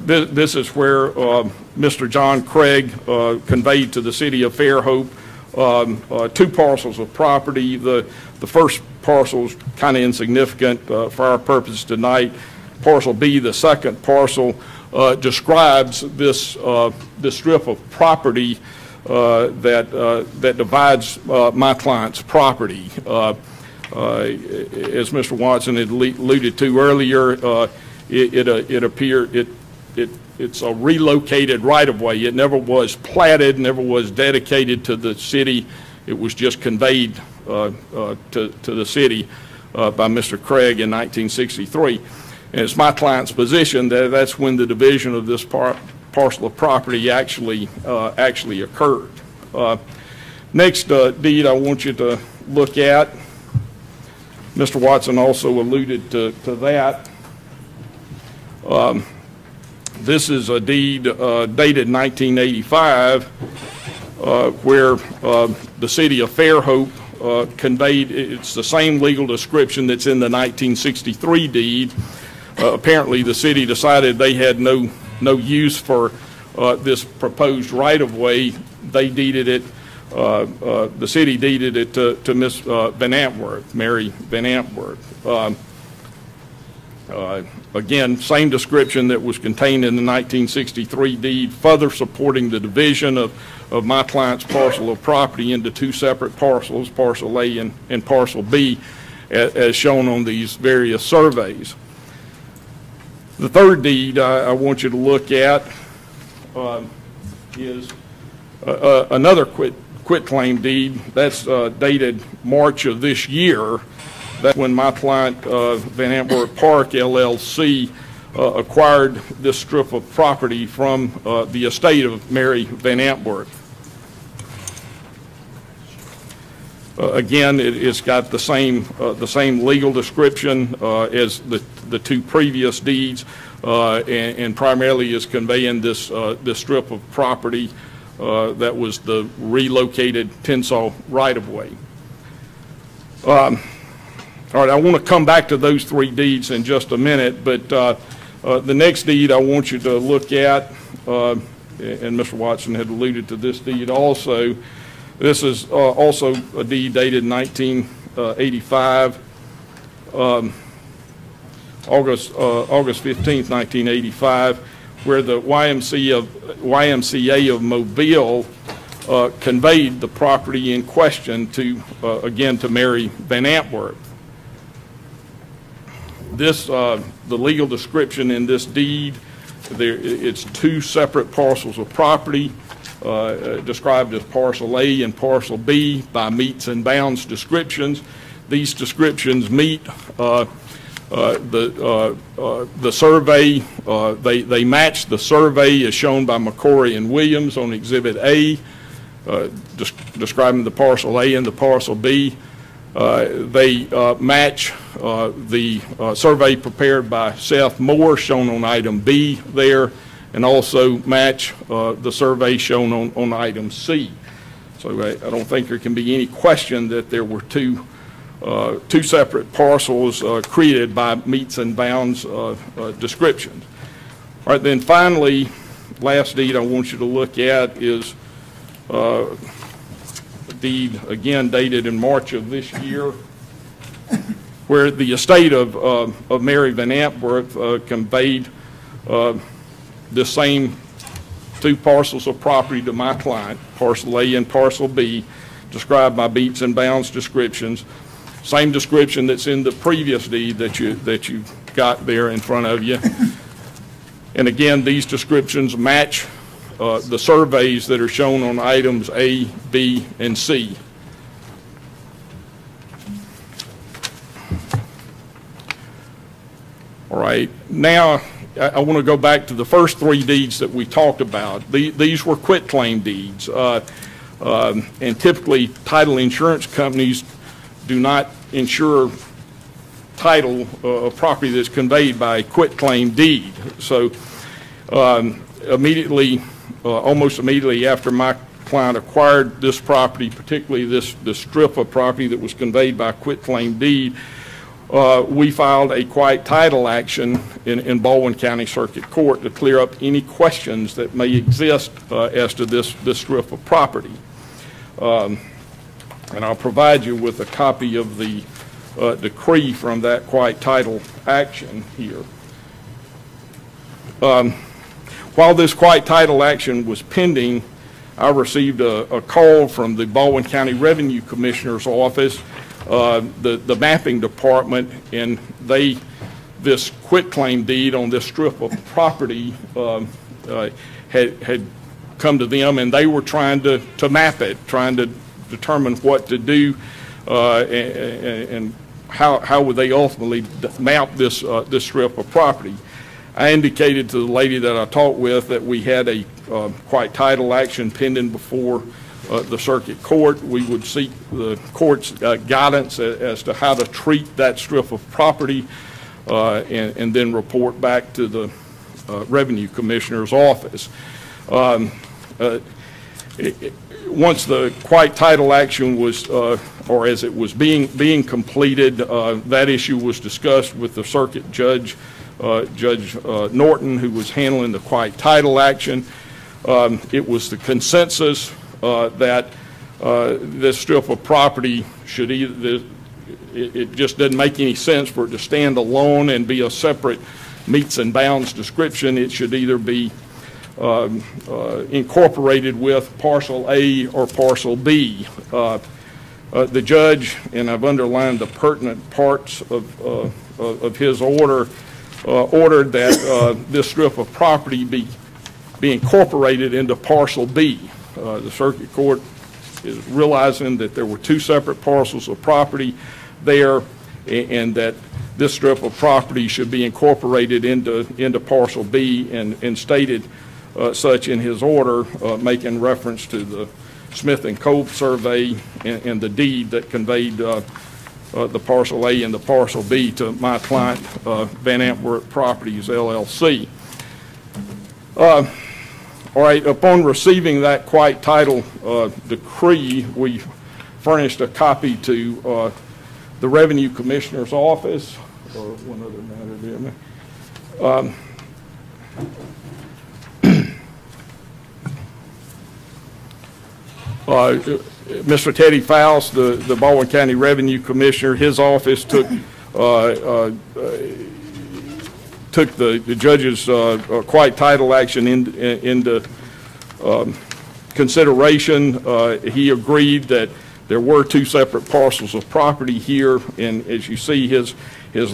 This is where Mr. John Craig conveyed to the city of Fairhope two parcels of property. The first parcel is kind of insignificant for our purpose tonight. Parcel B, the second parcel, describes this strip of property that divides my client's property. As Mr. Watson had alluded to earlier, it's a relocated right-of-way. It never was platted, never was dedicated to the city. It was just conveyed to the city by Mr. Craig in 1963. And it's my client's position that that's when the division of this parcel of property actually occurred. Next deed I want you to look at, Mr. Watson also alluded to that. This is a deed dated 1985 where the city of Fairhope conveyed, it's the same legal description that's in the 1963 deed. Apparently, the city decided they had no use for this proposed right-of-way. They deeded it, the city deeded it to Miss Van Antwerp, Mary Van Antwerp. Again, same description that was contained in the 1963 deed, further supporting the division of my client's parcel of property into two separate parcels, Parcel A and Parcel B, as shown on these various surveys. The third deed I want you to look at is another quitclaim deed. That's dated March of this year. That's when my client, Van Antwerp Park LLC, acquired this strip of property from the estate of Mary Van Antwerp. Again, it's got the same legal description as the two previous deeds, and primarily is conveying this strip of property that was the relocated Tensall right-of-way. All right, I want to come back to those three deeds in just a minute, but the next deed I want you to look at, and Mr. Watson had alluded to this deed also. This is also a deed dated 1985, August 15th, 1985, where the YMCA of Mobile conveyed the property in question to, again, to Mary Van Antwerp. This, the legal description in this deed, it's two separate parcels of property described as Parcel A and Parcel B by meets and bounds descriptions. These descriptions meet the survey. They match the survey as shown by McCory and Williams on Exhibit A, describing the Parcel A and the Parcel B. They match the survey prepared by Seth Moore, shown on item B there, and also match the survey shown on item C. So I don't think there can be any question that there were two separate parcels created by meets and bounds descriptions. All right, then finally, last deed I want you to look at is deed, again dated in March of this year, where the estate of Mary Van Antwerp conveyed the same two parcels of property to my client, Parcel A and Parcel B, described by meets and bounds descriptions. Same description that's in the previous deed that you got there in front of you. And again, these descriptions match the surveys that are shown on items A, B, and C. All right, now I want to go back to the first three deeds that we talked about. These were quitclaim deeds, and typically title insurance companies do not insure title of property that's conveyed by a quitclaim deed. So almost immediately after my client acquired this property, particularly this strip of property that was conveyed by quitclaim deed, we filed a quiet title action in Baldwin County Circuit Court to clear up any questions that may exist as to this strip of property. And I'll provide you with a copy of the decree from that quiet title action here. While this quiet title action was pending, I received a call from the Baldwin County Revenue Commissioner's office, the mapping department, and this quitclaim deed on this strip of property had come to them, and they were trying to map it, trying to determine what to do and how would they ultimately map this strip of property. I indicated to the lady that I talked with that we had a quiet title action pending before the circuit court. We would seek the court's guidance as to how to treat that strip of property and then report back to the Revenue Commissioner's office. once the quiet title action was, or as it was being completed, that issue was discussed with the circuit judge, Judge Norton, who was handling the quiet title action. It was the consensus that this strip of property should either, it just doesn't make any sense for it to stand alone and be a separate meets and bounds description. It should either be incorporated with parcel A or parcel B. The judge, and I've underlined the pertinent parts of his order, ordered that this strip of property be incorporated into parcel B. The circuit court is realizing that there were two separate parcels of property there, and that this strip of property should be incorporated into parcel B, and stated such in his order, making reference to the Smith and Cove survey and the deed that conveyed the parcel A and the parcel B to my client, Van Antwerp Properties, LLC. All right, upon receiving that quiet title decree, we furnished a copy to the Revenue Commissioner's office, or one other matter, didn't I? Mr. Teddy Faust, the Baldwin County Revenue Commissioner, his office took the judge's quiet title action into consideration. He agreed that there were two separate parcels of property here, and as you see, his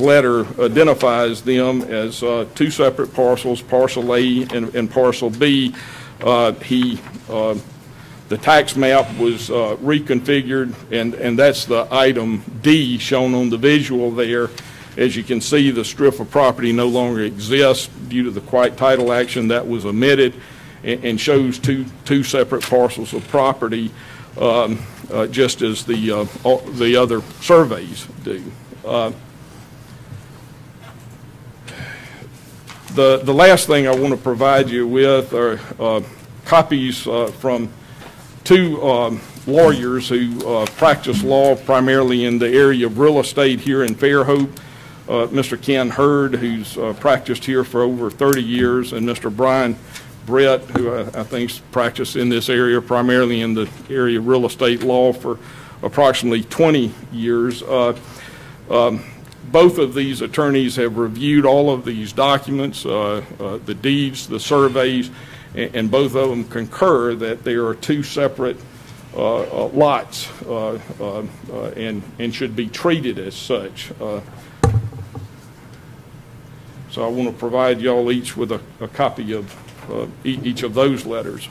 letter identifies them as two separate parcels, parcel A and parcel B. The tax map was reconfigured, and that's the item D shown on the visual there. As you can see, the strip of property no longer exists due to the quiet title action that was omitted, and shows two separate parcels of property, just as the other surveys do. The last thing I want to provide you with are copies from two lawyers who practice law primarily in the area of real estate here in Fairhope. Mr. Ken Hurd, who's practiced here for over 30 years, and Mr. Brian Brett, who I think's practiced in this area primarily in the area of real estate law for approximately 20 years. Both of these attorneys have reviewed all of these documents, the deeds, the surveys, and both of them concur that there are two separate lots and should be treated as such. So I want to provide y'all each with a copy of each of those letters.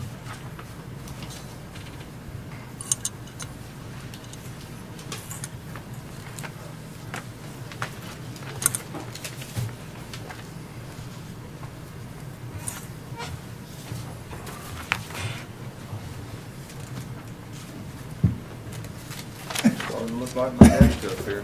Starting to look like my desk up here.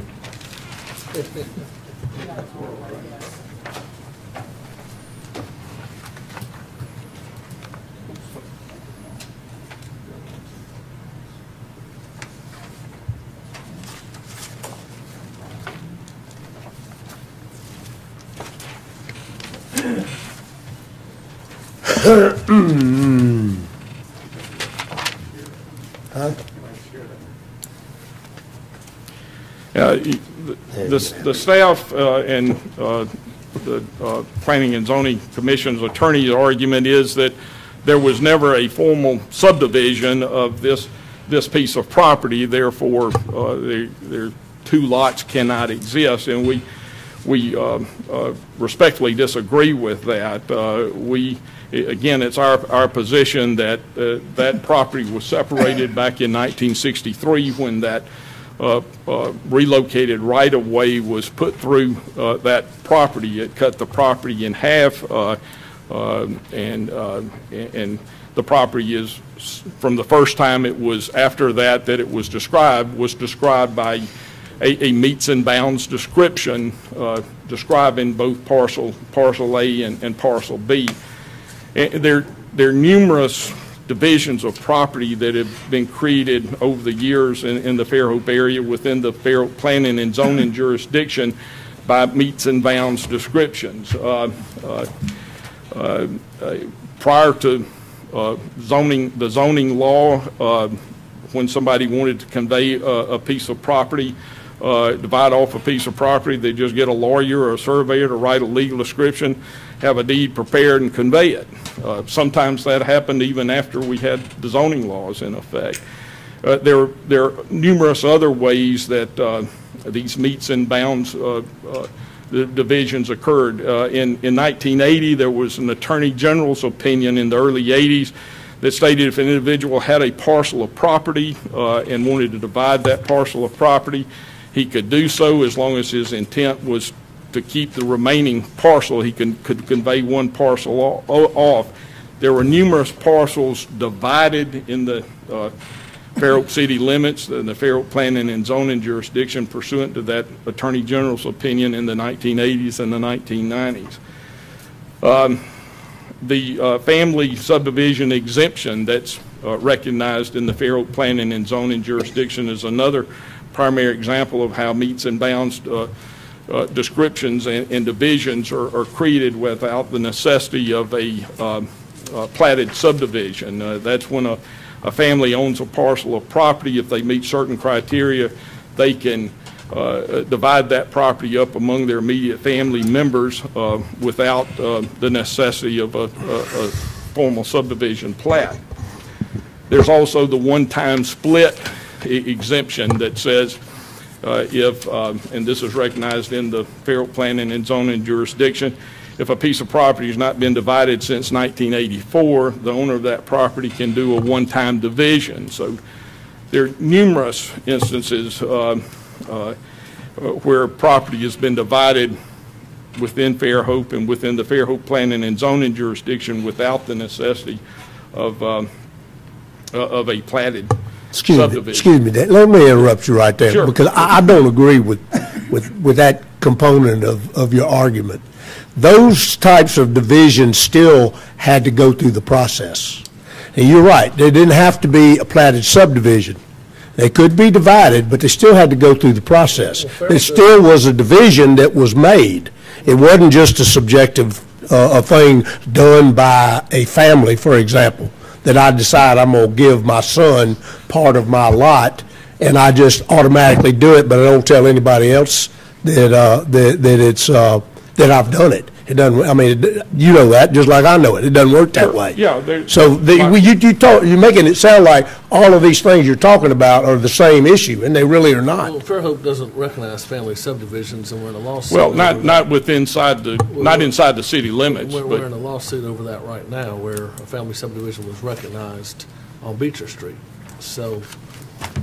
The staff and the Planning and Zoning Commission's attorney's argument is that there was never a formal subdivision of this piece of property, therefore their two lots cannot exist, and we respectfully disagree with that. Again, it's our position that that property was separated back in 1963 when that relocated right-of-way was put through that property. It cut the property in half, and the property is, from the first time it was after that it was described by a meets and bounds description describing both parcel A and parcel B. And there are numerous divisions of property that have been created over the years in the Fairhope area within the Fairhope planning and zoning jurisdiction by meets and bounds descriptions. Prior to the zoning law, when somebody wanted to convey a piece of property, divide off a piece of property, they just get a lawyer or a surveyor to write a legal description, have a deed prepared, and convey it. Sometimes that happened even after we had the zoning laws in effect. There are numerous other ways that these meets and bounds divisions occurred. In 1980, there was an Attorney General's opinion in the early 80s that stated if an individual had a parcel of property and wanted to divide that parcel of property, he could do so as long as his intent was to keep the remaining parcel. He could convey one parcel off. There were numerous parcels divided in the Fairhope city limits, the Fairhope planning and zoning jurisdiction pursuant to that Attorney General's opinion in the 1980s and the 1990s. The family subdivision exemption that's recognized in the Fairhope planning and zoning jurisdiction is another primary example of how meets and bounds descriptions and divisions are created without the necessity of a platted subdivision. That's when a family owns a parcel of property. If they meet certain criteria, they can divide that property up among their immediate family members without the necessity of a formal subdivision plat. There's also the one-time split exemption that says if, and this is recognized in the Fairhope planning and zoning jurisdiction, if a piece of property has not been divided since 1984, the owner of that property can do a one-time division. So there are numerous instances where property has been divided within Fairhope and within the Fairhope planning and zoning jurisdiction without the necessity of a platted subdivision. Excuse me, let me interrupt you right there. Sure. Because I don't agree with that component of your argument. Those types of divisions still had to go through the process. And you're right, there didn't have to be a platted subdivision. They could be divided, but they still had to go through the process. There still was a division that was made. It wasn't just a subjective a thing done by a family, for example, that I decide I'm going to give my son part of my lot, and I just automatically do it, but I don't tell anybody else that I've done it. It doesn't. I mean, you know that just like I know it. It doesn't work that way. Yeah. So you're making it sound like all of these things you're talking about are the same issue, and they really are not. Well, Fairhope doesn't recognize family subdivisions, and we're in a lawsuit. Well, not inside the city limits. We're in a lawsuit over that right now, where a family subdivision was recognized on Beecher Street. So,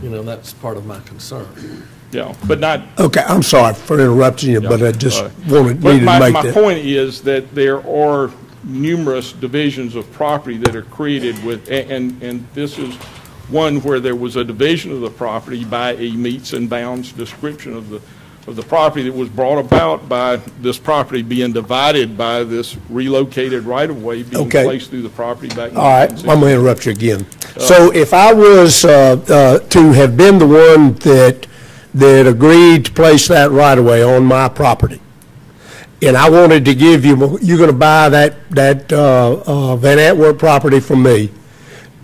that's part of my concern. Yeah, but not. Okay, I'm sorry for interrupting you, but I just needed to make that. My point is that there are numerous divisions of property that are created with, and this is one where there was a division of the property by a meets and bounds description of the property that was brought about by this property being divided by this relocated right-of-way being placed through the property back. All right, I'm going to interrupt you again. So if I was to have been the one that agreed to place that right-of-way on my property, and I wanted to give you, you're going to buy that Van Antwerp property from me.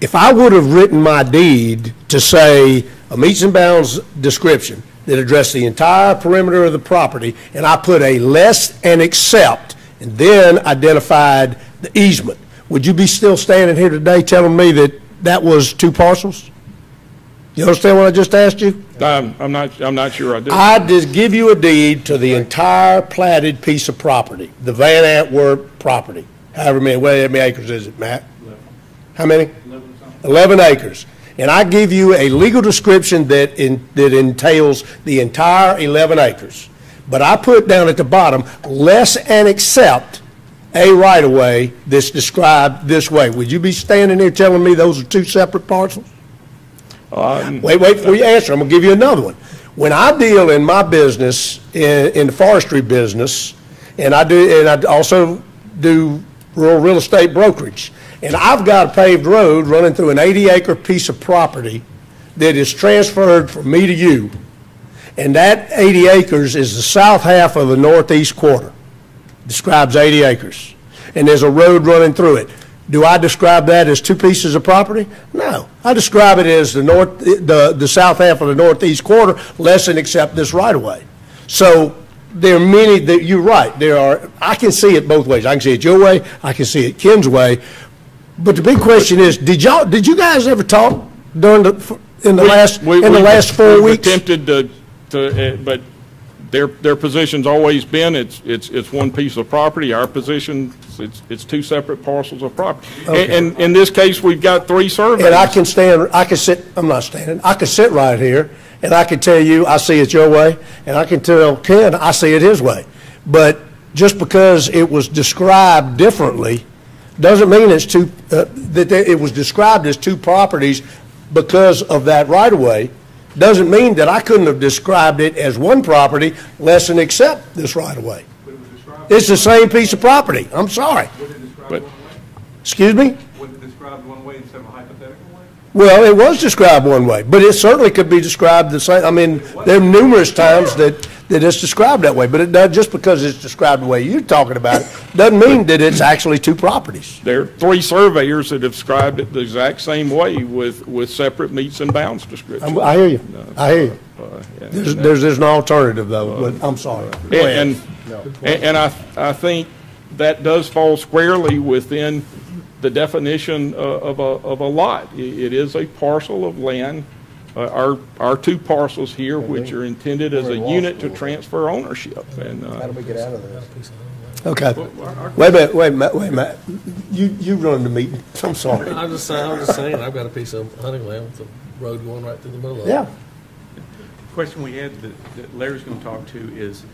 If I would have written my deed to say a meets and bounds description that addressed the entire perimeter of the property, and I put a less and except, and then identified the easement, would you be still standing here today telling me that was two parcels? You understand what I just asked you? I'm not sure I do. I just give you a deed to the entire platted piece of property, the Van Antwerp property. However many acres is it, Matt? 11. How many? 11 acres. And I give you a legal description that entails the entire 11 acres. But I put down at the bottom, less and except a right-of-way that's described this way. Would you be standing there telling me those are two separate parcels? Wait before you answer. I'm going to give you another one. When I deal in my business, in the forestry business, and I also do rural real estate brokerage, And I've got a paved road running through an 80-acre piece of property that is transferred from me to you. And that 80 acres is the south half of the northeast quarter. Describes 80 acres. And there's a road running through it. Do I describe that as two pieces of property? No. I describe it as the south half of the northeast quarter, less than except this right-of-way. So there are many that you're right. I can see it both ways. I can see it your way. I can see it Ken's way. But the big question is, did you guys ever talk during in the last 4 weeks? Attempted but their position's always been it's one piece of property. Our position, it's two separate parcels of property. Okay. And in this case, we've got 3 surveys. And I can sit right here and I can tell you I see it your way, and I can tell Ken I see it his way. But just because it was described differently doesn't mean it's it was described as two properties because of that right of way. Doesn't mean that I couldn't have described it as one property, less than except this right-of-way. It's the same piece of property. I'm sorry. Excuse me? Was it described one way instead of a hypothetical way? Well, it was described one way, but it certainly could be described the same. I mean, there are numerous times that it's described that way, but it does, just because it's described the way you're talking about it, doesn't mean that it's actually two properties. There are 3 surveyors that have described it the exact same way with separate meets and bounds descriptions. I hear you. I hear you. There's an alternative, though, but I'm sorry. And I think that does fall squarely within the definition of a lot. It is a parcel of land. Our 2 parcels here, which are intended as a unit to transfer ownership. And how do we get out of this? Okay. Wait a minute. You run the meeting. I'm sorry. I'm just saying. I've got a piece of hunting land with a road going right through the middle of it. Yeah. The question we had that Larry's going to talk to is,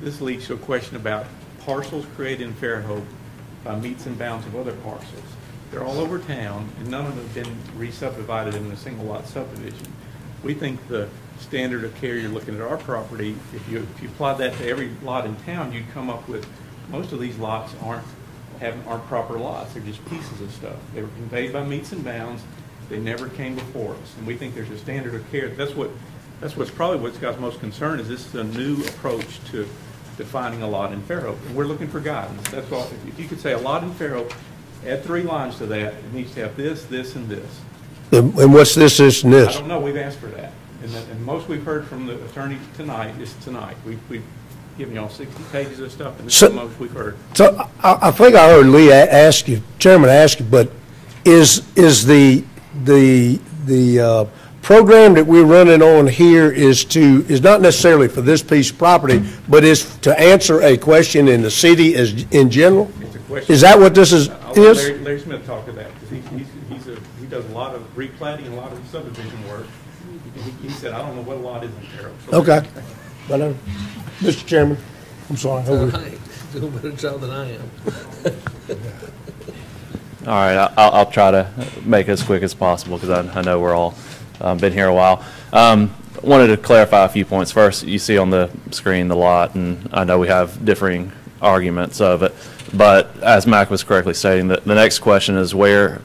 this leads to a question about parcels created in Fairhope by meets and bounds of other parcels. They're all over town, and none of them have been re-subdivided in a single lot subdivision. We think the standard of care, you're looking at our property, if you apply that to every lot in town, you'd come up with, most of these lots aren't proper lots. They're just pieces of stuff. They were conveyed by meets and bounds. They never came before us. And we think there's a standard of care. That's what's probably what's got most concern, is this is a new approach to defining a lot in Fairhope. And we're looking for guidance. That's all. If you could say a lot in Fairhope, add 3 lines to that. It needs to have this, this, and this. And what's this, and this? I don't know. We've asked for that. And most we've heard from the attorney tonight is tonight. We've given y'all 60 pages of stuff, and this is the most we've heard. So I think I heard Lee Chairman ask you, but is the program that we're running on here is not necessarily for this piece of property, but is to answer a question in the city in general? It's a question. Is that what this is? I'll let Larry Smith talk to that, because he does a lot of replatting and a lot of subdivision work. He said, I don't know what a lot is in Fairhope. So Okay. But, Mr. Chairman, I'm sorry. You're doing a better job than I am. All right, I'll try to make it as quick as possible, because I know we're all been here a while. Wanted to clarify a few points. First, you see on the screen the lot, and I know we have differing arguments of it, but as Mac was correctly stating, the next question is where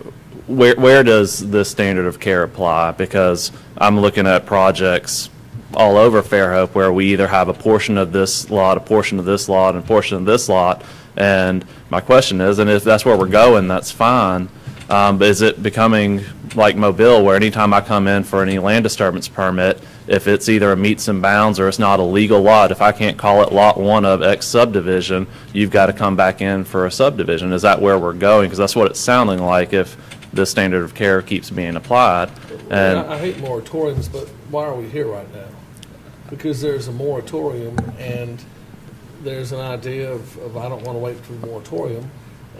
does this standard of care apply? Because I'm looking at projects all over Fairhope where we either have a portion of this lot, a portion of this lot, and a portion of this lot. And my question is, and if that's where we're going, that's fine. But is it becoming like Mobile, where anytime I come in for any land disturbance permit, if it's either a meets and bounds or it's not a legal lot, if I can't call it lot 1 of X subdivision, you've got to come back in for a subdivision? Is that where we're going? Because that's what it's sounding like if the standard of care keeps being applied. And I hate moratoriums, but why are we here right now? Because there's a moratorium, and there's an idea of I don't want to wait for the moratorium,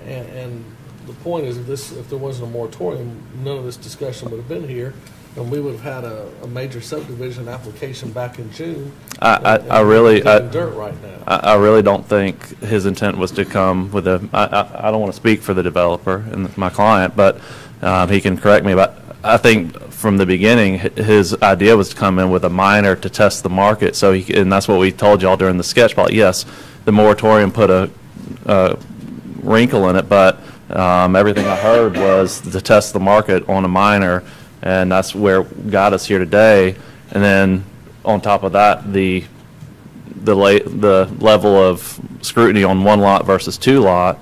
and the point is, if there wasn't a moratorium, none of this discussion would have been here, and we would have had a major subdivision application back in June. I really dirt right now. I really don't think his intent was to come with a. I don't want to speak for the developer and my client, but he can correct me. But I think from the beginning, his idea was to come in with a minor to test the market. So and that's what we told y'all during the sketch plot. Yes, the moratorium put a wrinkle in it, but Everything I heard was to test the market on a minor, and that's where got us here today. And then on top of that, the level of scrutiny on one lot versus two lots.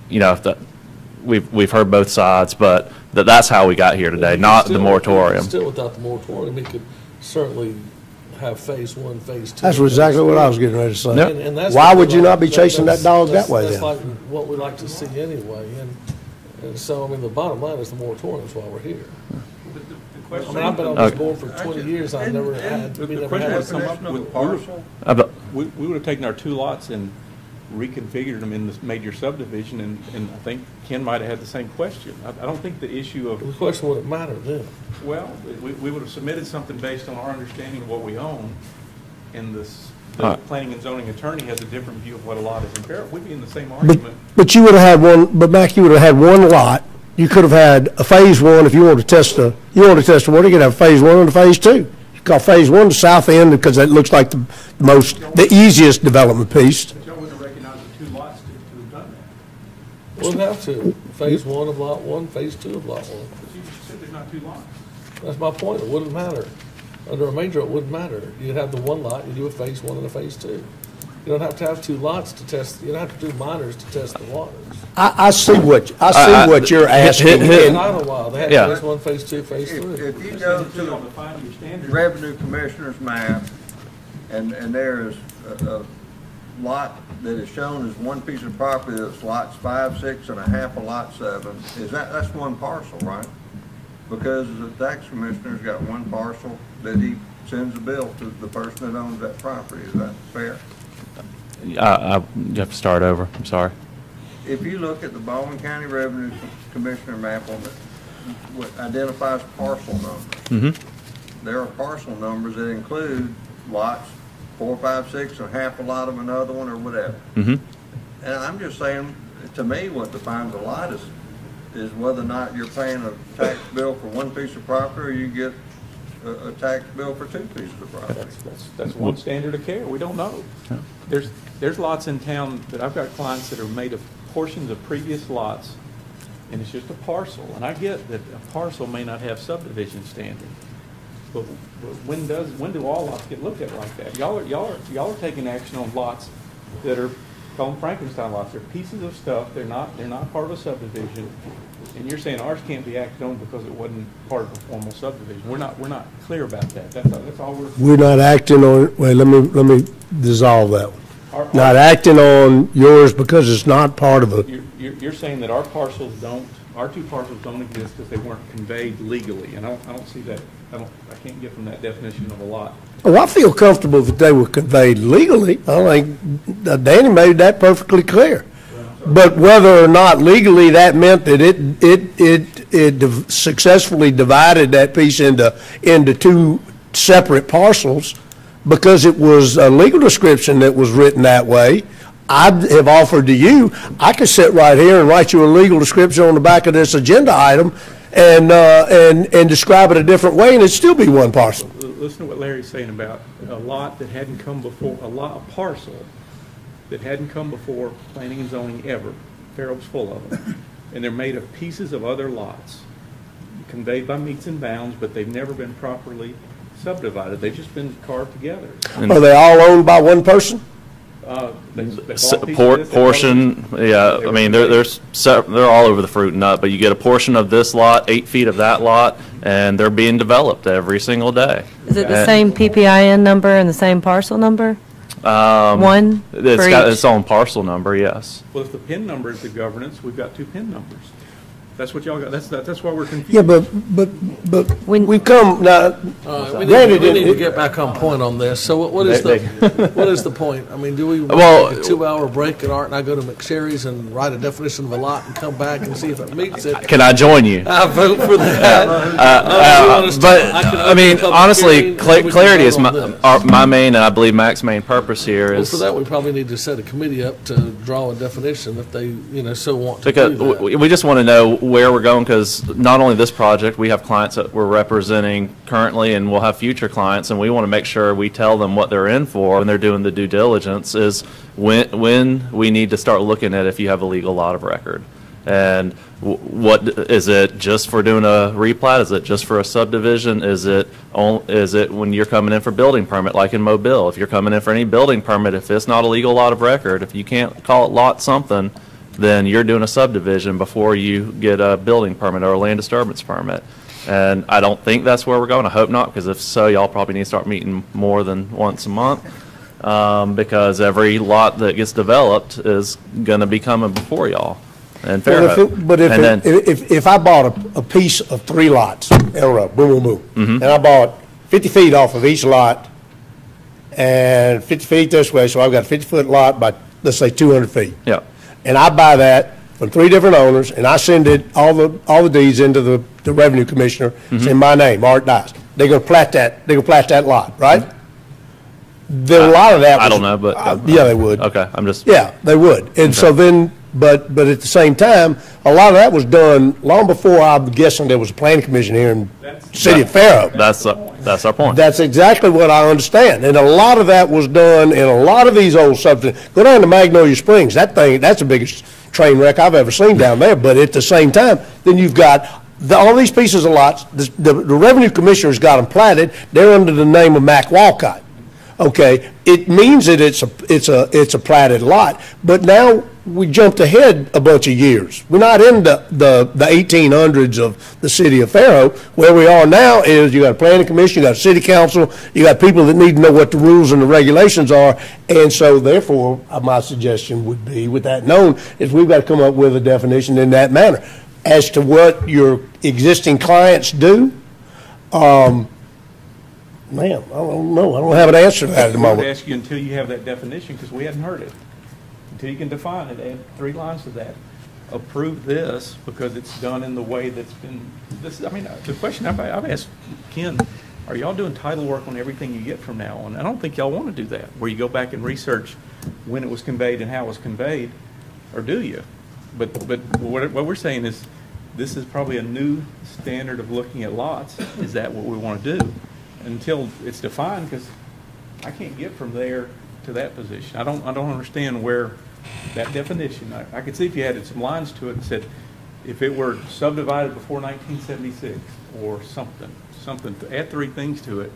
You know, that we've heard both sides, but that's how we got here today, not the moratorium. Still, without the moratorium, we could certainly have phase one, phase two. That's exactly what I was getting ready to say. Yep. And that's why what would we you like- not be chasing that dog that way That's then? like what we like to see anyway. And so, I mean, the bottom line is the moratorium is why we're here. I mean, I've been on this board for 20 years. I've never had. The question was come up with parcel. We would have taken our two lots and reconfigured them in this major subdivision, and I think Ken might have had the same question. I don't think the issue of... The question wouldn't matter then. Well, we would have submitted something based on our understanding of what we own, and the planning and zoning attorney has a different view of what a lot is in Fairhope. We'd be in the same argument. But you would have had one, but Mac, you would have had one lot. You could have had a phase one if you wanted to test the water, you could have phase one and a phase two. You call phase one the south end because that looks like the easiest development piece. But y'all wouldn't have recognized the two lots to have done that. We'll have to. Phase one of lot one, phase two of lot one. But you just said there's not two lots. That's my point. It wouldn't matter. Under a major, it wouldn't matter. You'd have the one lot, you do a phase one and a phase two. You don't have to have two lots to test, you don't have to do minors to test the waters. I see what you're asking. It's not a while. They have Yeah. phase one, phase two, phase three. If you go to the Revenue Commissioner's map, and there is a lot that is shown as one piece of property that's lots 5, 6, and a half of lot 7, that's one parcel, right? Because the tax commissioner's got one parcel that he sends a bill to the person that owns that property. Is that fair? You have to start over. I'm sorry. If you look at the Baldwin County Revenue Commissioner map on what identifies parcel numbers, there are parcel numbers that include lots 4, 5, 6, or half a lot of another one, or whatever. And I'm just saying, to me, what defines a lot is whether or not you're paying a tax bill for one piece of property, or you get a tax bill for two pieces of property. That's one standard of care. We don't know. There's lots in town that I've got clients that are made of portions of previous lots, and it's just a parcel. And I get that a parcel may not have subdivision standards, but when do all lots get looked at like that? Y'all are taking action on lots that are called Frankenstein lots. They're pieces of stuff. They're not part of a subdivision. And you're saying ours can't be acted on because it wasn't part of a formal subdivision. We're not clear about that. That's all We're not acting on, wait, let me dissolve that one. Not acting on yours because it's not part of a. You're saying that our two parcels don't exist because they weren't conveyed legally, and I don't see that. I can't get from that definition of a lot. Oh, I feel comfortable that they were conveyed legally. I think Danny made that perfectly clear. But whether or not legally that meant that it successfully divided that piece into two separate parcels because it was a legal description that was written that way, I have offered to you, I could sit right here and write you a legal description on the back of this agenda item and describe it a different way, and it'd still be one parcel. Listen to what Larry's saying about a lot that hadn't come before, a parcel that hadn't come before planning and zoning ever. Fairhope's full of them. And they're made of pieces of other lots, conveyed by meets and bounds, but they've never been properly subdivided. They've just been carved together. Are they all owned by one person? Portion, yeah. I mean, they're all over the fruit and nut, but you get a portion of this lot, 8 feet of that lot, and they're being developed every single day. Is it the same PPIN number and the same parcel number? One for It's got each? its own parcel number, yes. Well, if the PIN number is the governance, we've got two PIN numbers. That's what y'all got. That's why we're confused. Yeah, but we've come now. We need to get back on point on this. So what is the point? I mean, do we want to take a 2-hour break and Art and I go to McSherry's and write a definition of a lot and come back and see if it meets it? Can I join you? I vote for that. But I mean, honestly, clarity is my main, and I believe Mac's main purpose here is. Well, for that, we probably need to set a committee up to draw a definition if they, so want to do that. We just want to know where we're going, because not only this project, we have clients that we're representing currently, and we'll have future clients, and we want to make sure we tell them what they're in for when they're doing the due diligence, is when we need to start looking at if you have a legal lot of record. And what is it, just for doing a replat? Is it just for a subdivision? Is it when you're coming in for building permit, like in Mobile? If you're coming in for any building permit, if it's not a legal lot of record, if you can't call it lot something, then you're doing a subdivision before you get a building permit or a land disturbance permit. And I don't think that's where we're going. I hope not, because if so, y'all probably need to start meeting more than once a month, because every lot that gets developed is going to be coming before y'all. And if I bought a piece of 3 lots in a row, boom, boom, boom, and I bought 50 feet off of each lot and 50 feet this way, so I've got a 50-foot lot by, let's say, 200 feet. Yeah. And I buy that from 3 different owners, and I send it, all the deeds into the revenue commissioner, saying my name, Art Dice. They're going to plat that lot, right? A lot of that I don't know, but yeah, they would. Okay, I'm just. Yeah, they would. And okay. So then, but at the same time, a lot of that was done long before, I'm guessing, there was a planning commission here in city of Fairhope. That's our point. That's exactly what I understand. And a lot of that was done in a lot of these old subdivisions. Go down to Magnolia Springs. That's the biggest train wreck I've ever seen down there. But at the same time, then you've got all these pieces of lots. The revenue commissioner's got them platted. They're under the name of Mac Walcott. Okay, it means that it's a platted lot, but now we jumped ahead a bunch of years. We're not in the 1800s of the city of Fairhope. Where we are now is you got a planning commission, you got a city council, you got people that need to know what the rules and the regulations are, and so therefore my suggestion would be, with that known, is we've got to come up with a definition in that manner. As to what your existing clients do, man, I don't know. I don't have an answer to that at the moment. I would ask you until you have that definition, because we hadn't heard it. Until you can define it, add 3 lines to that. Approve this because it's done in the way that's been. I mean, the question I've asked Ken, are y'all doing title work on everything you get from now on? I don't think y'all want to do that, where you go back and research when it was conveyed and how it was conveyed, or do you? But what we're saying is, this is probably a new standard of looking at lots. Is that what we want to do? Until it's defined, because I can't get from there to that position. I don't understand where that definition. I could see if you added some lines to it and said, if it were subdivided before 1976 or something to add 3 things to it,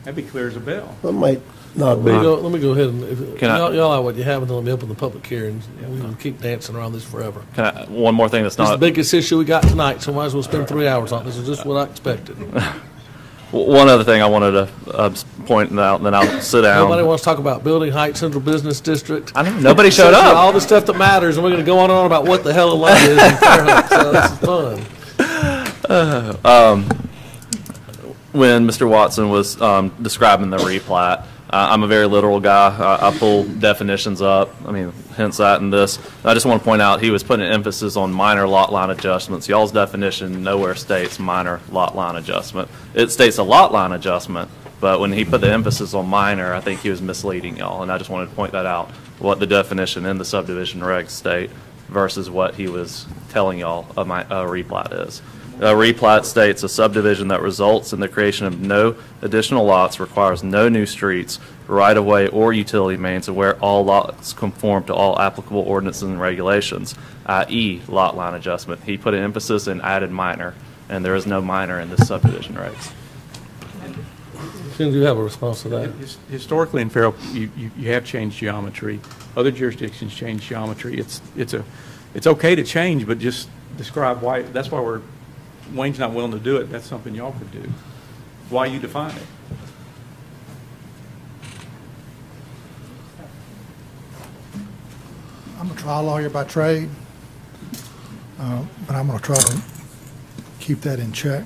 that'd be clear as a bell. That might not be. Let me go ahead and y'all have what you have, and then let me open the public hearing. We can keep dancing around this forever. One more thing that's not. This is the biggest issue we got tonight, so might as well spend 3 hours on it. This is just what I expected. One other thing I wanted to point out, and then I'll sit down. Nobody wants to talk about building height, central busince district. I know, nobody showed up. All the stuff that matters, and we're going to go on and on about what the hell a lot is in Fairhope, so this is fun. When Mr. Watson was describing the replat, I'm a very literal guy. I pull definitions up. I mean, hence that and this. I just want to point out he was putting an emphasis on minor lot line adjustments. Y'all's definition nowhere states minor lot line adjustment. It states a lot line adjustment, but when he put the emphasis on minor, I think he was misleading y'all, and I just wanted to point that out, what the definition in the subdivision regs state versus what he was telling y'all a replat is. A replat states a subdivision that results in the creation of no additional lots, requires no new streets, right-of-way, or utility mains, and where all lots conform to all applicable ordinances and regulations, i.e. lot line adjustment. He put an emphasis and added minor, and there is no minor in the subdivision regs. As soon as you have a response to that. Historically in Fairhope, you have changed geometry. Other jurisdictions change geometry. It's okay to change, but just describe why. That's why Wayne's not willing to do it. That's something y'all could do. Why you define it? I'm a trial lawyer by trade, but I'm going to try to keep that in check.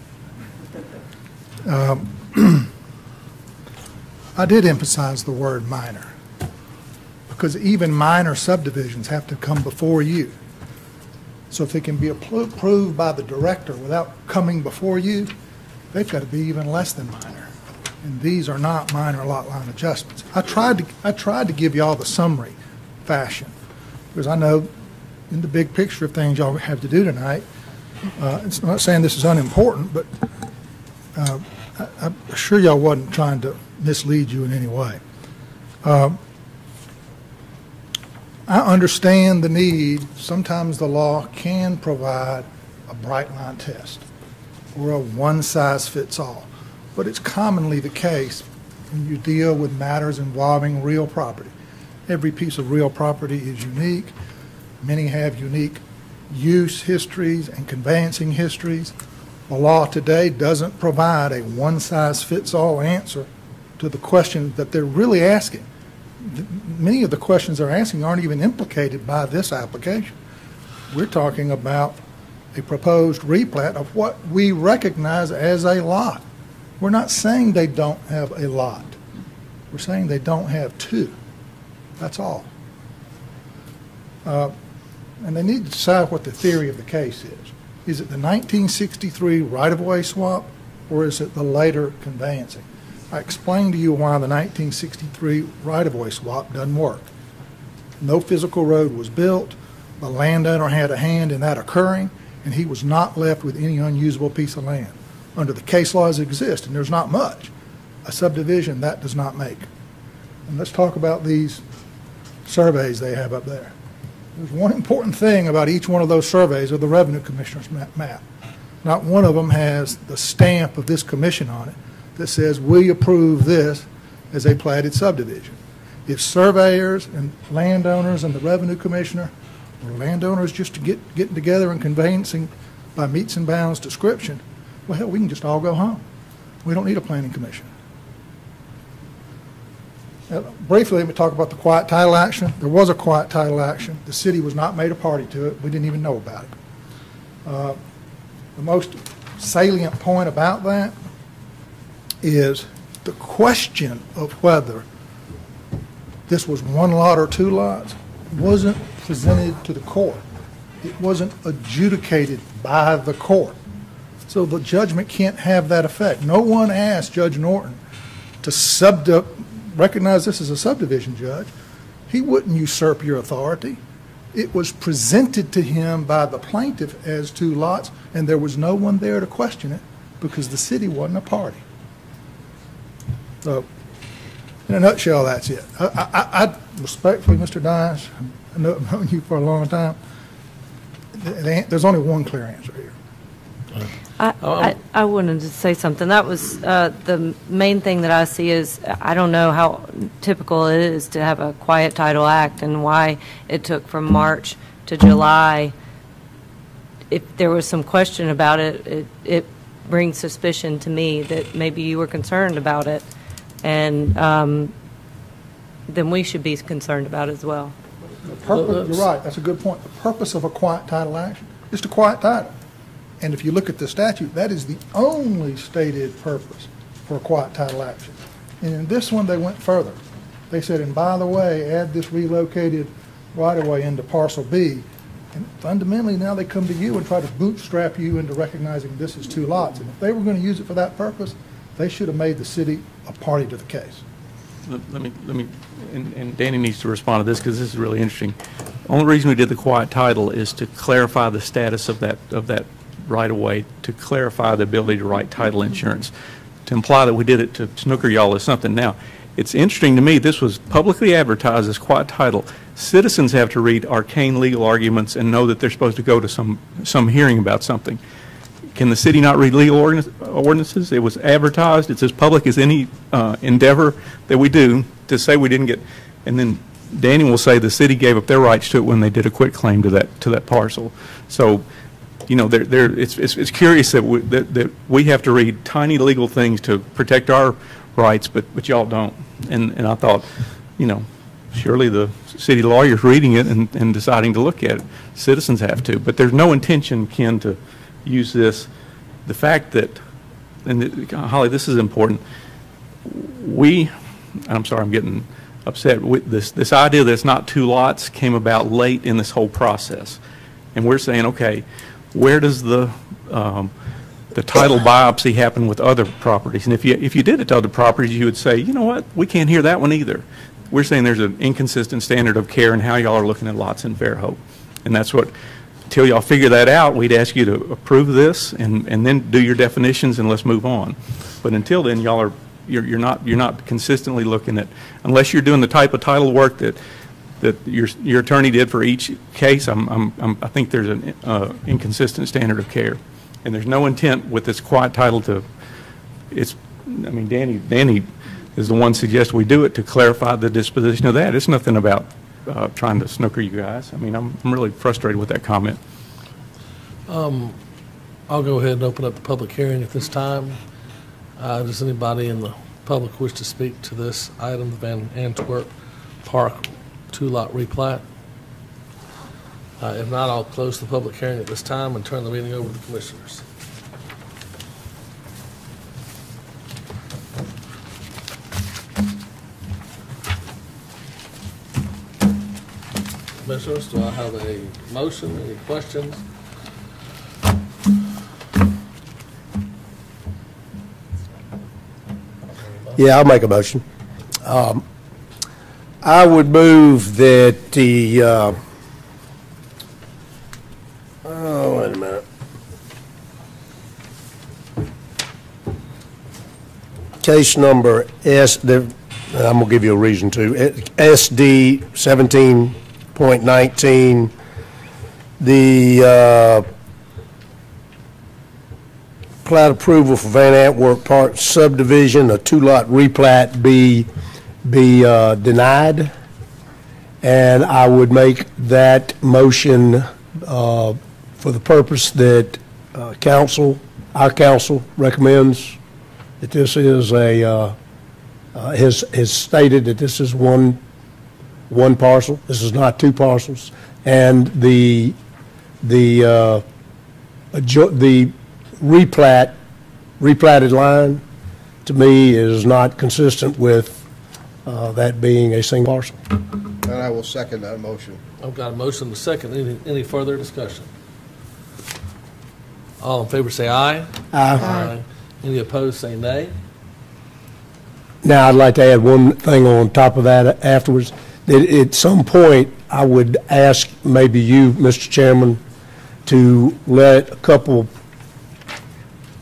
I did emphasize the word minor, because even minor subdivisions have to come before you. So if they can be approved by the director without coming before you, they've got to be even less than minor. And these are not minor lot line adjustments. I tried to give you all the summary fashion, because I know in the big picture of things y'all have to do tonight, It's not saying this is unimportant, but I'm sure y'all wasn't trying to mislead you in any way. I understand the need. Sometimes the law can provide a bright line test or a one-size-fits-all, but it's commonly the case when you deal with matters involving real property. Every piece of real property is unique. Many have unique use histories and conveyancing histories. The law today doesn't provide a one-size-fits-all answer to the question that they're really asking. Many of the questions they're asking aren't even implicated by this application. We're talking about a proposed replat of what we recognize as a lot. We're not saying they don't have a lot. We're saying they don't have two. That's all. And they need to decide what the theory of the case is. Is it the 1963 right-of-way swap, or is it the later conveyancing? I explained to you why the 1963 right-of-way swap doesn't work. No physical road was built. The landowner had a hand in that occurring, and he was not left with any unusable piece of land. Under the case laws that exist, and there's not much, a subdivision that does not make. And let's talk about these surveys they have up there. There's one important thing about each one of those surveys of the Revenue Commissioner's map. Not one of them has the stamp of this commission on it that says we approve this as a platted subdivision. If surveyors and landowners and the Revenue Commissioner, or landowners just getting together and conveyancing by meets and bounds description, well, hell, we can just all go home. We don't need a planning commission. Now, briefly, let me talk about the quiet title action. There was a quiet title action. The city was not made a party to it. We didn't even know about it. The most salient point about that is the question of whether this was one lot or two lots wasn't presented to the court. It wasn't adjudicated by the court. So the judgment can't have that effect. No one asked Judge Norton to recognize this as a subdivision, Judge. He wouldn't usurp your authority. It was presented to him by the plaintiff as two lots, and there was no one there to question it because the city wasn't a party. So, in a nutshell, that's it. I respectfully, Mr. Dias, I've known you for a long time. There's only one clear answer here. I wanted to say something. That was the main thing that I see is I don't know how typical it is to have a quiet title act and why it took from March to July. If there was some question about it, it brings suspicion to me that maybe you were concerned about it, and then we should be concerned about it as well. You're right. That's a good point. The purpose of a quiet title action is to quiet title. And if you look at the statute, that is the only stated purpose for a quiet title action. And in this one, they went further. They said, and by the way, add this relocated right-of-way into parcel B. And fundamentally, now they come to you and try to bootstrap you into recognizing this is two lots. And if they were going to use it for that purpose, they should have made the city a party to the case. Let me, and Danny needs to respond to this because this is really interesting. The only reason we did the quiet title is to clarify the status of that right away, to clarify the ability to write title insurance, to imply that we did it to snooker y'all is something. Now, it's interesting to me, this was publicly advertised as quiet title. Citizens have to read arcane legal arguments and know that they're supposed to go to some hearing about something. Can the city not read legal ordinances? It was advertised. It's as public as any endeavor that we do to say we didn't get, and then Danny will say the city gave up their rights to it when they did a quit claim to that parcel. So, you know, it's curious that we have to read tiny legal things to protect our rights, but y'all don't. And I thought, you know, surely the city lawyer's reading it and deciding to look at it. Citizens have to, but there's no intention, Ken, to use this. The fact that, and Holly, this is important. I'm sorry, I'm getting upset. This idea that it's not two lots came about late in this whole process, and we're saying, okay, where does the title biopsy happen with other properties? And if you did it to other properties, you would say, you know what, we can't hear that one either. We're saying there's an inconsistent standard of care in how y'all are looking at lots in Fairhope, and that's what till y'all figure that out, we'd ask you to approve this and then do your definitions and let's move on. But until then, you're not consistently looking at, unless you're doing the type of title work that your attorney did for each case. I think there's an inconsistent standard of care, and there's no intent with this quiet title to. Danny is the one suggests we do it to clarify the disposition of that. It's nothing about trying to snooker you guys. I mean, I'm really frustrated with that comment. I'll go ahead and open up the public hearing at this time. Does anybody in the public wish to speak to this item, the Van Antwerp Park 2-lot replat? If not, I'll close the public hearing at this time and turn the meeting over to the commissioners. Commissioners, do I have a motion? Any questions? Yeah, I'll make a motion. I would move that the, wait a minute. Case number I'm going to give you a reason to. SD 17.19, the plat approval for Van Antwerp Park subdivision, a 2-lot replat be denied, and I would make that motion for the purpose that our council recommends that this is has stated that this is one parcel. This is not 2 parcels, and the replatted line to me is not consistent with that being a single parcel. And I will second that motion. I've got a motion to second. Any further discussion? All in favor say aye. Aye. Any opposed say nay. Now, I'd like to add one thing on top of that afterwards. That at some point, I would ask maybe you, Mr. Chairman, to let a couple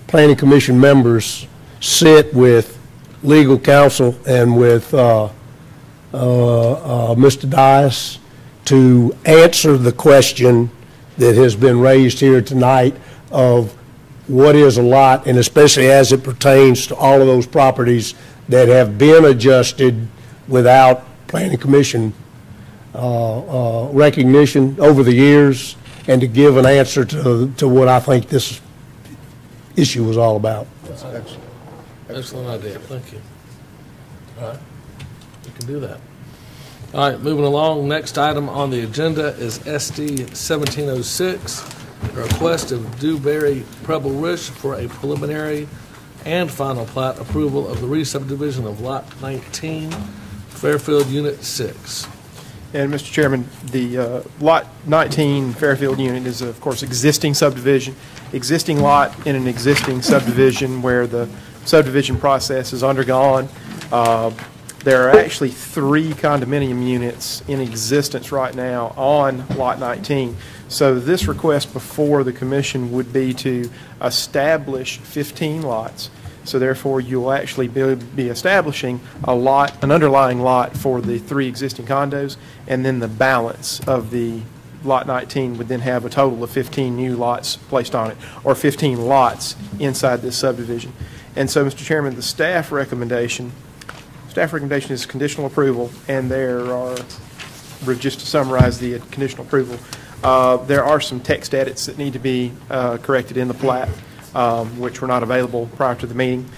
Planning Commission members sit with legal counsel and with Mr. Dias to answer the question that has been raised here tonight of what is a lot, and especially as it pertains to all of those properties that have been adjusted without Planning Commission recognition over the years, and to give an answer to what I think this issue was all about. Excellent idea. Thank you. All right. You can do that. All right, moving along. Next item on the agenda is SD 1706, a request of Dewberry Preble Rish for a preliminary and final plat approval of the re-subdivision of Lot 19, Fairfield Unit 6. And Mr. Chairman, the Lot 19 Fairfield Unit is, of course, existing subdivision, existing lot in an existing subdivision where the subdivision process is undergone. There are actually 3 condominium units in existence right now on Lot 19. So this request before the commission would be to establish 15 lots. So therefore, you'll actually be establishing an underlying lot for the 3 existing condos, and then the balance of the Lot 19 would then have a total of 15 new lots placed on it, or 15 lots inside this subdivision. And so, Mr. Chairman, the staff recommendation is conditional approval, and there are, just to summarize the conditional approval, there are some text edits that need to be corrected in the plat, which were not available prior to the meeting.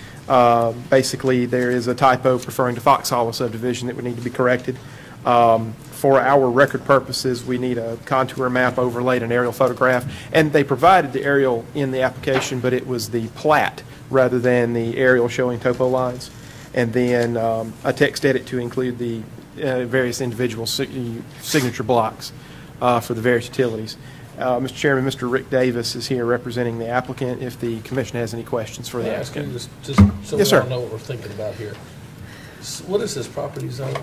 Basically, there is a typo referring to Fox Hollow subdivision that would need to be corrected. For our record purposes, we need a contour map overlaid, an aerial photograph, and they provided the aerial in the application, but it was the plat rather than the aerial showing topo lines. And then a text edit to include the various individual signature blocks for the various utilities. Mr. Chairman, Mr. Rick Davis is here representing the applicant if the commission has any questions for the applicant. Just so yes, we all sir. know what we're thinking about here. What is this property zoned?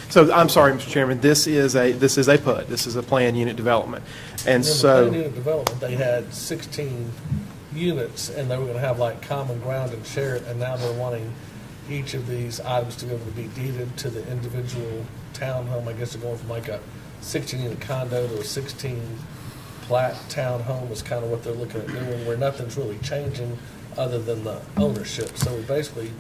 So I'm sorry, Mr. Chairman, this is a PUD. This is a planned unit development. And In the so, planned unit development, they had 16 units, and they were going to have like common ground and share it, and now they're wanting each of these items to be able to be deeded to the individual townhome. I guess they're going from like a 16-unit condo to a 16-plat townhome is kind of what they're looking at doing, where nothing's really changing other than the ownership. So we basically,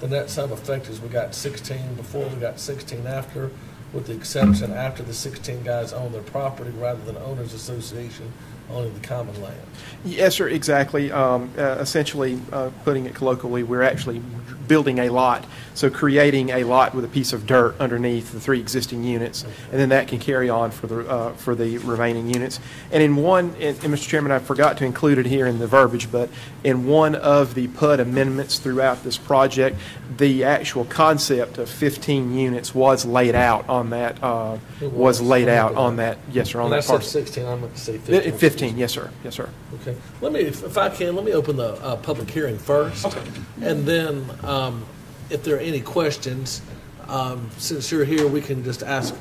the net sum effect is we got 16 before, we got 16 after, with the exception after the 16 guys own their property rather than owners association owning the common land. yes, sir, exactly. Essentially, putting it colloquially, we're actually building a lot. So creating a lot with a piece of dirt underneath the 3 existing units, and then that can carry on for the remaining units. And in one, and Mr. Chairman, I forgot to include it here in the verbiage, but in one of the PUD amendments throughout this project, the actual concept of 15 units was laid out on that. Yes, sir, on that said parcel. 16, I meant to say 15. 15, yes, sir, yes, sir. Okay. Let me, if I can, let me open the public hearing first. Okay. And then, if there are any questions, since you're here, we can just ask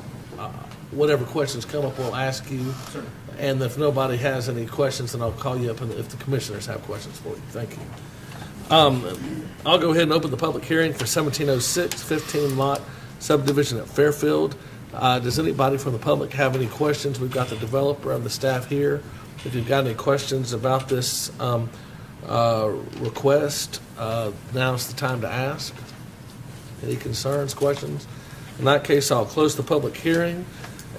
whatever questions come up, we'll ask you. Sure. And if nobody has any questions, then I'll call you up and if the commissioners have questions for you. Thank you. I'll go ahead and open the public hearing for 1706, 15-lot subdivision at Fairfield. Does anybody from the public have any questions? We've got the developer and the staff here. If you've got any questions about this request, now's the time to ask. Any concerns, questions? In that case, I'll close the public hearing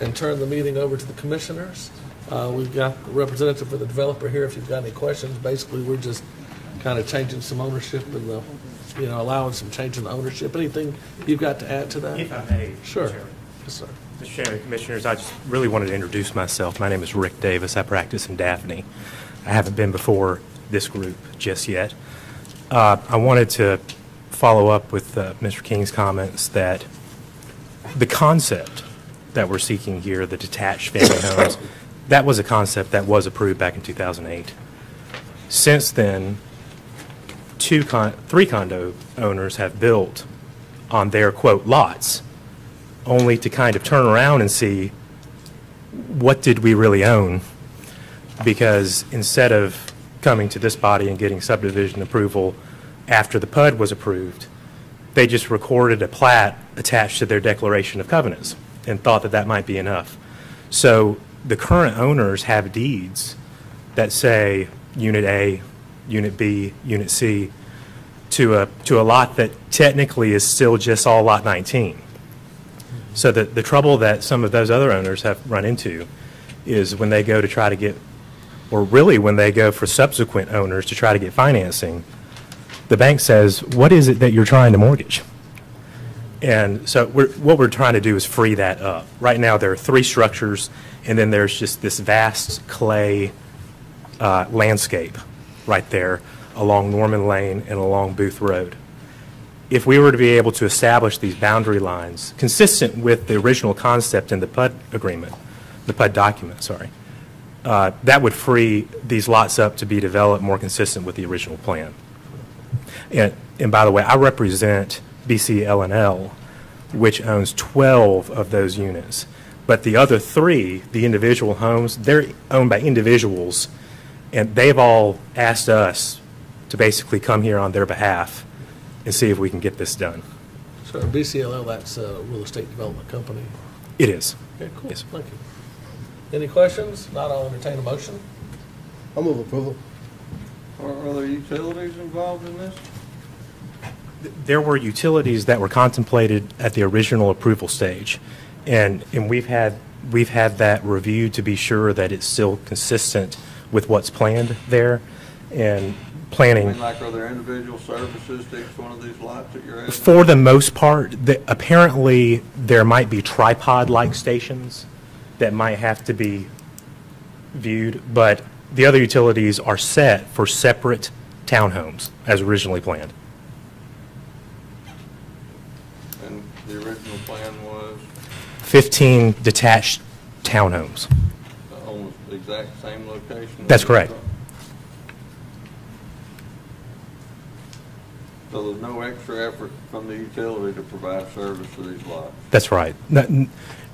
and turn the meeting over to the commissioners. We've got the representative for the developer here if you've got any questions. Basically, we're just kind of changing some ownership and allowing some change in the ownership. Anything you've got to add to that? If I may. Sure. Chair. Yes, sir. Mr. Chairman, Commissioners, I just really wanted to introduce myself. My name is Rick Davis. I practice in Daphne. I haven't been before this group just yet. I wanted to follow up with Mr. King's comments that the concept that we're seeking here, the detached family homes, that was a concept that was approved back in 2008. Since then, 3 condo owners have built on their, quote, lots, only to kind of turn around and see what did we really own, because instead of coming to this body and getting subdivision approval after the PUD was approved, they just recorded a plat attached to their declaration of covenants and thought that that might be enough. So the current owners have deeds that say Unit A, Unit B, Unit C to a lot that technically is still just all Lot 19. So the trouble that some of those other owners have run into is when they go to try to get, or really when they go for subsequent owners to try to get financing, the bank says, what is it that you're trying to mortgage? And so what we're trying to do is free that up. Right now there are 3 structures, and then there's just this vast clay landscape right there along Norman Lane and along Booth Road. If we were to be able to establish these boundary lines consistent with the original concept in the PUD agreement, the PUD document, sorry, that would free these lots up to be developed more consistent with the original plan. And by the way, I represent BCL&L, which owns 12 of those units. But the other 3, the individual homes, they're owned by individuals, and they've all asked us to basically come here on their behalf and see if we can get this done. So BCLL, that's a real estate development company? It is. Okay, cool. Yes. Thank you. Any questions? Not, I'll entertain a motion. I'll move approval. Are there utilities involved in this? There were utilities that were contemplated at the original approval stage, and we've had that reviewed to be sure that it's still consistent with what's planned there, and planning. I mean, like, are there individual services to each one of these lots that you're adding? For the most part, apparently there might be tripod-like stations that might have to be viewed, but the other utilities are set for separate townhomes as originally planned. And the original plan was? 15 detached townhomes. Almost the exact same location? That's correct. So there's no extra effort from the utility to provide service to these lots? That's right.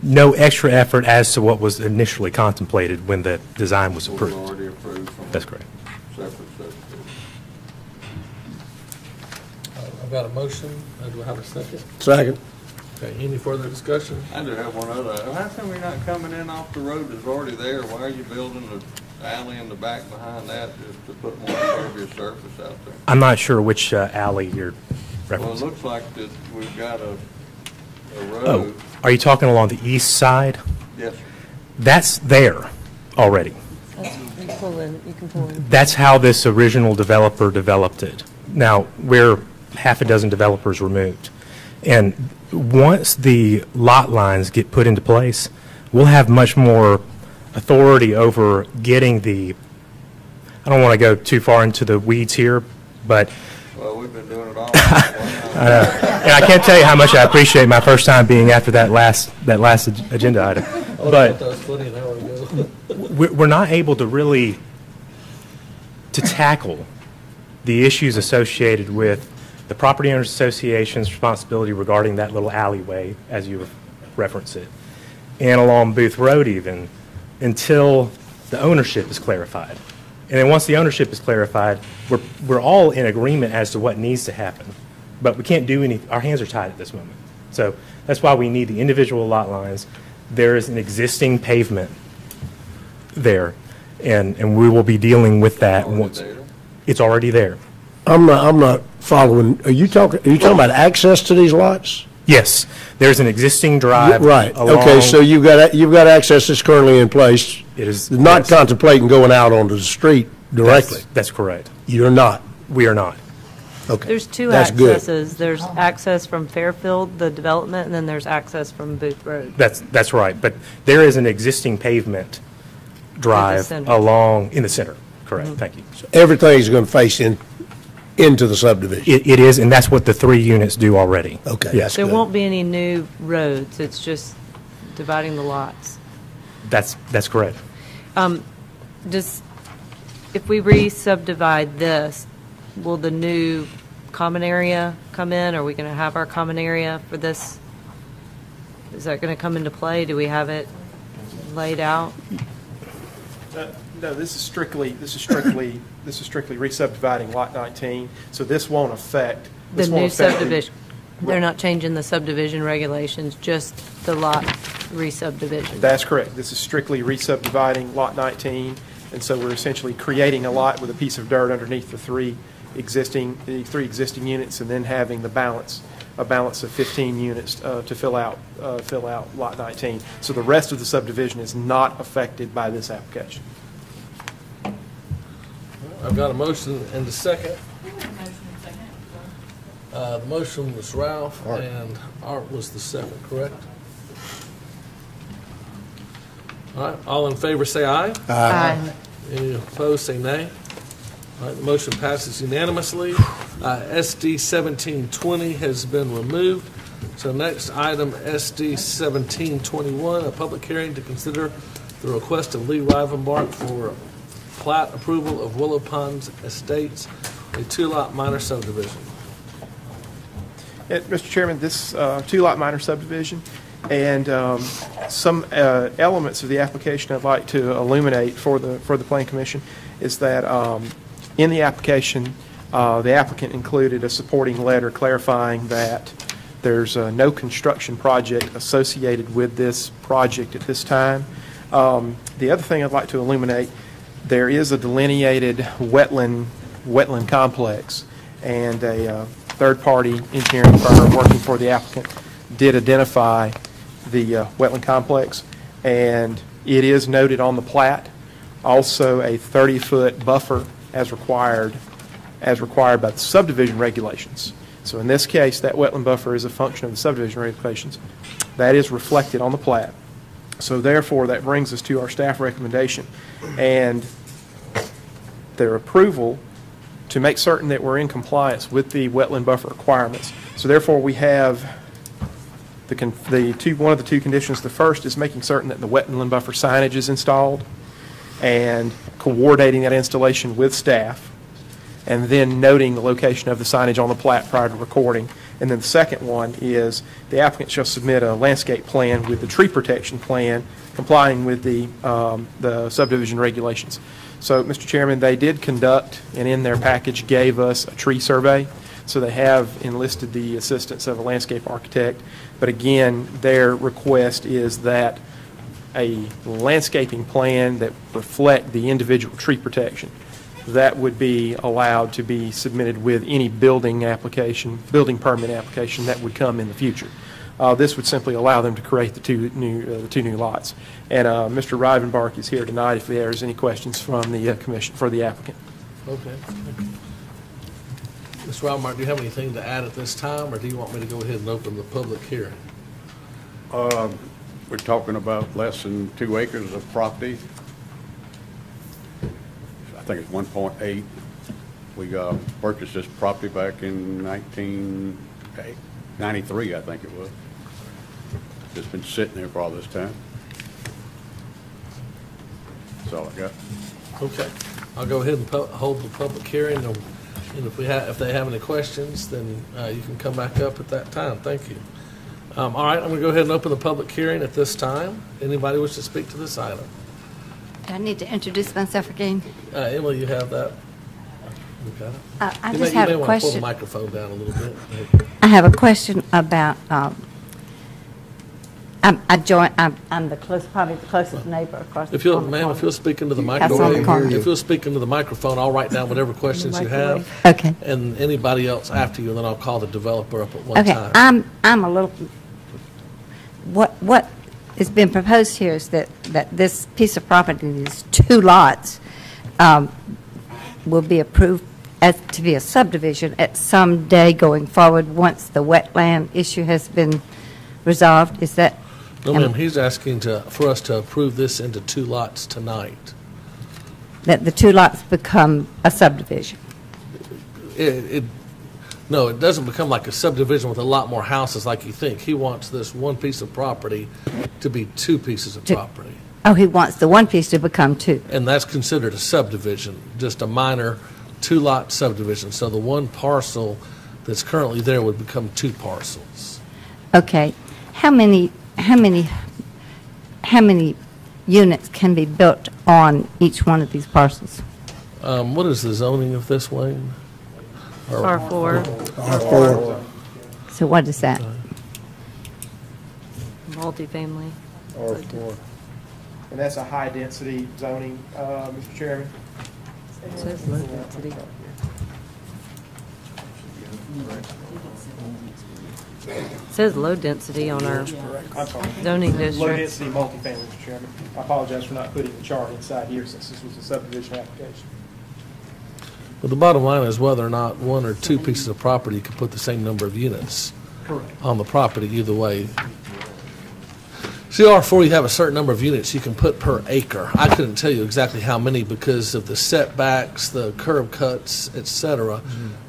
No extra effort as to what was initially contemplated when the design was approved. Was already approved from That's correct. separate subdivision. I've got a motion. Do I have a second? Second. Okay, any further discussion? I do have one other. How come you're not coming in off the road that's already there? Why are you building the alley in the back behind that just to put more impervious surface out there? I'm not sure which alley you're referencing. Well, it looks like that we've got a road. Oh, are you talking along the east side? Yes, sir. That's there already. You can pull in. That's how this original developer developed it. Now, we're half a dozen developers removed. And once the lot lines get put into place, we'll have much more authority over getting the, I don't want to go too far into the weeds here, but Well, we've been doing it all. I know. And I can't tell you how much I appreciate my first time being after that last agenda item. But we're not able to really to tackle the issues associated with the property owners association's responsibility regarding that little alleyway, as you reference it, and along Booth Road even, until the ownership is clarified. And then once the ownership is clarified, we're all in agreement as to what needs to happen. But we can't do anything. Our hands are tied at this moment. So that's why we need the individual lot lines. There is an existing pavement there, and we will be dealing with that once it's already there. I'm not following. Are you talking about access to these lots? Yes, there's an existing drive. Right. Along, Okay. So you've got access that's currently in place. It is not yes. contemplating going out onto the street directly. That's correct. You're not. We are not. Okay. There's two That's accesses. Good. There's access from Fairfield, the development, and then there's access from Booth Road. That's right. But there is an existing pavement drive along in the center. Correct. Mm-hmm. Thank you. So everything's going to face into the subdivision. It is, and that's what the 3 units do already. Okay. Yes. There won't be any new roads. It's just dividing the lots. That's correct. If we re-subdivide this, will the new common area come in? Are we going to have our common area for this? Is that going to come into play? Do we have it laid out? No, this is strictly re-subdividing Lot 19, so this won't affect. The new subdivision. They're not changing the subdivision regulations, just the lot re-subdivision. That's correct. This is strictly re-subdividing Lot 19, and so we're essentially creating a lot with a piece of dirt underneath the three existing units, and then having a balance of 15 units to fill out Lot 19. So the rest of the subdivision is not affected by this application. I've got a motion and a second. The motion was Ralph, and Art was the second, correct? All right, all in favor say aye. Aye. Any opposed say nay. All right, the motion passes unanimously. SD 1720 has been removed. So next item, SD 1721, a public hearing to consider the request of Lee Rivenbark for plat approval of Willow Ponds Estates, a 2-lot minor subdivision. Mr. Chairman, this 2-lot minor subdivision, and some elements of the application I'd like to illuminate for the Planning Commission is that in the application, the applicant included a supporting letter clarifying that there's no construction project associated with this project at this time. The other thing I'd like to illuminate, there is a delineated wetland complex, and a third-party engineering firm working for the applicant did identify the wetland complex, and it is noted on the plat. Also, a 30-foot buffer as required by the subdivision regulations. So in this case, that wetland buffer is a function of the subdivision regulations. That is reflected on the plat. So therefore, that brings us to our staff recommendation and their approval to make certain that we're in compliance with the wetland buffer requirements. So therefore, we have one of the two conditions. The first is making certain that the wetland buffer signage is installed and coordinating that installation with staff. and then noting the location of the signage on the plat prior to recording. And then the second one is the applicant shall submit a landscape plan with the tree protection plan complying with the subdivision regulations. So, Mr. Chairman, they did conduct, and in their package gave us a tree survey. So they have enlisted the assistance of a landscape architect. But again, their request is that a landscaping plan that reflect the individual tree protection, that would be allowed to be submitted with any building application, building permit application that would come in the future. This would simply allow them to create the two new lots. And Mr. Rivenbark is here tonight if there's any questions from the commission for the applicant. Okay. Thank you. Mr. Rivenbark, do you have anything to add at this time, or do you want me to go ahead and open the public hearing? We're talking about less than 2 acres of property. I think it's 1.8. We purchased this property back in 1993, I think it was. It's been sitting there for all this time. That's all I got. Okay. I'll go ahead and hold the public hearing, and if they have any questions, then you can come back up at that time. Thank you. All right, I'm going to go ahead and open the public hearing at this time. Anybody wish to speak to this item? Do I need to introduce myself again? Emily, you have that. Okay. I just have a question. You may want to pull the microphone down a little bit. I have a question about, I'm probably the closest neighbor across the corner. Ma'am, if you'll speak into the microphone, I'll write down whatever questions you have. Okay. And anybody else after you, and then I'll call the developer up at one time. Okay, I'm a little, what has been proposed here is that this piece of property, these 2 lots, will be approved to be a subdivision at some day going forward once the wetland issue has been resolved. Is that? No, ma'am, he's asking for us to approve this into 2 lots tonight. That the 2 lots become a subdivision? No, it doesn't become like a subdivision with a lot more houses like you think. He wants this one piece of property to be 2 pieces of property. Oh, he wants the one piece to become 2. And that's considered a subdivision, just a minor 2-lot subdivision. So the one parcel that's currently there would become 2 parcels. Okay. How many units can be built on each one of these parcels? What is the zoning of this, Wayne? R4. R4. So what is that? Multifamily. R4. And that's a high-density zoning, Mr. Chairman. It says low density. It says low density on our zoning district. Low density multifamily, Mr. Chairman. I apologize for not putting the chart inside here since this was a subdivision application. Well, the bottom line is whether or not 1 or 2 pieces of property could put the same number of units on the property either way. CR4, you have a certain number of units you can put per acre. I couldn't tell you exactly how many because of the setbacks, the curb cuts, et cetera.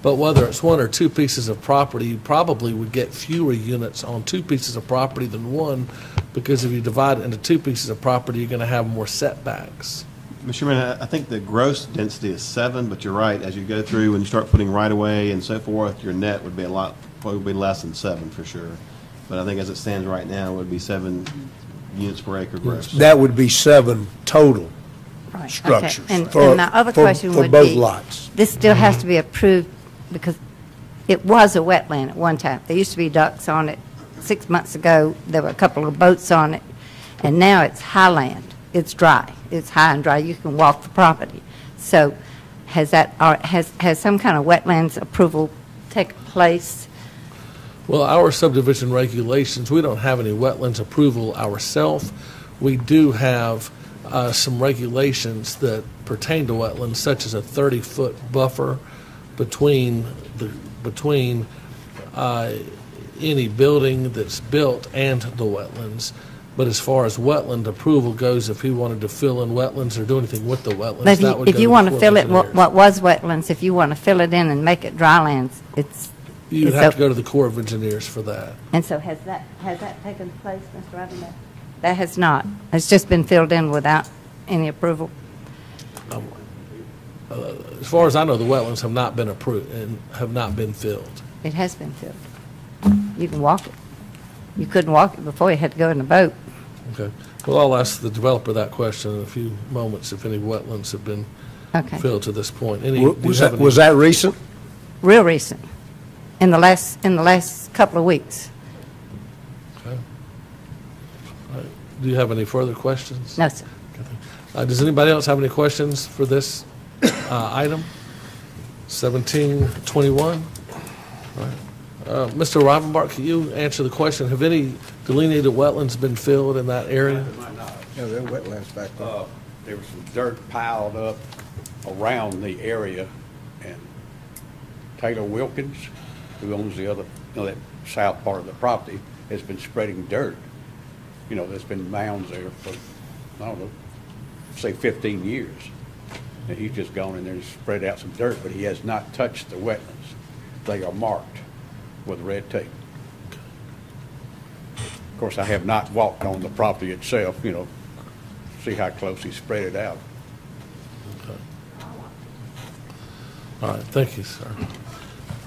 But whether it's 1 or 2 pieces of property, you probably would get fewer units on 2 pieces of property than 1, because if you divide it into 2 pieces of property, you're going to have more setbacks. Mr. Chairman, I think the gross density is 7, but you're right. As you go through and you start putting right-of-way and so forth, your net would be probably less than 7 for sure. But I think as it stands right now, it would be 7 units per acre gross. That would be 7 total structures. Okay. And my other question would be, for both lots. This still has to be approved because it was a wetland at one time. There used to be ducks on it. 6 months ago, there were a couple of boats on it, and now it's highland. It's dry. It's high and dry. You can walk the property. So has some kind of wetlands approval taken place? Well, our subdivision regulations, we don't have any wetlands approval ourselves. We do have some regulations that pertain to wetlands, such as a 30-foot buffer between any building that's built and the wetlands. But as far as wetland approval goes, if he wanted to fill in wetlands or do anything with the wetlands, But that would go if you to want the to fill it, Corps of what was wetlands, if you want to fill it in and make it dry lands, You'd have to go to the Corps of Engineers for that. And so has that taken place, Mr. Rationale? That has not. It's just been filled in without any approval. as far as I know, the wetlands have not been approved and have not been filled. It has been filled. You can walk it. You couldn't walk it before, you had to go in a boat. Okay. Well, I'll ask the developer that question in a few moments, if any wetlands have been filled to this point. Was that recent? Real recent, in the last couple of weeks. Okay. All right. Do you have any further questions? No, sir. Does anybody else have any questions for this item? 1721. All right. Mr. Rivenbark, can you answer the question? Have any delineated wetlands been filled in that area? Yeah, there are wetlands back there. There was some dirt piled up around the area, and Taylor Wilkins, who owns the other, that south part of the property, has been spreading dirt. There's been mounds there for, I don't know, say 15 years. And he's just gone in there and spread out some dirt, but he has not touched the wetlands. They are marked with red tape. Of course, I have not walked on the property itself, see how close he spread it out. Okay. All right, thank you, sir.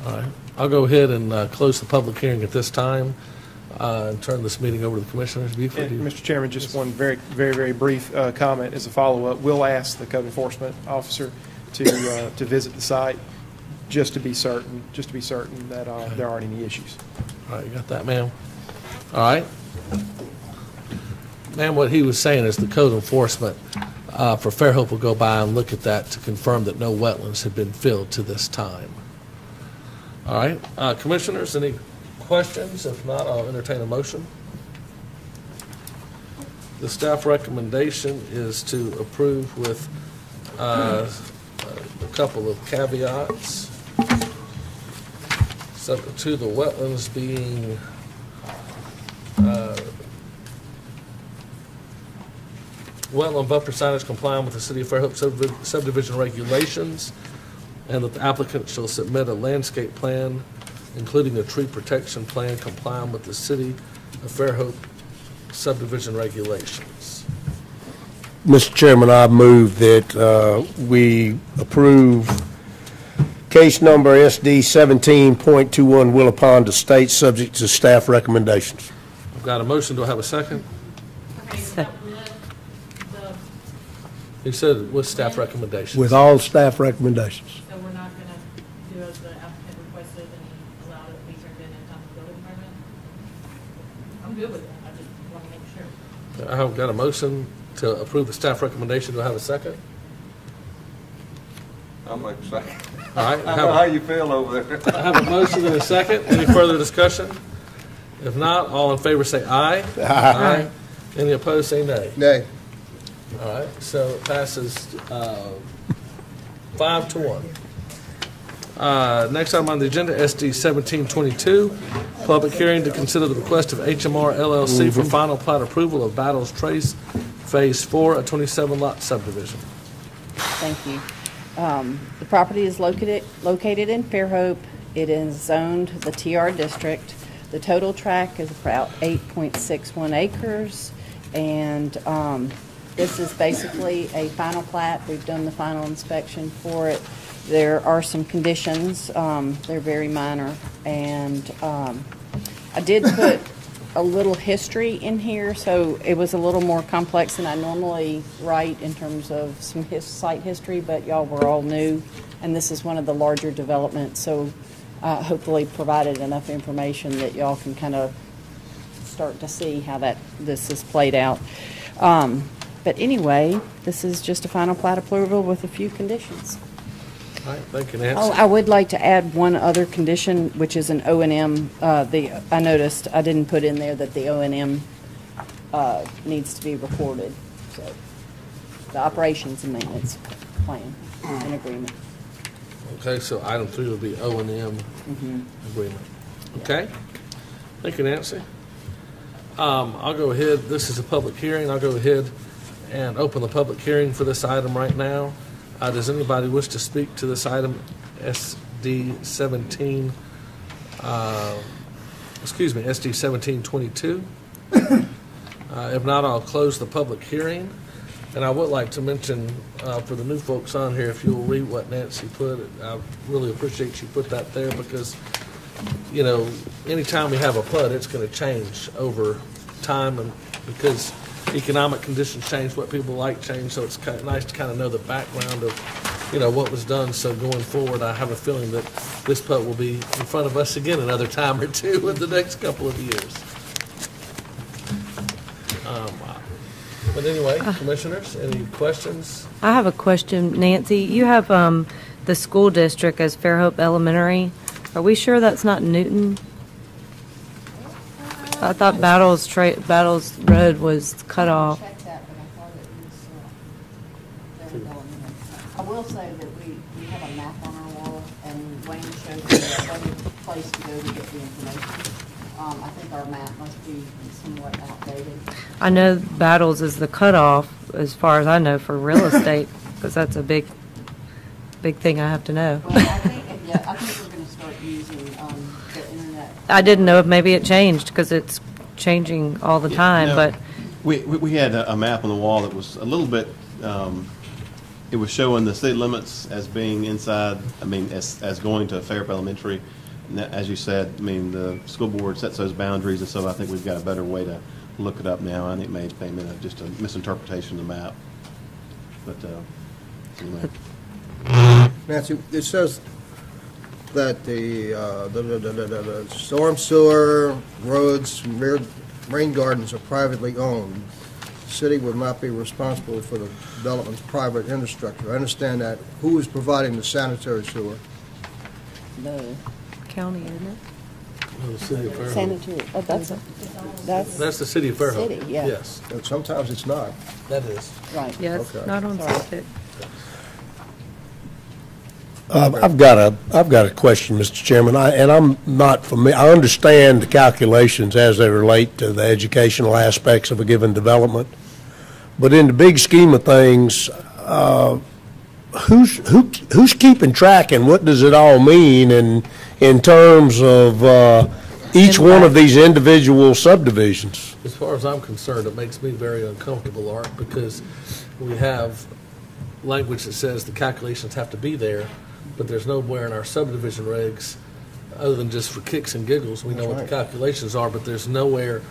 All right, I'll go ahead and close the public hearing at this time and turn this meeting over to the commissioners. Mr. Chairman, just one very brief comment as a follow-up. We'll ask the code enforcement officer to visit the site just to be certain that there aren't any issues. All right, you got that, ma'am? All right. Ma'am, what he was saying is the code enforcement for Fairhope will go by and look at that to confirm that no wetlands have been filled to this time. All right. Commissioners, any questions? If not, I'll entertain a motion. The staff recommendation is to approve with a couple of caveats, subject to the wetlands being wetland buffer signage complying with the City of Fairhope subdivision regulations, and that the applicant shall submit a landscape plan, including a tree protection plan complying with the City of Fairhope subdivision regulations. Mr. Chairman, I move that we approve case number SD 17.21 Willow Pond Estates, subject to staff recommendations. I've got a motion. Do I have a second? He said with staff recommendations. With all staff recommendations. So we're not going to do as the applicant requested and allow it to be turned in time for building permit? I'm good with that. I just want to make sure. I have got a motion to approve the staff recommendation. Do I have a second? I'll make a second. All right. I know how you feel over there. I have a motion and a second. Any further discussion? If not, all in favor say aye. Aye. Any opposed say nay. Nay. All right, so it passes 5-1. Next item on the agenda, SD 1722, public hearing to consider the request of HMR LLC for final plat approval of Battles Trace Phase 4, a 27-lot subdivision. Thank you. The property is located in Fairhope. It is zoned the TR district. The total tract is about 8.61 acres, and this is basically a final plat. We've done the final inspection for it. There are some conditions. They're very minor, and I did put a little history in here, so it was a little more complex than I normally write in terms of some site history, but y'all were all new, and this is one of the larger developments, so hopefully provided enough information that y'all can kind of start to see how this is played out. But anyway, this is just a final plat approval with a few conditions. All right, thank you, Nancy. Oh, I would like to add one other condition, which is an O&M. I noticed I didn't put in there that the O&M needs to be recorded. So the operations and maintenance plan and agreement. Okay, so item 3 will be O&M agreement. Okay, thank you, Nancy. I'll go ahead. This is a public hearing. I'll go ahead and open the public hearing for this item right now. Does anybody wish to speak to this item, SD 1722? If not, I'll close the public hearing. And I would like to mention, for the new folks on here, if you'll read what Nancy put, I really appreciate you put that there because, you know, anytime we have a PUD, it's going to change over time, and because economic conditions change, what people like change, so it's kind of nice to kind of know the background of, you know, what was done. So going forward, I have a feeling that this PUD will be in front of us again another time or two in the next couple of years. But anyway, commissioners, any questions? I have a question, Nancy. You have the school district as Fairhope Elementary. Are we sure that's not Newton? I thought Battles Road was cut off. I will say that we have a map on our wall, and Wayne showed me a better place to go to get the information. I think our map must be somewhat outdated. I know Battles is the cutoff, as far as I know, for real estate, because that's a big thing I have to know. Well, I think we're going to start using the internet. I didn't know if maybe it changed, because it's changing all the time, but... We had a map on the wall that was a little bit, it was showing the city limits as being inside, I mean, as going to Fairhope Elementary. And that, as you said, I mean, the school board sets those boundaries, and so I think we've got a better way to look it up now. I think it may have been just a misinterpretation of the map. But anyway. Nancy, it says that the storm sewer, roads, rain gardens are privately owned. The city would not be responsible for the development's private infrastructure. I understand that. Who is providing the sanitary sewer? The county, isn't it? No, the city of Fairhope. sanitary. Oh, That's the city of Fairhope. City, yeah. Yes, And sometimes it's not. that is. Right. Yeah, it's Okay. not on Sorry. septic. I've got a question, Mr. Chairman, and I'm not familiar. I understand the calculations as they relate to the educational aspects of a given development, but in the big scheme of things, who's keeping track, and what does it all mean in terms of each one of these individual subdivisions? As far as I'm concerned, it makes me very uncomfortable, Art, because we have language that says the calculations have to be there, but there's nowhere in our subdivision regs, other than just for kicks and giggles, we know what the calculations are, but there's nowhere,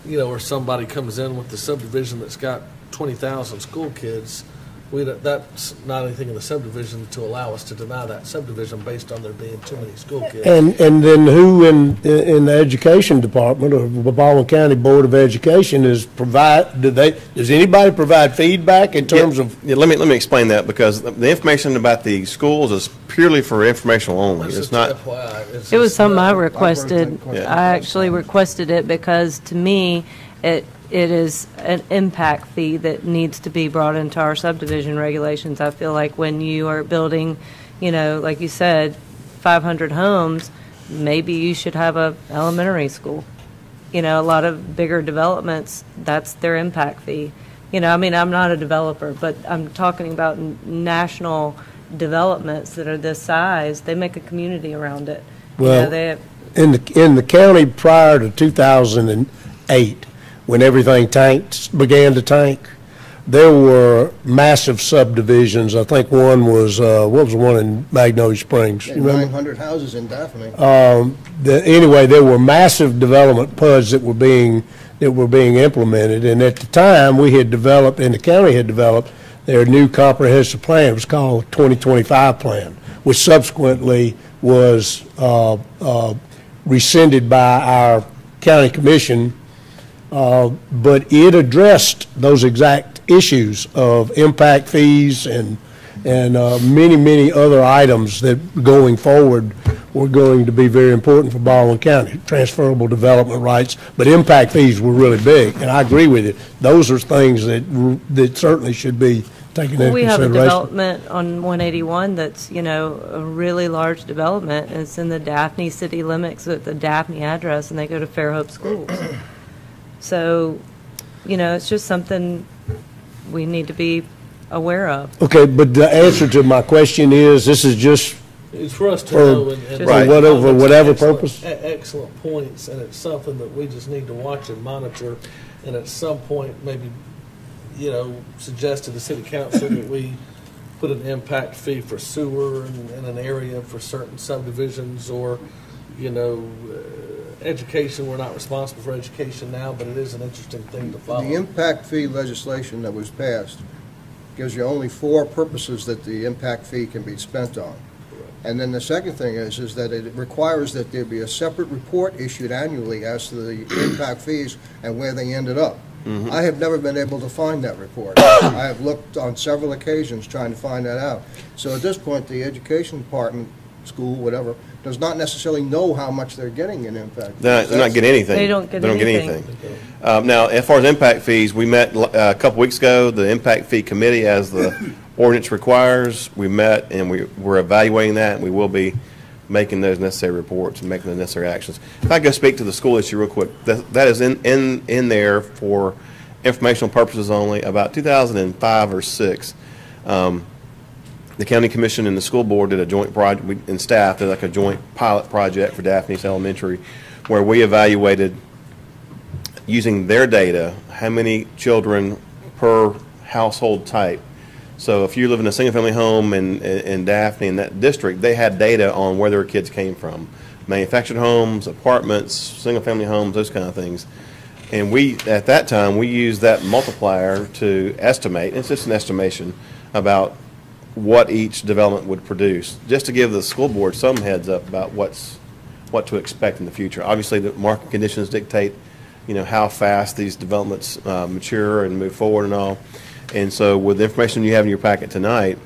you know, where somebody comes in with the subdivision that's got 20,000 school kids. That's not anything in the subdivision to allow us to deny that subdivision based on there being too many school kids. And then who in the education department or the Baldwin County Board of Education does anybody provide feedback in terms of? Yeah, let me explain that, because the information about the schools is purely for informational only. It's not. It was something I requested. I actually requested it because, to me, it is an impact fee that needs to be brought into our subdivision regulations. I feel like when you are building, you know, like you said, 500 homes, maybe you should have a elementary school. You know, a lot of bigger developments, that's their impact fee. You know, I mean, I'm not a developer, but I'm talking about national developments that are this size. They make a community around it. Well, you know, they have, in the county prior to 2008, when everything began to tank, there were massive subdivisions. I think one was, what was the one in Magnolia Springs? You remember? 900 houses in Daphne. Anyway, there were massive development PUDs that were being implemented, and at the time we had developed, and the county had developed, their new comprehensive plan. It was called 2025 plan, which subsequently was rescinded by our county commission. But it addressed those exact issues of impact fees and many other items that going forward were going to be very important for Baldwin County. Transferable development rights, but impact fees were really big, and I agree with you. Those are things that certainly should be taken into consideration. we have a development on 181 that's, you know, a really large development, and it's in the Daphne city limits with the Daphne address, and they go to Fairhope schools. So, you know, it's just something we need to be aware of. Okay, but the answer to my question is, this is just It's for us to know. And right. Whatever purpose. Excellent points, and it's something that we just need to watch and monitor, and at some point maybe suggest to the city council that we put an impact fee for sewer in an area for certain subdivisions, or, education. We're not responsible for education now, but it is an interesting thing to follow. The impact fee legislation that was passed gives you only 4 purposes that the impact fee can be spent on. And then the second thing is that it requires that there be a separate report issued annually as to the impact fees and where they ended up. I have never been able to find that report. I have looked on several occasions trying to find that out. So at this point, the education department, school, whatever, does not necessarily know how much they're getting in impact. They're not getting anything. They don't get anything. Now, as far as impact fees, we met a couple weeks ago, the impact fee committee, as the ordinance requires. We met and we're evaluating that, and we will be making those necessary reports and making the necessary actions. If I go speak to the school issue real quick, that is in there for informational purposes only. About 2005 or 6, the county commission and the school board did a joint project, and staff did like a joint pilot project for Daphne's Elementary, where we evaluated, using their data, how many children per household type. So if you live in a single-family home in Daphne, in that district, they had data on where their kids came from. Manufactured homes, apartments, single-family homes, those kind of things. And we, at that time, we used that multiplier to estimate, it's just an estimation, about what each development would produce, just to give the school board some heads up about what to expect in the future. Obviously, the market conditions dictate, how fast these developments mature and move forward and all. And so with the information you have in your packet tonight,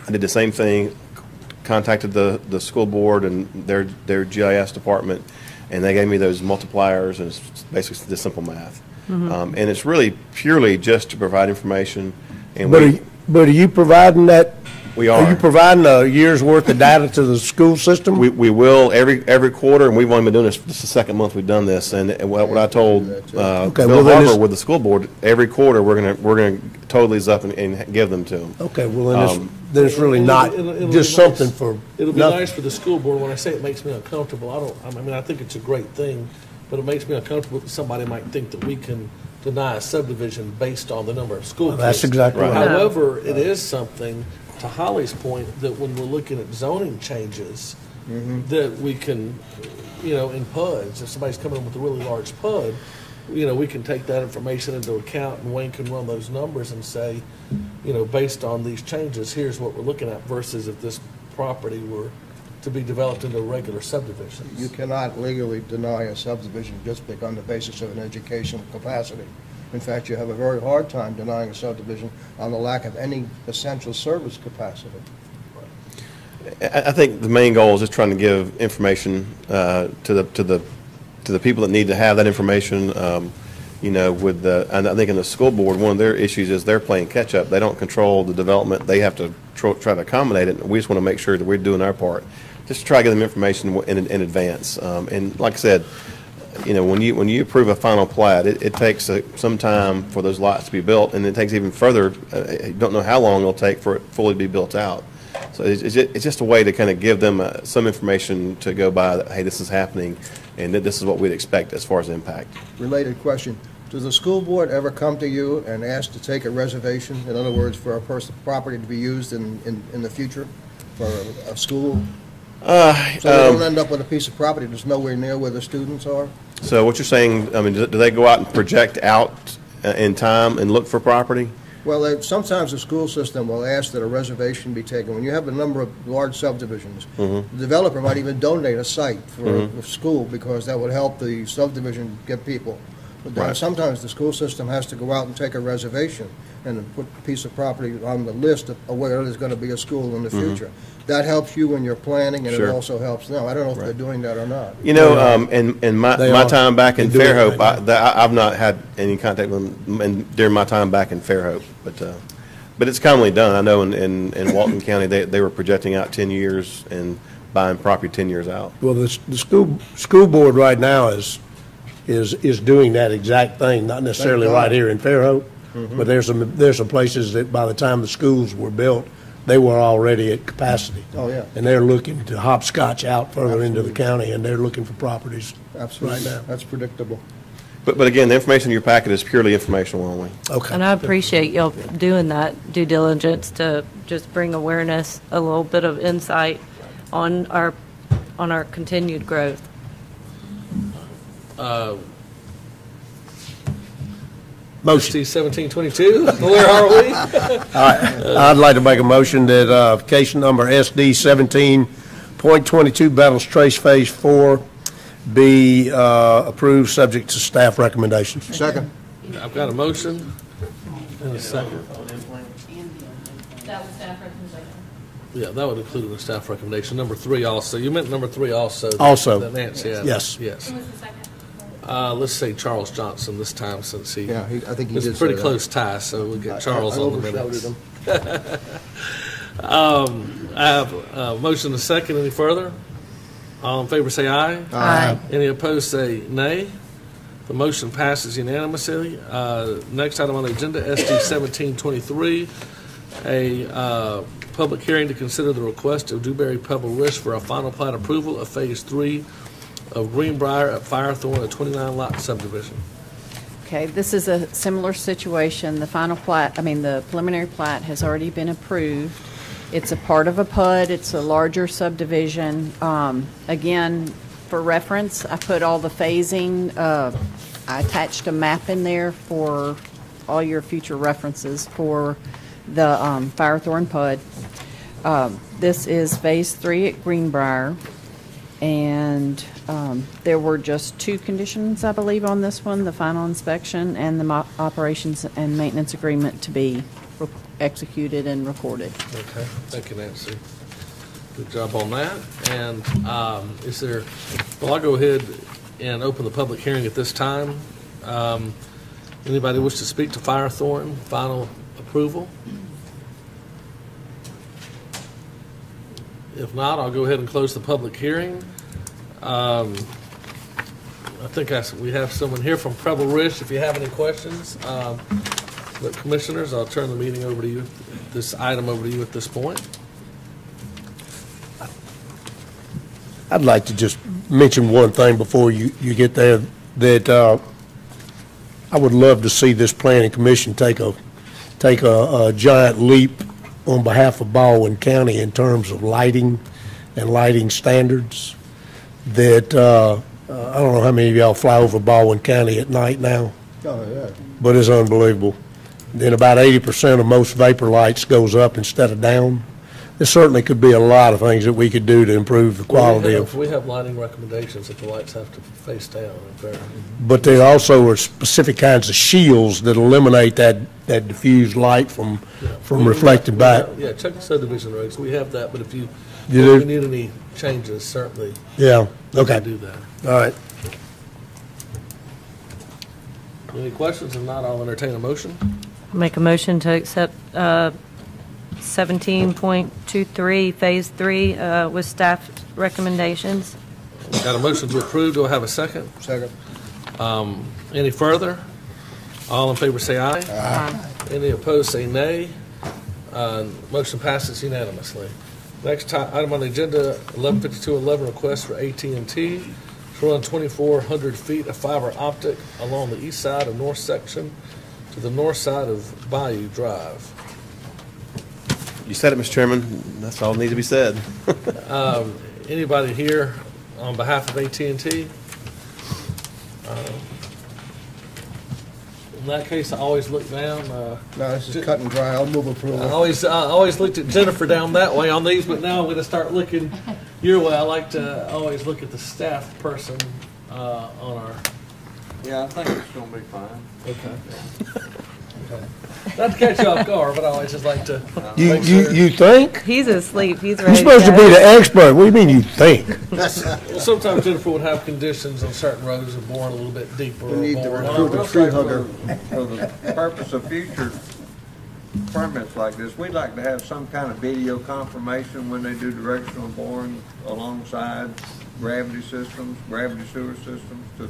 I did the same thing, contacted the school board and their GIS department, and they gave me those multipliers, and it's basically just simple math. And it's really purely just to provide information. And But are you providing that? We are. Are you providing a year's worth of data to the school system? We will every quarter, and we've only been doing this the second month we've done this. And what I told Bill Harper with the school board, every quarter we're gonna totally up and give them to them. Okay, well then it's really not just something for. It'll be nice for the school board. When I say it makes me uncomfortable, I think it's a great thing, but it makes me uncomfortable that somebody might think that we can deny a subdivision based on the number of school kids. That's exactly right. However, it is something, to Holly's point, that when we're looking at zoning changes, that we can, in PUDs, if somebody's coming in with a really large PUD, we can take that information into account, and Wayne can run those numbers and say, based on these changes, here's what we're looking at, versus if this property were to be developed into a regular subdivision. You cannot legally deny a subdivision just on the basis of an educational capacity. In fact, you have a very hard time denying a subdivision on the lack of any essential service capacity. I think the main goal is just trying to give information to the people that need to have that information. And I think in the school board, one of their issues is they're playing catch up. They don't control the development. They have to try to accommodate it. We just want to make sure that we're doing our part, just to try to get them information in advance. And like I said, when you approve a final plat, it takes some time for those lots to be built, and it takes even further. You don't know how long it'll take for it fully to be built out. So it's just a way to kind of give them some information to go by that, hey, this is happening, and that this is what we'd expect as far as impact. Related question. Does the school board ever come to you and ask to take a reservation? In other words, for a property to be used in the future for a school? So they don't end up with a piece of property that's nowhere near where the students are? So what you're saying, do they go out and project out in time and look for property? Well, sometimes the school system will ask that a reservation be taken. When you have a number of large subdivisions, the developer might even donate a site for a school, because that would help the subdivision get people. But then sometimes the school system has to go out and take a reservation and put a piece of property on the list of where there's going to be a school in the future. That helps you in your planning, and it also helps them. I don't know if they're doing that or not. In my time back in Fairhope, I've not had any contact with them during my time back in Fairhope, but it's commonly done. I know in Walton County they were projecting out 10 years and buying property 10 years out. Well, the school board right now is doing that exact thing, not necessarily right here in Fairhope, but there's some places that by the time the schools were built, they were already at capacity. Oh, yeah. And they're looking to hopscotch out further into the county, and they're looking for properties right now. That's predictable. But again, the information in your packet is purely informational only. Okay. And I appreciate y'all doing that due diligence to just bring awareness, a little bit of insight on our continued growth. Motion. 1722, where are we? I'd like to make a motion that application number SD 17.22 Battles Trace Phase 4 be approved subject to staff recommendations. Second. I've got a motion and a second. That was staff recommendation. Yeah, that would include the staff recommendation. Number 3 also. You meant number 3 also. Also. That Nancy had. Yes. Yes. Who was the second? Let's say Charles Johnson this time since he. Yeah, I think he it's did a pretty say that. close tie, so we'll get Charles I on the overshadowed minutes. him. I have a motion and a second. Any further? All in favor say aye. Aye. Any opposed say nay. The motion passes unanimously. Next item on the agenda, SD 1723, a public hearing to consider the request of Dewberry Pebble Ridge for a final plat approval of Phase 3 of Greenbrier at Firethorn, a 29-lot subdivision. Okay, this is a similar situation. The final plat, the preliminary plat has already been approved. It's a part of a PUD. It's a larger subdivision. Again, for reference, I put all the phasing. I attached a map in there for all your future references for the Firethorn PUD. This is Phase 3 at Greenbrier. And there were just 2 conditions, I believe, on this one, the final inspection and the operations and maintenance agreement to be executed and recorded. Okay, thank you, Nancy. Good job on that. And is there, well, I'll go ahead and open the public hearing at this time. Anybody wish to speak to Firethorn, final approval? If not, I'll go ahead and close the public hearing. I think we have someone here from Pebble Ridge. If you have any questions, but commissioners, I'll turn the meeting over to you, this item over to you at this point. I'd like to just mention one thing before you get there, that I would love to see this planning commission take a giant leap on behalf of Baldwin County in terms of lighting and lighting standards. That I don't know how many of y'all fly over Baldwin County at night now, but it's unbelievable. Then about 80% of most vapor lights goes up instead of down. There certainly could be a lot of things that we could do to improve the quality of. We have lighting recommendations that the lights have to face down. But there also are specific kinds of shields that eliminate that diffused light from reflecting back. Yeah, check the subdivision regs. We have that, but if you need any changes, certainly. Yeah. Okay. We can do that. All right. Any questions? If not, I'll entertain a motion. Make a motion to accept 17.23 Phase 3 with staff recommendations. Got a motion to approve. Do I have a second? Second. Any further? All in favor say aye. Aye. Any opposed say nay. Motion passes unanimously. Next item on the agenda, 115211, request for AT&T to run 2,400 feet of fiber optic along the east side of north section to the north side of Bayou Drive. You said it, Mr. Chairman. That's all that needs to be said. Anybody here on behalf of AT&T? In that case, I always look down. No, this is cut and dry. I'll move approval. I always looked at Jennifer down that way on these, but now I'm going to start looking your way. I like to always look at the staff person on our. Yeah, I think it's going to be fine. Okay. Okay. Not to catch you off guard, but I always just like to. You think? He's asleep. He's You're ready. supposed to be the expert. What do you mean you think? Well, sometimes Jennifer would have conditions on certain roads that bore a little bit deeper. We need to or recruit a tree hugger. For the purpose of future permits like this, we'd like to have some kind of video confirmation when they do directional boring alongside gravity systems, gravity sewer systems, to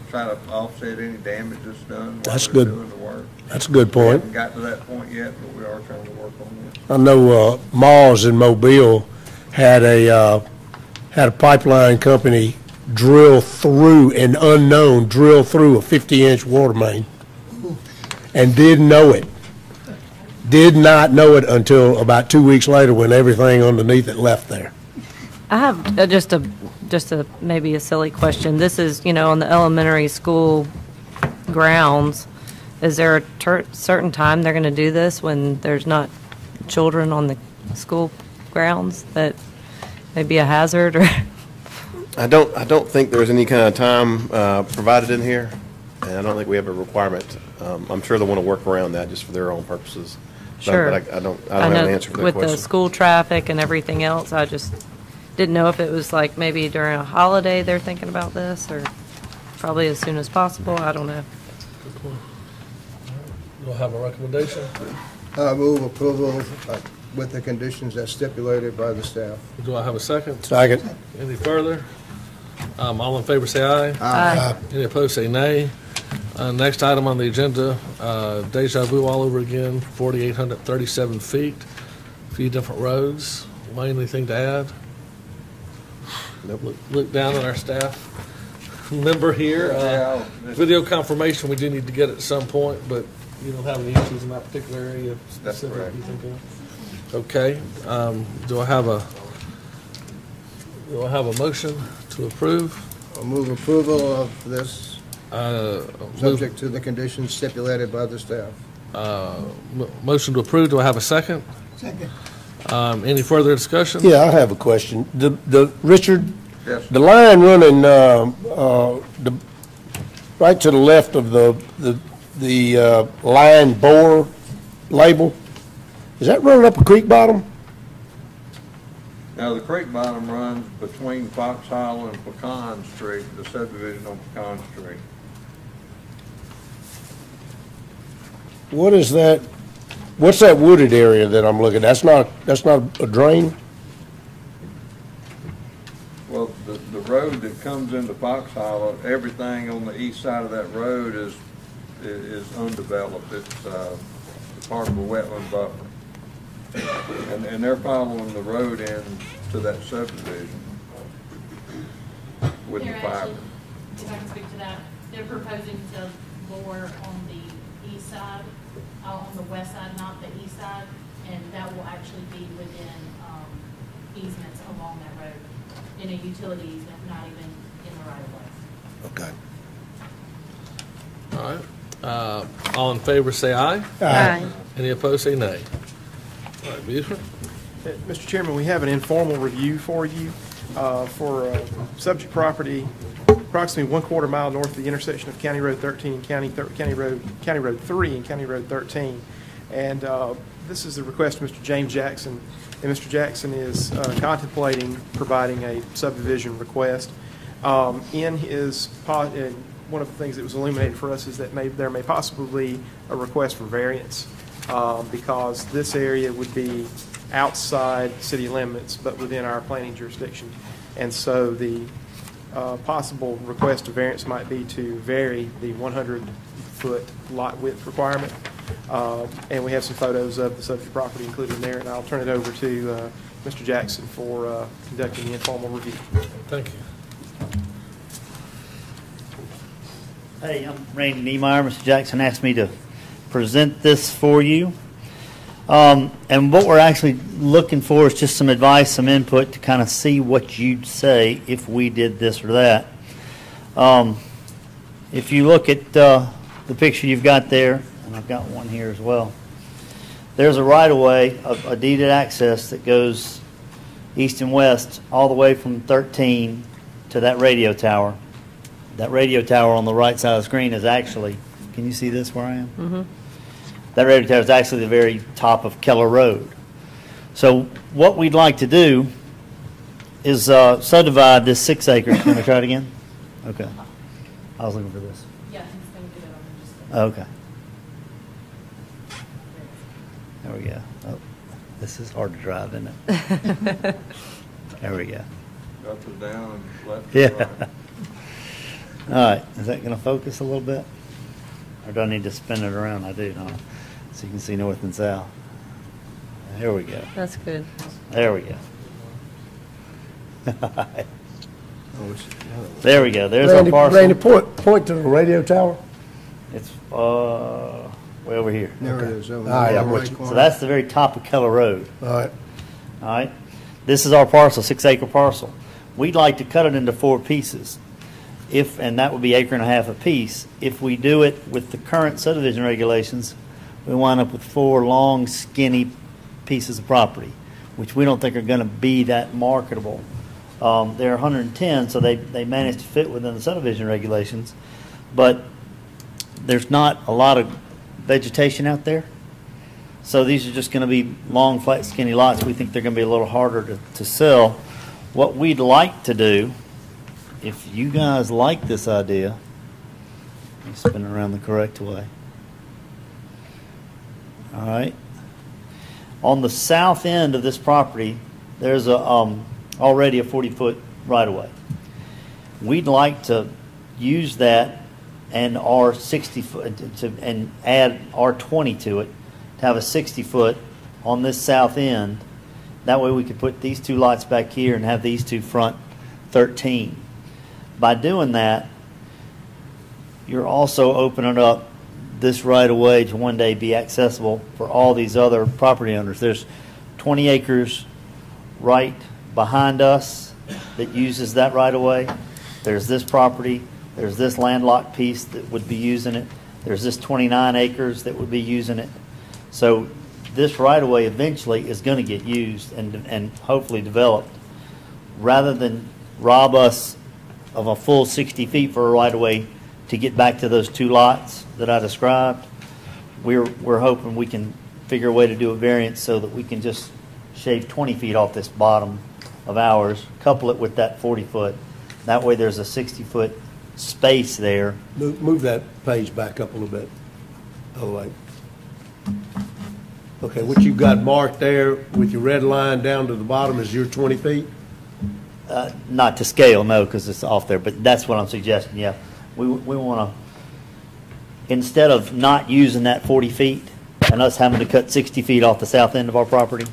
try to offset any damage that's done while That's they're good. doing the work. That's a good We point. haven't got to that point yet, but we are trying to work on it. I know Mars in Mobile had a pipeline company drill through, an unknown drill through a 50-inch water main and didn't know it. Did not know it until about 2 weeks later when everything underneath it left there. I have just a maybe a silly question. This is, on the elementary school grounds. Is there a certain time they're going to do this when there's not children on the school grounds that may be a hazard? Or I don't think there's any kind of time provided in here, and I don't think we have a requirement. I'm sure they'll want to work around that just for their own purposes. Sure. But I don't have an answer for that with question. the school traffic and everything else, I just didn't know if it was like maybe during a holiday they're thinking about this, or probably as soon as possible. I don't know. We'll have a recommendation. Move approval with the conditions as stipulated by the staff. Do I have a second? Second. Any further? All in favor say aye. Aye. Any opposed say nay. Next item on the agenda, deja vu all over again, 4,837 feet, a few different roads. Wayne, anything to add? Look down at our staff member here. Video confirmation we do need to get at some point, but you don't have any issues in that particular area specific you think of? Okay. Do I have a motion to approve? I'll move approval of this, subject to the conditions stipulated by the staff. Motion to approve. Do I have a second? Second. Any further discussion? Yeah, I have a question. Richard, Yes. the line running right to the left of the line bore label, is that running up a creek bottom? Now, the creek bottom runs between Fox Hollow and Pecan Street, the subdivision on Pecan Street. What is that? What's that wooded area that I'm looking at? That's not a drain? Well, the road that comes into Fox Hollow, everything on the east side of that road is undeveloped. It's part of a wetland buffer. And they're following the road in to that subdivision with the fiber. If I can speak to that, they're proposing to bore on the east side, on the west side, not the east side, and that will actually be within easements along that road, in a utility easement, not even in the right of way. Okay. All right. All in favor say aye. Aye. Any opposed say nay. All right, Buford. Mr. Chairman, we have an informal review for you for subject property approximately 1/4 mile north of the intersection of County Road 13 and County Road 3 and County Road 13. And this is the request of Mr. James Jackson. And Mr. Jackson is contemplating providing a subdivision request. In his one of the things that was illuminated for us is that there may possibly be a request for variance because this area would be outside city limits but within our planning jurisdiction. And so the possible request of variance might be to vary the 100-foot lot width requirement. And we have some photos of the subject property included in there, and I'll turn it over to Mr. Jackson for conducting the informal review. Thank you. Hey, I'm Randy Niemeyer. Mr. Jackson asked me to present this for you. And what we're actually looking for is just some advice, some input to kind of see what you'd say if we did this or that. If you look at the picture you've got there, and I've got one here as well, there's a right-of-way, a deeded access that goes east and west all the way from 13 to that radio tower. That radio tower on the right side of the screen is actually, can you see this where I am? Mm-hmm. That radio tower is actually the very top of Keller Road. So what we'd like to do is subdivide this 6 acres. Can we try it again? Okay. I was looking for this. Yeah, he's going to get it on just Okay. There we go. Oh, this is hard to drive, isn't it? There we go. Up and down and left and Yeah. right. All right. Is that going to focus a little bit? Or do I need to spin it around? I do, don't I? So you can see north and south. There we go. That's good. There we go. There we go. There's our parcel. Randy, point to the radio tower. It's way over here. There it is. All right, I'm with you. So that's the very top of Keller Road. All right. All right. This is our parcel, 6-acre parcel. We'd like to cut it into 4 pieces. And that would be 1.5 acres a piece. If we do it with the current subdivision regulations, we wind up with 4 long, skinny pieces of property, which we don't think are going to be that marketable. They're 110, so they managed to fit within the subdivision regulations, but there's not a lot of vegetation out there. So these are just going to be long, flat, skinny lots. We think they're going to be a little harder to sell. What we'd like to do, if you guys like this idea, let me spin it around the correct way. All right. On the south end of this property, there's already a 40-foot right-of-way. We'd like to use that and our 60-foot and add our 20 to it to have a 60-foot on this south end. That way we could put these 2 lots back here and have these 2 front 13. By doing that, you're also opening up this right-of-way to one day be accessible for all these other property owners. There's 20 acres right behind us that uses that right-of-way. There's this property. There's this landlocked piece that would be using it. There's this 29 acres that would be using it. So this right-of-way eventually is going to get used and hopefully developed. Rather than rob us of a full 60 feet for a right-of-way to get back to those 2 lots that I described, we're hoping we can figure a way to do a variance so that we can just shave 20 feet off this bottom of ours, couple it with that 40-foot. That way there's a 60-foot space there. Move that page back up a little bit. Other way. Okay, what you've got marked there with your red line down to the bottom is your 20 feet? Not to scale, no, because it's off there, but that's what I'm suggesting, yeah. We want to, instead of not using that 40 feet and us having to cut 60 feet off the south end of our property,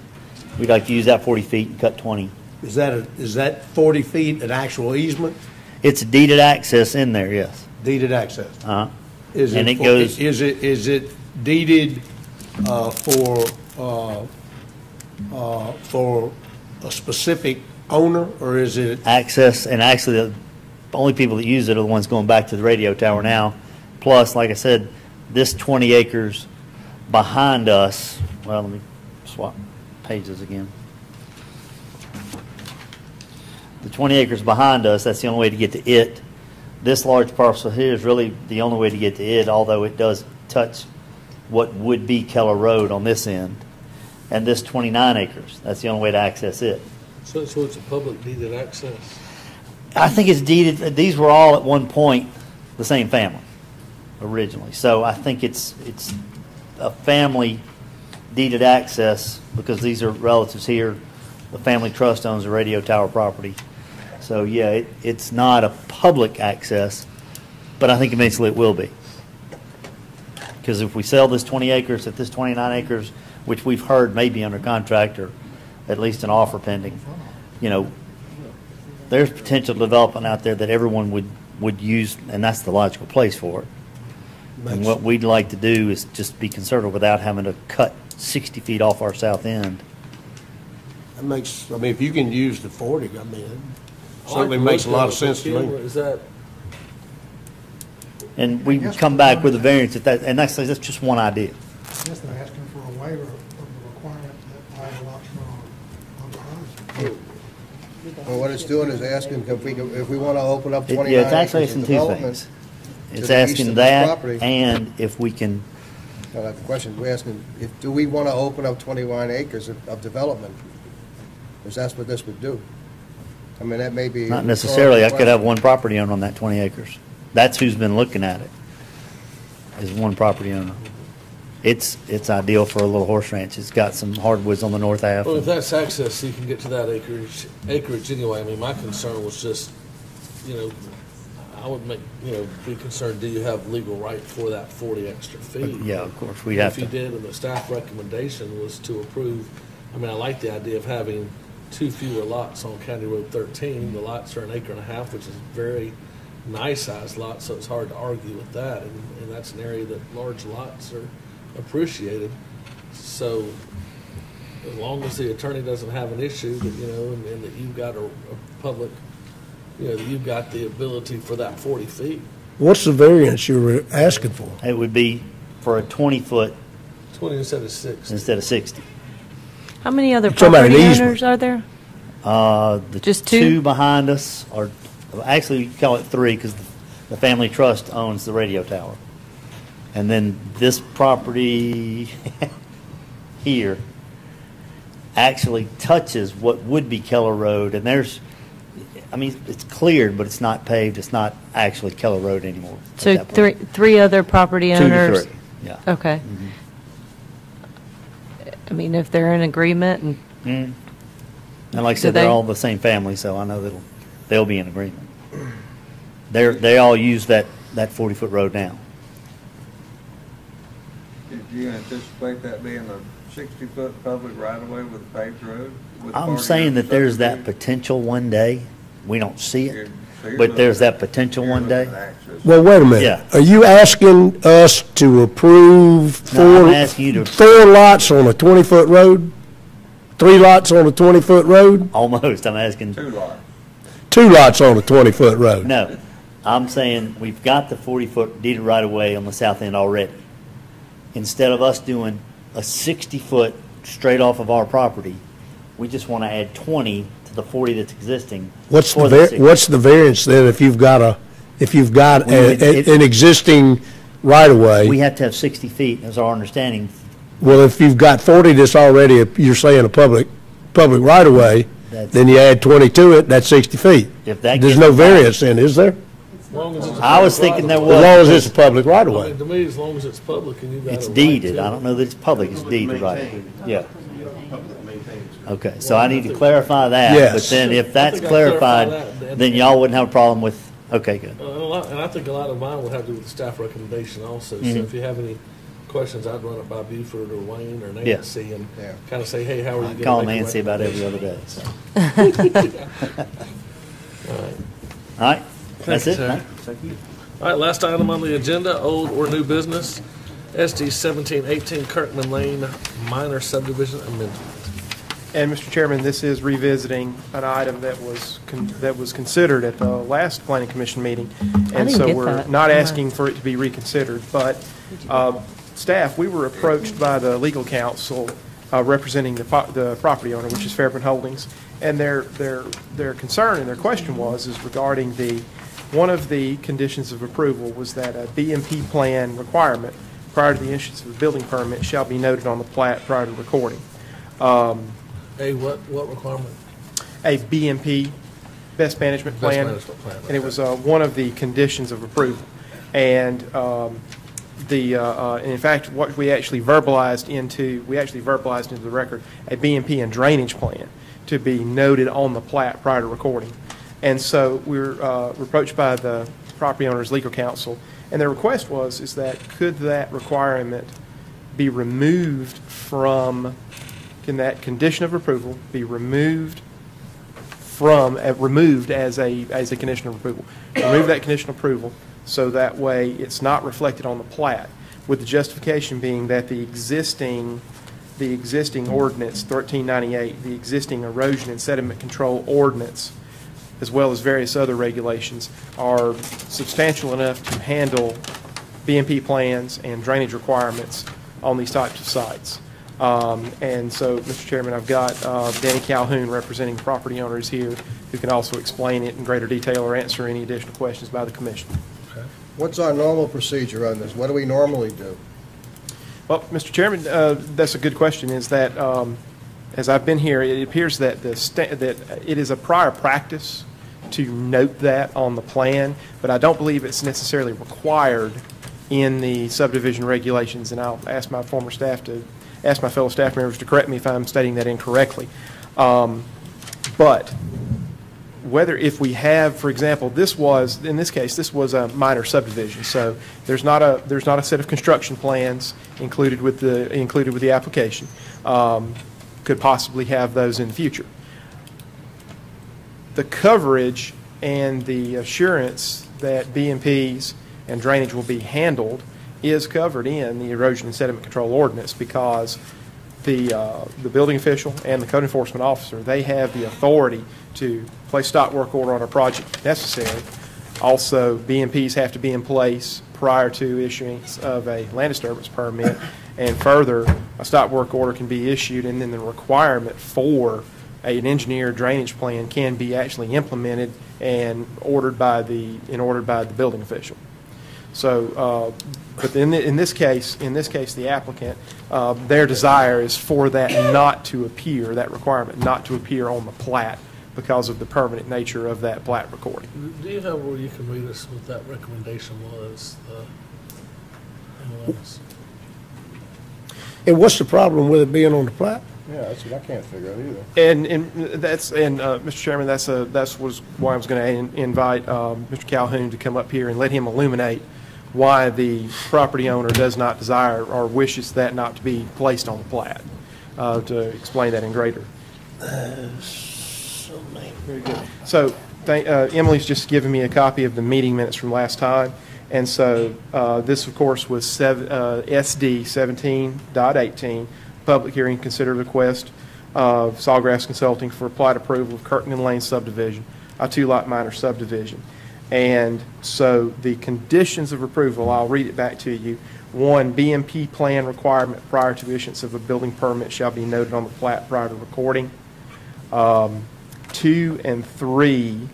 we'd like to use that 40 feet and cut 20. Is that 40 feet an actual easement? It's deeded access in there, yes. Deeded access. Uh-huh. Is it deeded for a specific owner, or is it access? And actually, the only people that use it are the ones going back to the radio tower now. Plus, like I said, this 20 acres behind us. Well, let me swap pages again. The 20 acres behind us, that's the only way to get to it. This large parcel here is really the only way to get to it, although it does touch what would be Keller Road on this end. And this 29 acres, that's the only way to access it. So it's a public deeded access? I think it's deeded. These were all at one point the same family originally. So I think it's a family deeded access because these are relatives here. The family trust owns the radio tower property. So yeah, it's not a public access, but I think eventually it will be. Because if we sell this 20 acres at this 29 acres, which we've heard may be under contract or at least an offer pending, you know, there's potential development out there that everyone would use, and that's the logical place for it. And what we'd like to do is just be conservative without having to cut 60 feet off our south end. That makes, I mean, if you can use the 40, I mean, it certainly makes a lot of sense to me. Is that? And we can come back with a variance if that, and that's just one idea. I guess they're asking for a waiver of the requirement that all lots are on the horizon. Well, what it's doing is asking if we want to open up 29 Yeah, it's actually acres of asking two development things. to It's the east asking of this that, property. and if we can, No, the question, we're asking, do we want to open up 29 acres of development? Because that's what this would do. I mean, that may be. not necessarily, I could have one property owner on that 20 acres. That's who's been looking at it, is one property owner. It's ideal for a little horse ranch. It's got some hardwoods on the north half. Well, if that's access, you can get to that acreage anyway. I mean, my concern was just, you know, I would be concerned, do you have legal right for that 40 extra feet? Yeah, of course, we'd have to. If to. you did, and the staff recommendation was to approve, I mean, I like the idea of having two fewer lots on County Road 13. The lots are 1.5 acres, which is very nice sized lots, so it's hard to argue with that. And that's an area that large lots are appreciated. So as long as the attorney doesn't have an issue that, and that you've got a public, that you've got the ability for that 40 feet. What's the variance you were asking for? It would be for a 20-foot 20 instead of 60. instead of 60. How many other talking about an property easement. owners are there? The Just two? behind us are, actually, you call it three because the family trust owns the radio tower. And then this property here actually touches what would be Keller Road. And it's cleared, but it's not paved. It's not actually Keller Road anymore. So three other property 2 to owners? 3, yeah. Okay. Mhm. I mean, if they're in agreement and. And like I said, they're all the same family, so I know they'll be in agreement. They all use that 40-foot road now. Did you anticipate that being a 60-foot public right-of-way with a paved road? I'm saying that there's that potential one day. We don't see it, but there's that potential one day. Well, wait a minute. Yeah. Are you asking us to approve No, I'm asking you to. 4 lots on a 20-foot road? 3 lots on a 20-foot road? Almost. I'm asking. 2 lots. 2 lots on a 20-foot road? No. I'm saying we've got the 40-foot deeded right-of-way on the south end already. Instead of us doing a 60-foot straight off of our property, we just want to add 20 to the 40 that's existing. What's for the 60. what's the variance then if you've got an existing right-of-way? We have to have 60 feet, is our understanding. Well, if you've got 40 that's already, you're saying a public right-of-way, then you add 20 to it, that's 60 feet. If that There's gets no applied- variance then, is there? I was thinking there was. As long as it's a public right-of-way. To me, as long as it's public and you've got It's a right deeded. to I it. don't know that it's public. It's deeded right. Yeah. Okay, so I need to clarify that. Yes. But then if that's I clarify clarified, that, then y'all wouldn't have a problem with, okay, good. And I think a lot of mine would have to do with the staff recommendation also. So if you have any questions, I'd run it by Buford or Wayne or Nancy and kind of say, hey, how are you going to Call make a Nancy about every other day. So. All right. All right, that's Thank it. you, huh? sir. Thank you. All right, last item on the agenda, old or new business, SD 1718 Kirkman Lane minor subdivision amendment. And Mr. Chairman, this is revisiting an item that was considered at the last Planning Commission meeting. And didn't so get we're that. not asking for it to be reconsidered. But staff, we were approached by the legal counsel representing the property owner, which is Fairhope Holdings. And their concern and their question is regarding one of the conditions of approval was that a BMP plan requirement prior to the issuance of a building permit shall be noted on the plat prior to recording. A what requirement? A BMP, Best Management Plan. Best Management Plan, And it was one of the conditions of approval. And in fact, what we actually verbalized into the record a BMP and drainage plan to be noted on the plat prior to recording. And so we were approached by the property owner's legal counsel, and their request is that could that requirement be removed from, can that condition of approval be removed as a condition of approval? Remove that condition of approval so that way it's not reflected on the plat, with the justification being that the existing ordinance 1398, the existing erosion and sediment control ordinance, as well as various other regulations, are substantial enough to handle BMP plans and drainage requirements on these types of sites. And so, Mr. Chairman, I've got Danny Calhoun representing property owners here who can also explain it in greater detail or answer any additional questions by the Commission. Okay. What's our normal procedure on this? What do we normally do? Well, Mr. Chairman, that's a good question, is that as I've been here, it appears that that it is a prior practice to note that on the plan, but I don't believe it's necessarily required in the subdivision regulations, and I'll ask my fellow staff members to correct me if I'm stating that incorrectly. But if we have, for example, in this case, this was a minor subdivision, so there's not a set of construction plans included with the application. Could possibly have those in the future. the coverage and the assurance that BMPs and drainage will be handled is covered in the erosion and sediment control ordinance, because the building official and the code enforcement officer, they have the authority to place stop work order on a project if necessary. Also, BMPs have to be in place prior to issuance of a land disturbance permit, and further, a stop work order can be issued, and then the requirement for an engineered drainage plan can be actually implemented and ordered by the building official. So, but in this case, the applicant, their desire is for that not to appear, that requirement not to appear on the plat because of the permanent nature of that plat recording. Do you have where you can read us what that recommendation was? And what's the problem with it being on the plat? Yeah, that's what I can't figure out either. And Mr. Chairman, that's was why I was going to invite Mr. Calhoun to come up here and let him illuminate why the property owner does not desire or wishes that not to be placed on the plat, to explain that in greater. Very good. So Emily's just given me a copy of the meeting minutes from last time. And so this, of course, was SD 17.18, public hearing, consider request of Sawgrass Consulting for plat approval of Kirkland Lane subdivision, a two-lot minor subdivision. And so the conditions of approval, I'll read it back to you. 1, BMP plan requirement prior to issuance of a building permit shall be noted on the plat prior to recording. 2 and 3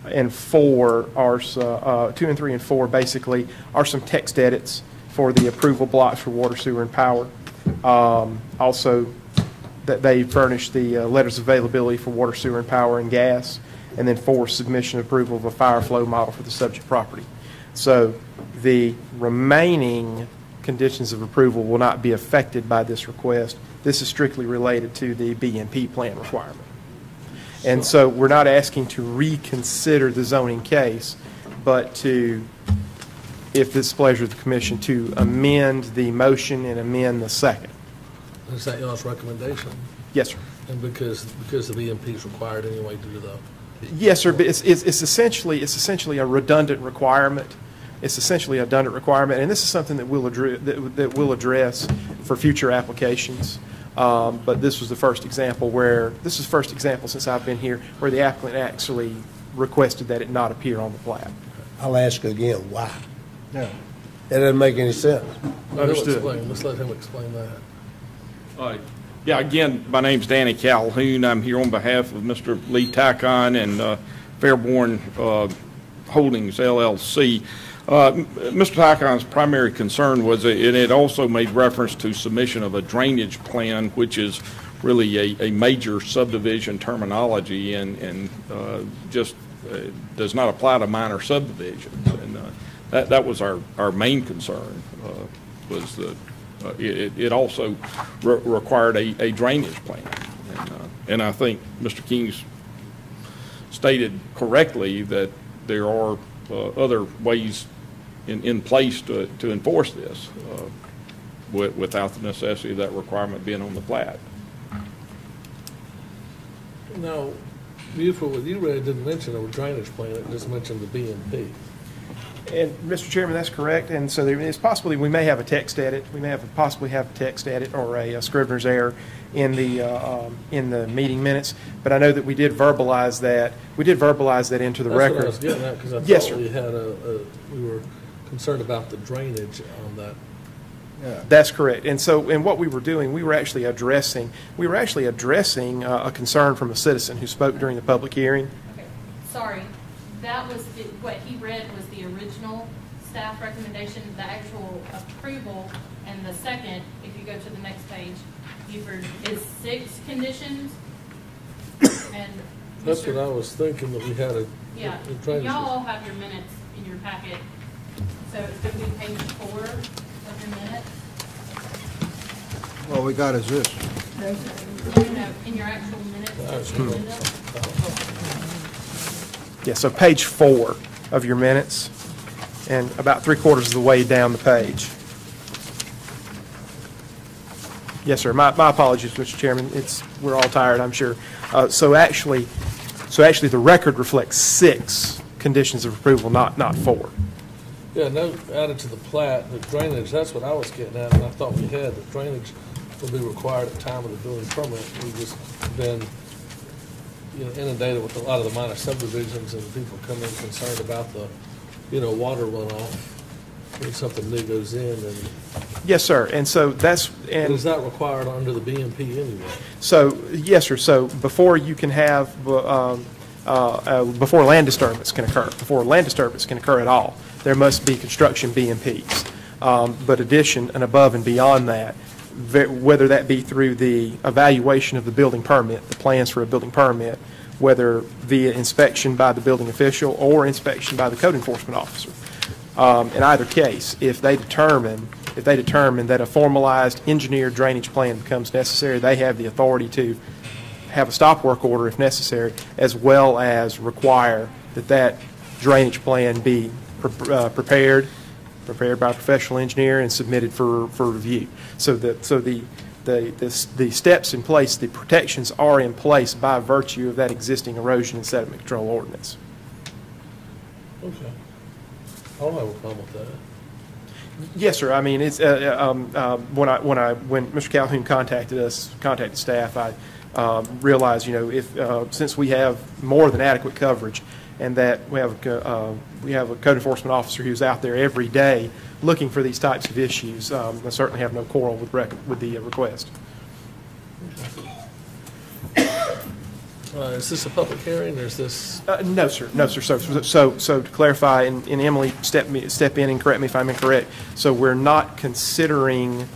and 4 are 2 and 3 and 4 basically are some text edits for the approval blocks for water, sewer, and power. Also, that they furnish the letters of availability for water, sewer, and power and gas. And then 4, submission approval of a fire flow model for the subject property. So the remaining conditions of approval will not be affected by this request. This is strictly related to the BMP plan requirement. And so we're not asking to reconsider the zoning case, but to, if it's pleasure of the commission, to amend the motion and amend the second. Is that y'all's recommendation? Yes, sir. And because the BMP is required anyway to do that? Yes, sir. But it's essentially a redundant requirement. It's essentially a redundant requirement, and this is something that we'll address for future applications. But this was the first example since I've been here where the applicant actually requested that it not appear on the plat. I'll ask again, why? Yeah. That doesn't make any sense. Understood. Let's let him explain that. Yeah, again, my name's Danny Calhoun. I'm here on behalf of Mr. Lee Tacon and Fairborn Holdings, LLC. Mr. Tacon's primary concern was, and it also made reference to submission of a drainage plan, which is really a major subdivision terminology and just does not apply to minor subdivisions. And that was our main concern, was that it also required a drainage plan. And I think Mr. King's stated correctly that there are other ways in place to enforce this without the necessity of that requirement being on the plat. Now, beautiful, what you read didn't mention a drainage plan, it just mentioned the BMP. And Mr. Chairman, that's correct. And so it's possibly we may have a text edit. We may possibly have a text edit or a Scrivener's error in the meeting minutes. But I know that we did verbalize that. We did verbalize that into the record. That's what I was getting at, because I yes, thought sir. we had we were concerned about the drainage on that. Yeah. That's correct. And so, and what we were doing, we were actually addressing a concern from a citizen who spoke during the public hearing. Okay. Sorry. That was what he read was the original staff recommendation. The actual approval and the second, if you go to the next page, is 6 conditions. And that's what I was thinking, that we had yeah. Y'all all have your minutes in your packet, so it's going to be page 4 of your minutes. All we got is this. No, in your actual minutes. Yeah, so page 4 of your minutes, and about 3/4 of the way down the page. Yes, sir. My apologies, Mr. Chairman. We're all tired, I'm sure. So So actually, the record reflects 6 conditions of approval, not 4. Yeah, note added to the plat, the drainage, that's what I was getting at, and I thought we had, that drainage will be required at the time of the building permit. We've just been, inundated with a lot of the minor subdivisions, and people come in concerned about the, water runoff. When something new goes in, and yes, sir. And so that's is that required under the BMP anyway? So yes, sir. So before you can have before land disturbance can occur, at all, there must be construction BMPs. But addition and above and beyond that, whether that be through the evaluation of the building permit, the plans for a building permit, whether via inspection by the building official or inspection by the code enforcement officer. In either case, if they determine that a formalized engineered drainage plan becomes necessary, they have the authority to have a stop work order if necessary, as well as require that drainage plan be prepared by a professional engineer and submitted for review. So the steps in place, the protections are in place by virtue of that existing erosion and sediment control ordinance. Okay. I don't have a problem with that. Yes, sir. I mean, it's when Mr. Calhoun contacted staff, I realized, if since we have more than adequate coverage, and that we have a code enforcement officer who's out there every day looking for these types of issues, I certainly have no quarrel with the request. Is this a public hearing, or is this? No, sir. No, sir. So to clarify, and Emily, step in and correct me if I'm incorrect. So we're not considering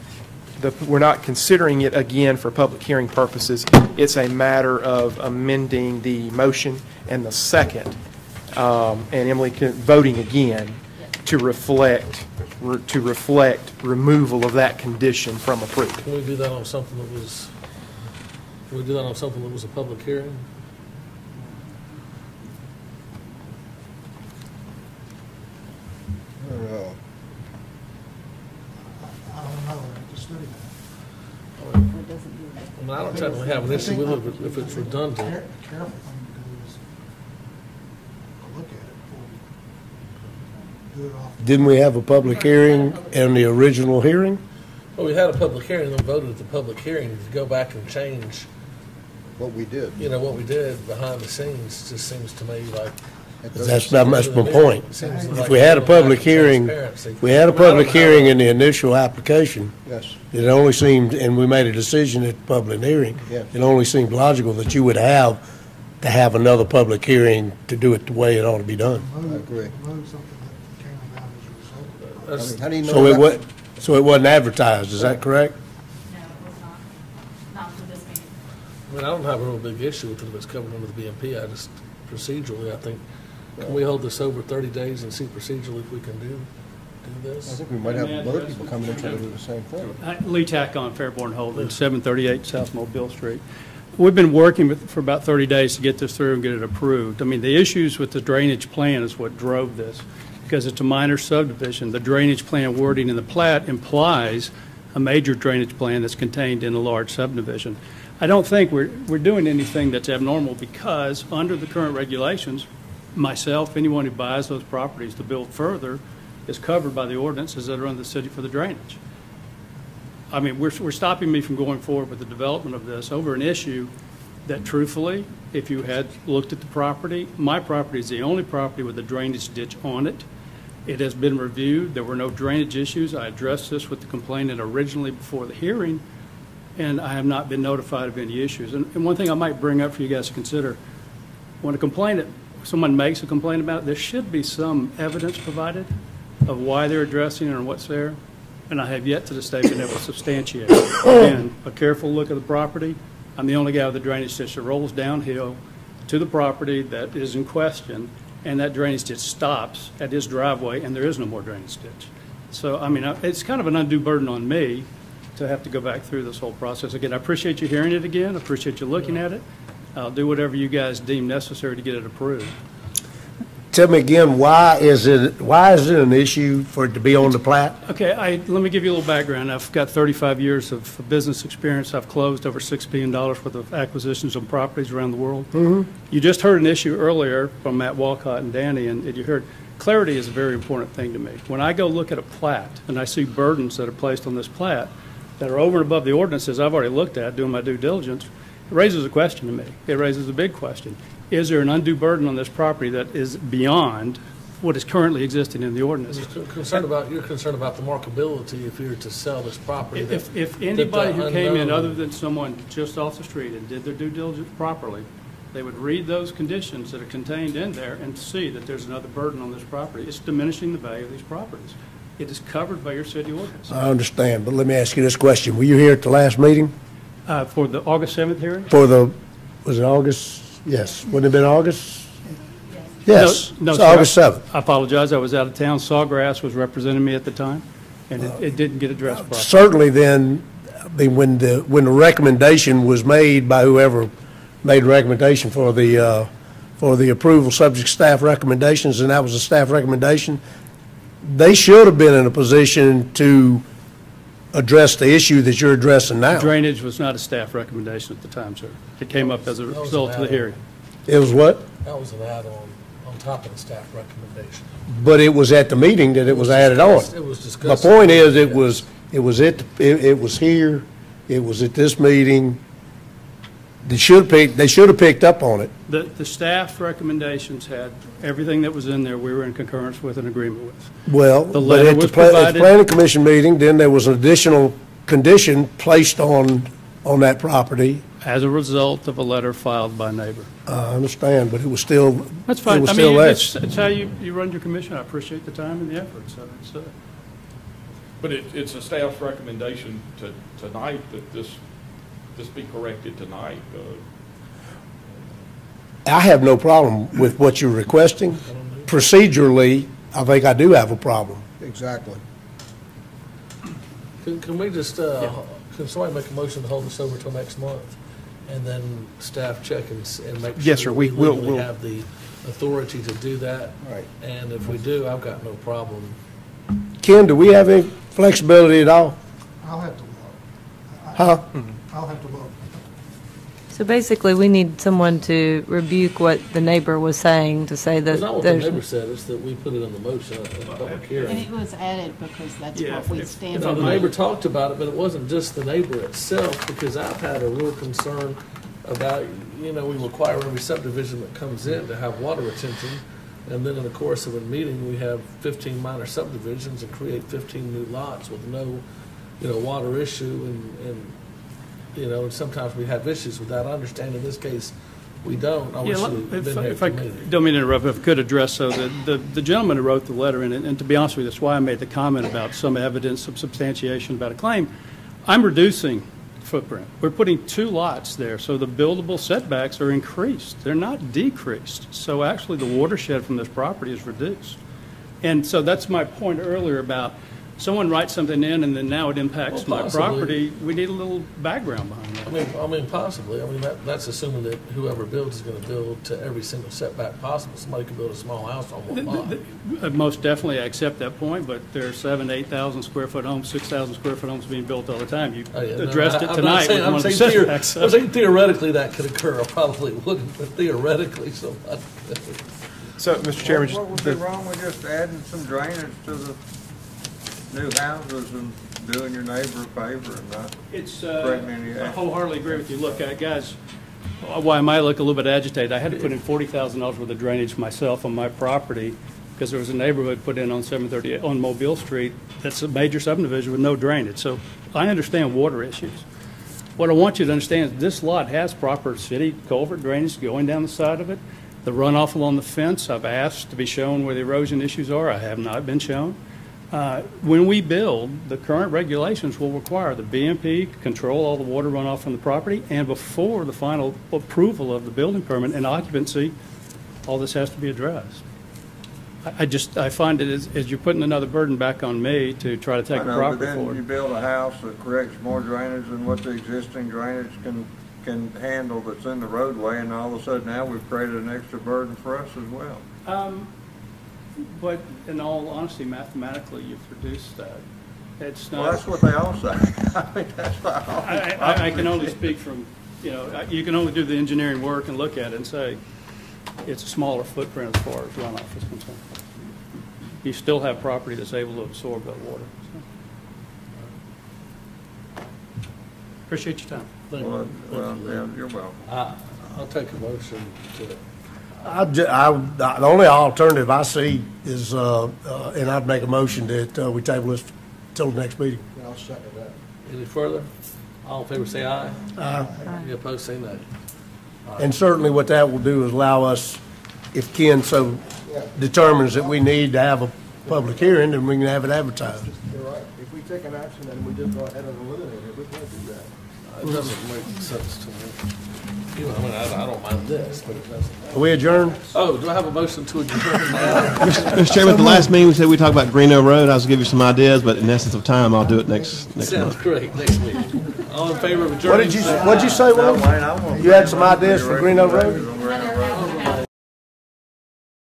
it again for public hearing purposes. It's a matter of amending the motion and the second, and Emily voting again to reflect removal of that condition from approval. Can we do that on something that was? Can we do that on something that was a public hearing? I don't know. I don't know, I have to study that. I mean, I don't technically have an issue with it if it's redundant. The careful thing to do is look at it before we do it off. Didn't we have a public hearing in the original hearing? Well, we had a public hearing, then voted at the public hearing to go back and change what we did. What we did behind the scenes just seems to me like. That's my point. If Like we had a public hearing, in the initial application, yes, it only seemed, and we made a decision at the public hearing, yes, it only seemed logical that you would have to have another public hearing to do it the way it ought to be done. I agree. How do you know So it wasn't advertised, is that correct? No, it was not. Not for this meeting. I mean, I don't have a real big issue with it if it's covered under the BMP. I just, procedurally, I think, can we hold this over 30 days and see procedurally if we can do this? I think we might have other people coming in trying to do the same thing. Lee Tack on Fairborn Holdings, 738 South Mobile Street. We've been working for about 30 days to get this through and get it approved. I mean, the issues with the drainage plan is what drove this, because it's a minor subdivision. The drainage plan wording in the plat implies a major drainage plan that's contained in a large subdivision. I don't think we're doing anything that's abnormal, because under the current regulations, myself, anyone who buys those properties to build further is covered by the ordinances that are under the city for the drainage. I mean, we're stopping me from going forward with the development of this over an issue that, truthfully, if you had looked at the property, my property is the only property with a drainage ditch on it. It has been reviewed. There were no drainage issues. I addressed this with the complainant originally before the hearing, and I have not been notified of any issues. And one thing I might bring up for you guys to consider, when someone makes a complaint about it, there should be some evidence provided of why they're addressing it and what's there. And I have yet to this day been able to substantiate it. Again, a careful look at the property. I'm the only guy with a drainage ditch that rolls downhill to the property that is in question, and that drainage ditch stops at his driveway, and there is no more drainage ditch. So, I mean, it's kind of an undue burden on me to have to go back through this whole process again. I appreciate you hearing it again. I appreciate you looking at it. I'll do whatever you guys deem necessary to get it approved. tell me again, why is it an issue for it to be on the plat? Okay, let me give you a little background. I've got 35 years of business experience. I've closed over $6 billion worth of acquisitions on properties around the world. Mm-hmm. You just heard an issue earlier from Matt Walcott and Danny, and you heard clarity is a very important thing to me. When I go look at a plat and I see burdens that are placed on this plat that are over and above the ordinances I've already looked at, doing my due diligence, it raises a question to me. It raises a big question. Is there an undue burden on this property that is beyond what is currently existing in the ordinance? You're concerned about the markability if you were to sell this property. If anybody who came in other than someone just off the street and did their due diligence properly, they would read those conditions that are contained in there and see that there's another burden on this property. It's diminishing the value of these properties. It is covered by your city ordinance. I understand, but let me ask you this question. Were you here at the last meeting? For the August 7th hearing? Was it August? Yes. Wouldn't it have been August? Yes. No, it's sir, August 7th. I apologize. I was out of town. Sawgrass was representing me at the time, and it didn't get addressed properly. Certainly then, when the recommendation was made by whoever made a recommendation for the approval subject to staff recommendations, and that was a staff recommendation, they should have been in a position to address the issue that you're addressing now. Drainage was not a staff recommendation at the time, sir. It came up as a result of the hearing. It was what? That was an add-on on top of the staff recommendation. But it was at the meeting that it was added on. It was discussed. My point is, it was here, it was at this meeting. They should have picked up on it. The staff recommendations had everything that was in there we were in concurrence with and agreement with. Well, the letter was at the provided. planning commission meeting, then there was an additional condition placed on that property. As a result of a letter filed by a neighbor. I understand, but it was still. That's fine. It was I still mean, there. it's how you run your commission. I appreciate the time and the effort. So it's. But it's a staff's recommendation tonight that this be corrected tonight. I have no problem with what you're requesting. Procedurally, I think I do have a problem. Exactly. Can we just, can somebody make a motion to hold this over till next month? And then staff check and make sure Yes, sir. we legally we'll have the authority to do that? Right. And if we do, I've got no problem. Ken, do we have any flexibility at all? I'll have to look. Huh? I'll have to look. So basically, we need someone to rebuke what the neighbor was saying, to say that It's not what the there's. neighbor said, it's that we put it in the motion in the public hearing. And it was added because that's what we stand The on. neighbor talked about it, but it wasn't just the neighbor itself, because I've had a real concern about, we require every subdivision that comes in to have water retention, and then in the course of a meeting, we have 15 minor subdivisions and create 15 new lots with no, water issue, and sometimes we have issues with that. I understand in this case, we don't. I wish we'd been here if I at the meeting. don't mean to interrupt, if I could address, so the gentleman who wrote the letter, and to be honest with you, that's why I made the comment about some evidence of substantiation about a claim. I'm reducing footprint. We're putting 2 lots there, so the buildable setbacks are increased. They're not decreased. So actually, the watershed from this property is reduced. And so that's my point earlier about someone writes something in and then now it impacts my property. We need a little background behind that. I mean, possibly. I mean, that's assuming that whoever builds is going to build to every single setback possible. Somebody could build a small house on one lot. Most definitely, I accept that point, but there are 7,000 to 8,000 square foot homes, 6,000 square foot homes being built all the time. You addressed it tonight with one of the setbacks. I'm saying theoretically that could occur. I probably wouldn't, but theoretically somebody. So, Mr. Chairman, What would be wrong with just adding some drainage to the new houses and doing your neighbor a favor and not threatening any I action? wholeheartly agree with you. Look, guys, why I might look a little bit agitated, I had to put in $40,000 worth of drainage myself on my property because there was a neighborhood put in on 738 on Mobile Street that's a major subdivision with no drainage. So I understand water issues. What I want you to understand is this lot has proper city culvert drainage going down the side of it. The runoff along the fence, I've asked to be shown where the erosion issues are. I have not been shown. When we build, the current regulations will require the BMP control all the water runoff from the property, and before the final approval of the building permit and occupancy, all this has to be addressed. I find it as you're putting another burden back on me to try to take a property but forward. then you build a house that corrects more drainage than what the existing drainage can handle that's in the roadway, and all of a sudden now we've created an extra burden for us as well. But in all honesty, mathematically, you produce that. It's not. Well, that's what they all say. I mean, that's what I can only speak from, you can only do the engineering work and look at it and say, it's a smaller footprint as far as runoff is concerned. You still have property that's able to absorb that water. So. Appreciate your time. Well, yeah, you're welcome. I'll take a motion to. The only alternative I see is, and I'd make a motion that we table this till the next meeting. I'll second that. Any further? All in favor say aye. Aye. Any opposed say no. And certainly what that will do is allow us, if Ken so determines that we need to have a public hearing, then we can have it advertised. You're right. If we take an action and we just go ahead and eliminate it, we can't do that. It doesn't make sense to me. I don't mind this, but it doesn't. Are we adjourned? Oh, do I have a motion to adjourn now? Mr. Chairman, at the last meeting, we said we'd talk about Greeno Road. I was going to give you some ideas, but in essence of time, I'll do it next Sounds month. great. Next week. All in favor of adjourning? What'd you say, Wayne? You had some ideas for Greeno Road?